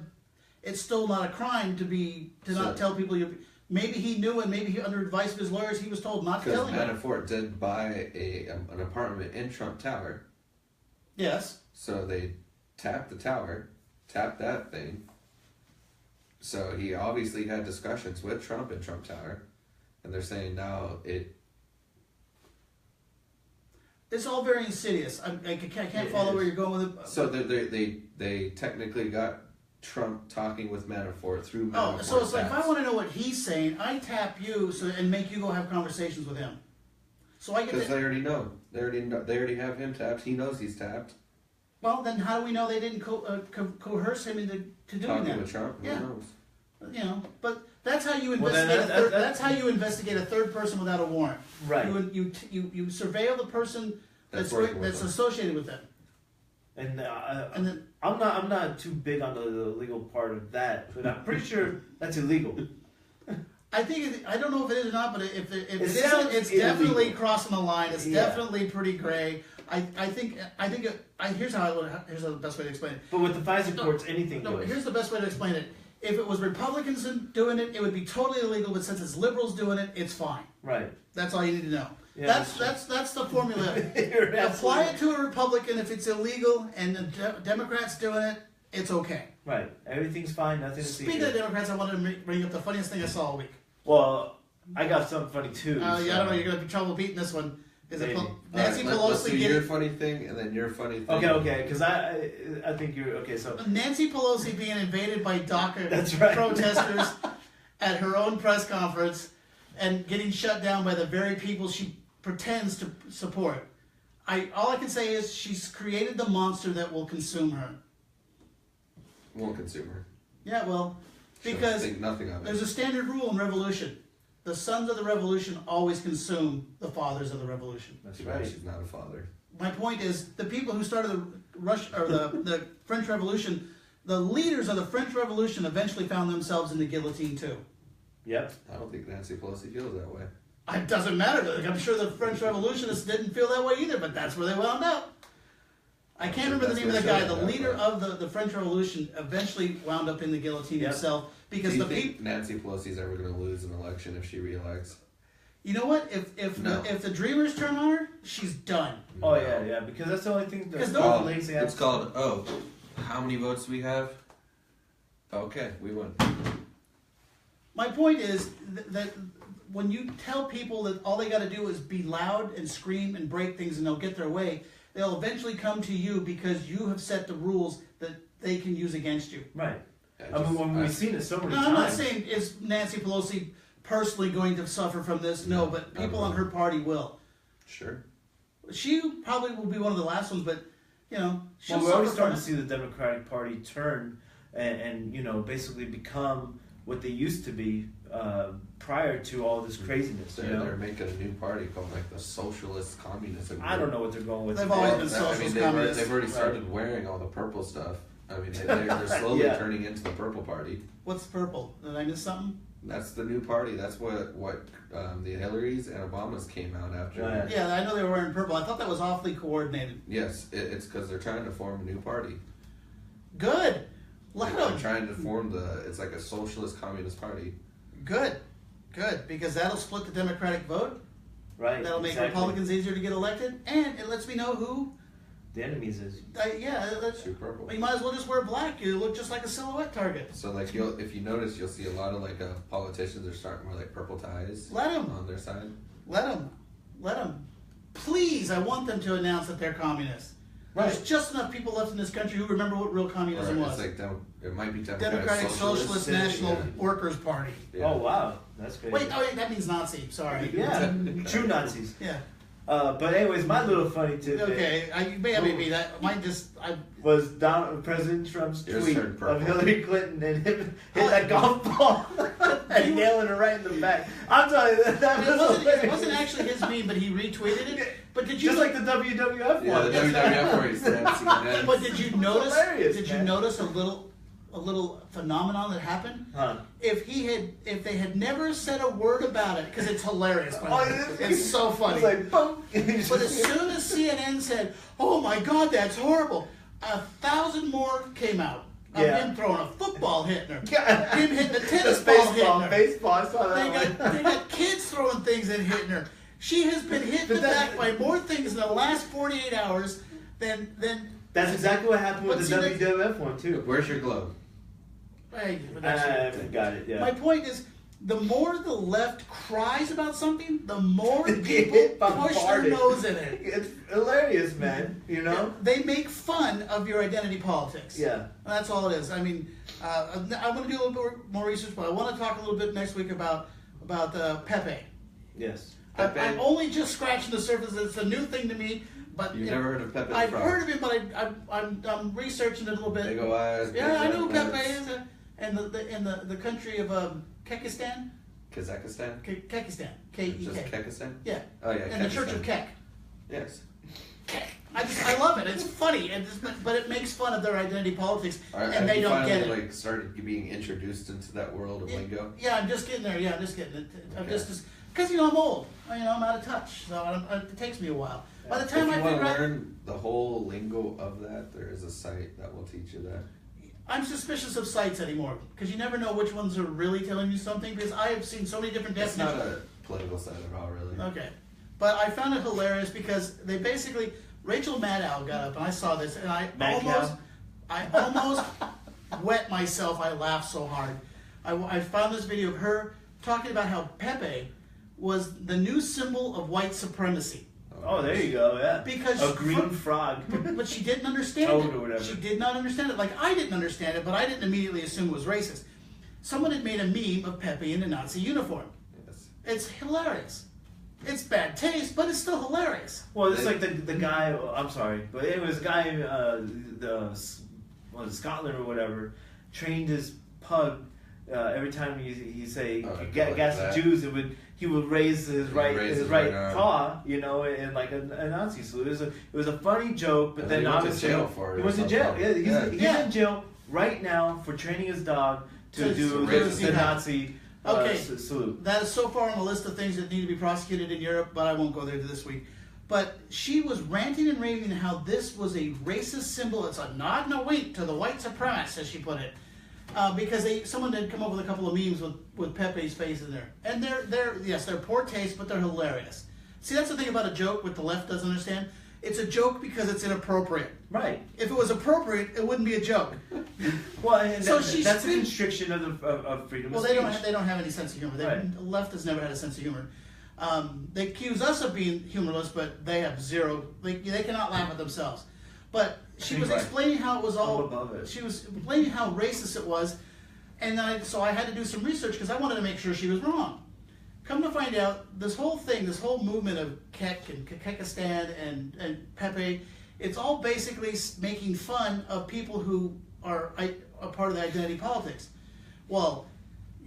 [SPEAKER 2] it's still not a crime to not tell people you. Maybe he knew, and maybe under advice of his lawyers, he was told not to tell
[SPEAKER 3] Because
[SPEAKER 2] him.
[SPEAKER 3] Manafort did buy an apartment in Trump Tower.
[SPEAKER 2] Yes.
[SPEAKER 4] So they tapped the tower, tapped that thing. So he obviously had discussions with Trump in Trump Tower, and they're saying now
[SPEAKER 2] It's all very insidious. I can't follow where you're going with it.
[SPEAKER 4] So they technically got Trump talking with Manafort through Manafort.
[SPEAKER 2] Oh, so it's like if
[SPEAKER 4] taps.
[SPEAKER 2] I want to know what he's saying, I tap you and make you go have conversations with him. So I get
[SPEAKER 4] Because
[SPEAKER 2] to,
[SPEAKER 4] they already know. They already have him tapped. He knows he's tapped.
[SPEAKER 2] well, then how do we know they didn't coerce him into doing
[SPEAKER 4] Talking
[SPEAKER 2] that?
[SPEAKER 4] with Trump.
[SPEAKER 2] Yeah.
[SPEAKER 4] Who knows?
[SPEAKER 2] You know, but that's how you
[SPEAKER 1] Well, then
[SPEAKER 2] investigate.
[SPEAKER 1] that's
[SPEAKER 2] That's how you investigate a third person without a warrant.
[SPEAKER 1] Right.
[SPEAKER 2] You surveil the person
[SPEAKER 4] That's
[SPEAKER 2] that's
[SPEAKER 4] working with
[SPEAKER 2] that's
[SPEAKER 4] them.
[SPEAKER 2] associated with them,
[SPEAKER 1] And
[SPEAKER 2] and then
[SPEAKER 1] I'm not too big on the legal part of that, but I'm pretty sure that's illegal.
[SPEAKER 2] I think I don't know if it is or not, but if it
[SPEAKER 1] sounds
[SPEAKER 2] isn't, it's
[SPEAKER 1] illegal.
[SPEAKER 2] definitely crossing the line. It's
[SPEAKER 1] Yeah.
[SPEAKER 2] definitely pretty gray. Here's the best way to explain it.
[SPEAKER 1] But with the FISA courts, anything
[SPEAKER 2] No,
[SPEAKER 1] goes.
[SPEAKER 2] here's the best way to explain it. If it was Republicans doing it, it would be totally illegal. But since it's liberals doing it, it's fine.
[SPEAKER 1] Right.
[SPEAKER 2] That's all you need to know.
[SPEAKER 1] Yeah,
[SPEAKER 2] That's the formula.
[SPEAKER 1] You're
[SPEAKER 2] Apply
[SPEAKER 1] absolutely-
[SPEAKER 2] it to a Republican if it's illegal, and the Democrats doing it, it's okay.
[SPEAKER 1] Right. Everything's fine. Nothing's
[SPEAKER 2] Speaking of Democrats, I wanted to bring up the funniest thing I saw all week.
[SPEAKER 1] Well, I got something funny too.
[SPEAKER 2] Yeah, I
[SPEAKER 1] so-
[SPEAKER 2] don't know. You're gonna have trouble beating this one. Is it
[SPEAKER 1] Maybe.
[SPEAKER 2] Nancy
[SPEAKER 4] All right, let's
[SPEAKER 2] Pelosi
[SPEAKER 4] do your
[SPEAKER 2] getting
[SPEAKER 4] funny thing and then your funny thing.
[SPEAKER 1] Okay, because I think you're okay. So
[SPEAKER 2] Nancy Pelosi being invaded by DACA
[SPEAKER 1] That's right.
[SPEAKER 2] protesters at her own press conference and getting shut down by the very people she pretends to support. All I can say is she's created the monster that will consume her.
[SPEAKER 4] Won't consume her.
[SPEAKER 2] Yeah, well,
[SPEAKER 4] She'll
[SPEAKER 2] because
[SPEAKER 4] think nothing of
[SPEAKER 2] there's
[SPEAKER 4] it.
[SPEAKER 2] a standard rule in revolution. The sons of the revolution always consume the fathers of the revolution.
[SPEAKER 1] that's
[SPEAKER 4] Too bad
[SPEAKER 1] right.
[SPEAKER 4] she's not a father.
[SPEAKER 2] My point is, the people who started the French Revolution, the leaders of the French Revolution eventually found themselves in the guillotine too.
[SPEAKER 1] Yep.
[SPEAKER 4] I don't think Nancy Pelosi feels that way.
[SPEAKER 2] It doesn't matter. I'm sure the French Revolutionists didn't feel that way either, but that's where they wound up. I can't remember the name of the guy. The leader of the French Revolution eventually wound up in the guillotine
[SPEAKER 1] Yep.
[SPEAKER 2] himself because
[SPEAKER 4] Do you
[SPEAKER 2] the
[SPEAKER 4] think
[SPEAKER 2] people.
[SPEAKER 4] Nancy Pelosi's ever going to lose an election if she reelects?
[SPEAKER 2] You know what? If
[SPEAKER 4] No.
[SPEAKER 2] the Dreamers turn on her, she's done.
[SPEAKER 1] Oh yeah, because that's the only thing.
[SPEAKER 2] Because
[SPEAKER 1] The
[SPEAKER 2] no-
[SPEAKER 1] ladies have.
[SPEAKER 4] It's called, how many votes do we have? Okay, we won.
[SPEAKER 2] My point is that when you tell people that all they got to do is be loud and scream and break things and they'll get their way, they'll eventually come to you because you have set the rules that they can use against you.
[SPEAKER 1] Right.
[SPEAKER 4] Yeah,
[SPEAKER 1] I mean,
[SPEAKER 4] just-
[SPEAKER 1] when we've seen it so many
[SPEAKER 2] No,
[SPEAKER 1] times.
[SPEAKER 2] I'm not saying is Nancy Pelosi personally going to suffer from this. No, but people on her party will.
[SPEAKER 4] Sure.
[SPEAKER 2] She probably will be one of the last ones, but she'll
[SPEAKER 1] Well, we're already
[SPEAKER 2] suffer
[SPEAKER 1] starting
[SPEAKER 2] from
[SPEAKER 1] to see the Democratic Party turn and basically become what they used to be prior to all this craziness.
[SPEAKER 4] They're making a new party called like the Socialist Communism.
[SPEAKER 1] I don't know what they're going with.
[SPEAKER 2] They've
[SPEAKER 1] today.
[SPEAKER 2] always been
[SPEAKER 4] I mean,
[SPEAKER 2] socialist
[SPEAKER 4] they've
[SPEAKER 2] communists.
[SPEAKER 4] already started wearing all the purple stuff. I mean, they're slowly
[SPEAKER 1] Yeah.
[SPEAKER 4] turning into the purple party.
[SPEAKER 2] What's purple? Did I miss something?
[SPEAKER 4] That's the new party. That's what the Hillarys and Obamas came out after.
[SPEAKER 1] Right.
[SPEAKER 2] Yeah, I know they were wearing purple. I thought that was awfully coordinated.
[SPEAKER 4] Yes, it's because they're trying to form a new party.
[SPEAKER 2] Good. Let
[SPEAKER 4] They're
[SPEAKER 2] them.
[SPEAKER 4] trying to form it's like a socialist communist party.
[SPEAKER 2] Good. Good. Because that'll split the Democratic vote.
[SPEAKER 1] Right.
[SPEAKER 2] That'll make
[SPEAKER 1] exactly.
[SPEAKER 2] Republicans easier to get elected. And it lets me know who.
[SPEAKER 1] The enemies is.
[SPEAKER 4] Too purple.
[SPEAKER 2] You might as well just wear black. You look just like a silhouette target.
[SPEAKER 4] So like if you notice, you'll see a lot of like politicians are starting to wear like purple ties
[SPEAKER 2] Let them.
[SPEAKER 4] on their side.
[SPEAKER 2] Let them. Let them. Please, I want them to announce that they're communists. There's just enough people left in this country who remember what real communism
[SPEAKER 4] Or
[SPEAKER 2] was.
[SPEAKER 4] it's like it might be
[SPEAKER 2] Democratic Socialist National
[SPEAKER 4] Yeah.
[SPEAKER 2] Workers Party.
[SPEAKER 4] Yeah.
[SPEAKER 1] Oh wow, that's crazy.
[SPEAKER 2] Wait, that means Nazi. Sorry.
[SPEAKER 1] Yeah, true Nazis.
[SPEAKER 2] Yeah.
[SPEAKER 1] But anyways, my little funny tidbit
[SPEAKER 2] Okay. Maybe that might just.
[SPEAKER 1] was President Trump's
[SPEAKER 4] Yours
[SPEAKER 1] tweet
[SPEAKER 4] turned purple.
[SPEAKER 1] of Hillary Clinton and him hit that golf ball and nailing her right in the back. I'm telling you, that was
[SPEAKER 2] It wasn't actually his meme, but he retweeted it. But did you
[SPEAKER 1] just like the WWF
[SPEAKER 4] Yeah,
[SPEAKER 1] one.
[SPEAKER 4] the WWF where he's dancing. And
[SPEAKER 2] But did you notice?
[SPEAKER 1] hilarious,
[SPEAKER 2] Did you
[SPEAKER 1] man.
[SPEAKER 2] notice a little phenomenon that happened?
[SPEAKER 1] Huh.
[SPEAKER 2] If they had never said a word about it, because it's hilarious. By the way.
[SPEAKER 1] Oh,
[SPEAKER 2] It's so funny.
[SPEAKER 1] It's like boom.
[SPEAKER 2] But as soon as CNN said, "Oh my God, that's horrible," 1,000 more came out of
[SPEAKER 1] Yeah.
[SPEAKER 2] him throwing a football hitting her,
[SPEAKER 1] Yeah.
[SPEAKER 2] him hitting the tennis
[SPEAKER 1] The
[SPEAKER 2] ball hitting her.
[SPEAKER 1] baseball. I saw
[SPEAKER 2] They
[SPEAKER 1] that
[SPEAKER 2] got,
[SPEAKER 1] one.
[SPEAKER 2] they got kids throwing things and hitting her. She has been hit in
[SPEAKER 1] But
[SPEAKER 2] the
[SPEAKER 1] that-
[SPEAKER 2] back by more things in the last 48 hours than
[SPEAKER 1] That's exactly what happened with
[SPEAKER 2] But
[SPEAKER 1] the
[SPEAKER 2] see, that's-
[SPEAKER 1] WWF one too.
[SPEAKER 3] Where's your globe?
[SPEAKER 2] Hey, but
[SPEAKER 1] I
[SPEAKER 2] that's-
[SPEAKER 1] got it. Yeah.
[SPEAKER 2] My point is, the more the left cries about something, the more
[SPEAKER 1] They
[SPEAKER 2] people
[SPEAKER 1] get
[SPEAKER 2] push their
[SPEAKER 1] bombarded.
[SPEAKER 2] nose in it.
[SPEAKER 1] It's hilarious, man. You know.
[SPEAKER 2] They make fun of your identity politics.
[SPEAKER 1] Yeah.
[SPEAKER 2] And that's all it is. I mean, I'm going to do a little bit more research, but I want to talk a little bit next week about Pepe.
[SPEAKER 1] Yes.
[SPEAKER 4] Pepe?
[SPEAKER 2] I'm only just scratching the surface. It's a new thing to me, but
[SPEAKER 4] You've never heard of Pepe the
[SPEAKER 2] I've
[SPEAKER 4] Frog?
[SPEAKER 2] heard of him, but I'm researching it a little bit.
[SPEAKER 4] Big ol' eyes.
[SPEAKER 2] Yeah,
[SPEAKER 4] big
[SPEAKER 2] I know who
[SPEAKER 4] red
[SPEAKER 2] Pepe
[SPEAKER 4] lips.
[SPEAKER 2] is, and the country of Kekistan,
[SPEAKER 4] Kazakhstan?
[SPEAKER 2] Kekistan,
[SPEAKER 4] Just
[SPEAKER 2] K-E-K.
[SPEAKER 4] Kekistan?
[SPEAKER 2] Yeah.
[SPEAKER 4] Oh, yeah,
[SPEAKER 2] And the Church of
[SPEAKER 4] Kekistan.
[SPEAKER 2] Kek.
[SPEAKER 4] Yes.
[SPEAKER 2] Kek. I love it. It's funny, but it makes fun of their identity politics, and they
[SPEAKER 4] you
[SPEAKER 2] don't
[SPEAKER 4] finally,
[SPEAKER 2] get it.
[SPEAKER 4] like, started being introduced into that world of lingo?
[SPEAKER 2] Yeah, I'm just getting there. Yeah, I'm just getting it. I'm
[SPEAKER 4] Okay.
[SPEAKER 2] just because I'm old. I'm out of touch, so it takes me a while. By the
[SPEAKER 4] If
[SPEAKER 2] time
[SPEAKER 4] you
[SPEAKER 2] I
[SPEAKER 4] want
[SPEAKER 2] figure
[SPEAKER 4] to
[SPEAKER 2] out,
[SPEAKER 4] learn the whole lingo of that, there is a site that will teach you that.
[SPEAKER 2] I'm suspicious of sites anymore because you never know which ones are really telling you something. Because I have seen so many different
[SPEAKER 4] It's not
[SPEAKER 2] definitions.
[SPEAKER 4] a political site at all, really.
[SPEAKER 2] Okay, but I found it hilarious because they basically Rachel Maddow got up and I saw this and I
[SPEAKER 1] Maddow?
[SPEAKER 2] almost wet myself. I laughed so hard. I found this video of her talking about how Pepe was the new symbol of white supremacy.
[SPEAKER 1] Oh, there you go. Yeah.
[SPEAKER 2] Because
[SPEAKER 1] a green frog.
[SPEAKER 2] But she didn't understand
[SPEAKER 1] Toad
[SPEAKER 2] it.
[SPEAKER 1] or whatever.
[SPEAKER 2] She did not understand it. Like I didn't understand it, but I didn't immediately assume it was racist. Someone had made a meme of Pepe in a Nazi uniform.
[SPEAKER 4] Yes.
[SPEAKER 2] It's hilarious. It's bad taste, but it's still hilarious.
[SPEAKER 1] Well, it's like the guy. I'm sorry, but it was a guy. Scotland or whatever trained his pug. Every time he say
[SPEAKER 4] Oh, like
[SPEAKER 1] gas
[SPEAKER 4] that.
[SPEAKER 1] the Jews, he would raise his right
[SPEAKER 4] raise his
[SPEAKER 1] right
[SPEAKER 4] right arm.
[SPEAKER 1] paw, in like a Nazi salute. It was a funny joke, but
[SPEAKER 4] And
[SPEAKER 1] then
[SPEAKER 4] he went to
[SPEAKER 1] obviously
[SPEAKER 4] jail for it
[SPEAKER 1] he
[SPEAKER 4] or
[SPEAKER 1] went to jail.
[SPEAKER 4] something.
[SPEAKER 1] Yeah, he's
[SPEAKER 2] Yeah.
[SPEAKER 1] in jail right now for training his dog to
[SPEAKER 2] To
[SPEAKER 1] do
[SPEAKER 4] raise
[SPEAKER 1] the
[SPEAKER 2] his
[SPEAKER 1] Nazi
[SPEAKER 2] Okay.
[SPEAKER 1] salute.
[SPEAKER 2] That is so far on the list of things that need to be prosecuted in Europe, but I won't go there this week. But she was ranting and raving how this was a racist symbol. It's a nod and a wink to the white supremacists, as she put it. Because someone had come up with a couple of memes with Pepe's face in there. And they're poor taste, but they're hilarious. See, that's the thing about a joke what the left doesn't understand. It's a joke because it's inappropriate.
[SPEAKER 1] Right.
[SPEAKER 2] If it was appropriate, it wouldn't be a joke.
[SPEAKER 1] Well, and
[SPEAKER 2] So
[SPEAKER 1] that's a
[SPEAKER 2] been-
[SPEAKER 1] constriction of freedom
[SPEAKER 2] Well,
[SPEAKER 1] of
[SPEAKER 2] they
[SPEAKER 1] speech.
[SPEAKER 2] don't have any sense of humor.
[SPEAKER 1] Right.
[SPEAKER 2] The left has never had a sense of humor. They accuse us of being humorless, but they have zero. They cannot laugh at themselves. But she was
[SPEAKER 1] Right.
[SPEAKER 2] explaining how it was all.
[SPEAKER 1] I'm above it.
[SPEAKER 2] She was explaining how racist it was, and so I had to do some research because I wanted to make sure she was wrong. Come to find out, this whole movement of Kek and Kekistan and Pepe, it's all basically making fun of people who are a part of the identity politics. Well,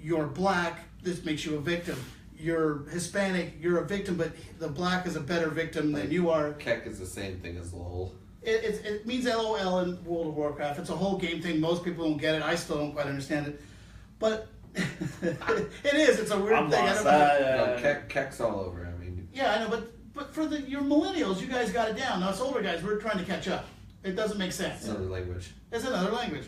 [SPEAKER 2] you're black, this makes you a victim. You're Hispanic, you're a victim, but the black is a better victim than you are.
[SPEAKER 4] Kek is the same thing as LOL.
[SPEAKER 2] It means LOL in World of Warcraft. It's a whole game thing. Most people don't get it. I still don't quite understand it. But it is. It's a weird
[SPEAKER 1] I'm
[SPEAKER 2] thing.
[SPEAKER 1] lost.
[SPEAKER 4] No, Kek's all over. I mean,
[SPEAKER 2] Yeah, I know, but for your millennials, you guys got it down. Now, us older guys, we're trying to catch up. It doesn't make sense.
[SPEAKER 4] it's another language.
[SPEAKER 2] It's another language.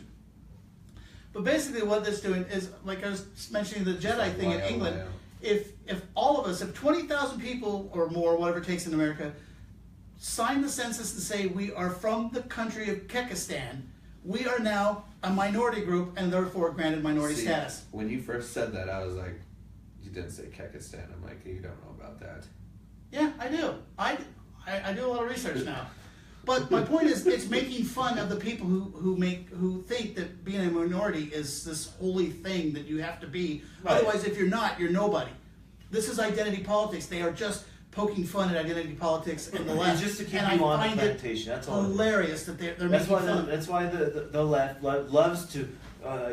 [SPEAKER 2] But basically, what this doing is, like I was mentioning the Jedi thing in
[SPEAKER 4] Wow,
[SPEAKER 2] England.
[SPEAKER 4] wow.
[SPEAKER 2] If all of us, if 20,000 people or more, whatever it takes in America, sign the census and say we are from the country of Kekistan, we are now a minority group and therefore granted minority
[SPEAKER 4] See,
[SPEAKER 2] status.
[SPEAKER 4] When you first said that, I was like, you didn't say Kekistan. I'm like, you don't know about that.
[SPEAKER 2] Yeah, I do. I do a lot of research now. But my point is, it's making fun of the people who think that being a minority is this holy thing that you have to be.
[SPEAKER 1] Right.
[SPEAKER 2] Otherwise, if you're not, you're nobody. This is identity politics. They are just poking fun at identity politics in the left.
[SPEAKER 1] It's just to keep
[SPEAKER 2] and
[SPEAKER 1] you
[SPEAKER 2] I
[SPEAKER 1] on the
[SPEAKER 2] find it
[SPEAKER 1] plantation. That's all. it is.
[SPEAKER 2] hilarious that they're
[SPEAKER 1] That's
[SPEAKER 2] making
[SPEAKER 1] why
[SPEAKER 2] fun.
[SPEAKER 1] that's why the left loves to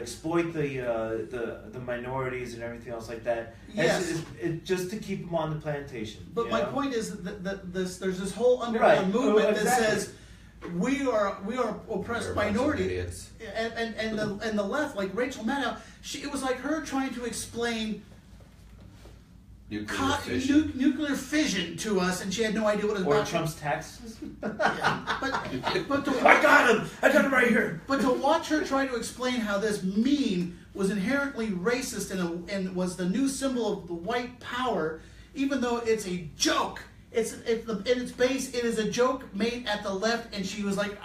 [SPEAKER 1] exploit the minorities and everything else like that.
[SPEAKER 2] Yes.
[SPEAKER 1] It's just to keep them on the plantation.
[SPEAKER 2] But
[SPEAKER 1] you
[SPEAKER 2] my
[SPEAKER 1] know?
[SPEAKER 2] point is that there's this whole underground
[SPEAKER 1] Right.
[SPEAKER 2] movement
[SPEAKER 1] Oh,
[SPEAKER 2] that
[SPEAKER 1] exactly.
[SPEAKER 2] says we are oppressed
[SPEAKER 4] They're a bunch of
[SPEAKER 2] minority,
[SPEAKER 4] idiots.
[SPEAKER 2] and the left, like Rachel Maddow, it was like her trying to explain nuclear fission to us, and she had no idea what it was
[SPEAKER 1] Or
[SPEAKER 2] about.
[SPEAKER 1] Trump's taxes.
[SPEAKER 2] Yeah. But to
[SPEAKER 1] I got him! I got him right here!
[SPEAKER 2] But to watch her try to explain how this meme was inherently racist and was the new symbol of the white power, even though it's a joke, in its base, it is a joke made at the left, and she was like,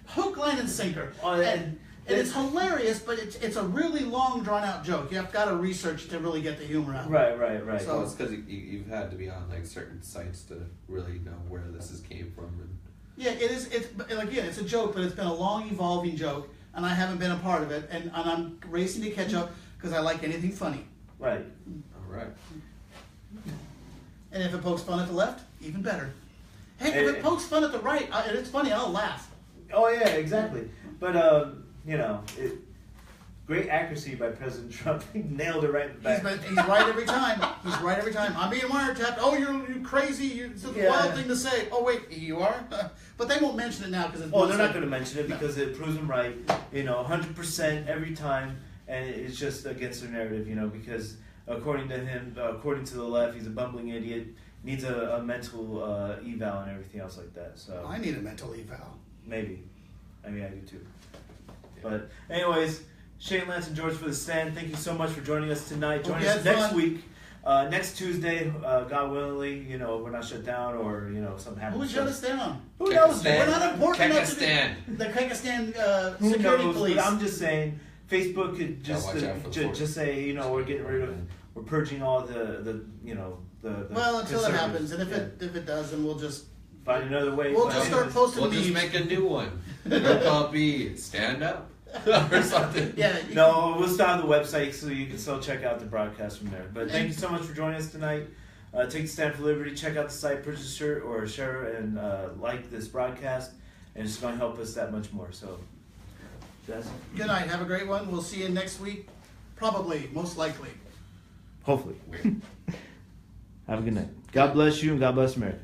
[SPEAKER 2] hook, line, and sinker.
[SPEAKER 1] Oh,
[SPEAKER 2] And it's hilarious, but it's a really long, drawn out joke. You've got to research to really get the humor out.
[SPEAKER 1] Right.
[SPEAKER 2] So-
[SPEAKER 4] Well, it's because you've had to be on like certain sites to really know where this came from. And
[SPEAKER 2] Yeah, it is. It's a joke, but it's been a long, evolving joke, and I haven't been a part of it, and I'm racing to catch up because I like anything funny.
[SPEAKER 1] Right.
[SPEAKER 4] all right,
[SPEAKER 2] And if it pokes fun at the left, even better. Hey, if
[SPEAKER 1] And-
[SPEAKER 2] it pokes fun at the right, and it's funny, I'll laugh.
[SPEAKER 1] Oh yeah, exactly. But great accuracy by President Trump. He nailed it right in the back.
[SPEAKER 2] He's right every time. He's right every time. I'm being wiretapped. Oh, you crazy. It's a
[SPEAKER 1] Yeah.
[SPEAKER 2] wild thing to say. Oh, wait, you are? But they won't mention it now because it's...
[SPEAKER 1] Oh, they're not going to mention it because it proves them right. 100% every time, and it's just against their narrative. Because according to him, according to the left, he's a bumbling idiot. Needs a mental eval and everything else like that. So
[SPEAKER 2] I need a mental eval.
[SPEAKER 1] maybe, I do too. But anyways, Shane, Lance, and George for the stand. Thank you so much for joining us tonight.
[SPEAKER 2] Hope
[SPEAKER 1] Join
[SPEAKER 2] you
[SPEAKER 1] us
[SPEAKER 2] had
[SPEAKER 1] next
[SPEAKER 2] fun.
[SPEAKER 1] week, next Tuesday, God willingly. We're not shut down or something happens.
[SPEAKER 2] Who would shut us down? Who
[SPEAKER 3] Kekistan.
[SPEAKER 2] knows? We're not important enough to
[SPEAKER 3] Kekistan.
[SPEAKER 2] be... The Kekistan
[SPEAKER 1] Who
[SPEAKER 2] security
[SPEAKER 1] knows?
[SPEAKER 2] police.
[SPEAKER 1] But I'm just saying, Facebook could just
[SPEAKER 3] watch out for the
[SPEAKER 1] just say we're getting rid of, we're purging all the
[SPEAKER 2] Well, until it
[SPEAKER 1] conservatives.
[SPEAKER 2] happens, and
[SPEAKER 1] Yeah.
[SPEAKER 2] if it does, then we'll just...
[SPEAKER 1] Find another way.
[SPEAKER 2] We'll
[SPEAKER 1] but
[SPEAKER 2] just start
[SPEAKER 1] anyways,
[SPEAKER 2] posting
[SPEAKER 3] We'll just
[SPEAKER 2] memes.
[SPEAKER 3] make a new one. It'll call be Stand Up or something.
[SPEAKER 2] Yeah.
[SPEAKER 1] No, we'll still have the website so you can still check out the broadcast from there. But thank you so much for joining us tonight. Take the stand for liberty. Check out the site, purchase a shirt or share and like this broadcast, and it's going to help us that much more. So, Jess?
[SPEAKER 2] Good night. Have a great one. We'll see you next week. Probably. Most likely.
[SPEAKER 1] Hopefully.
[SPEAKER 3] Weird.
[SPEAKER 1] Have a good night. God bless you and God bless America.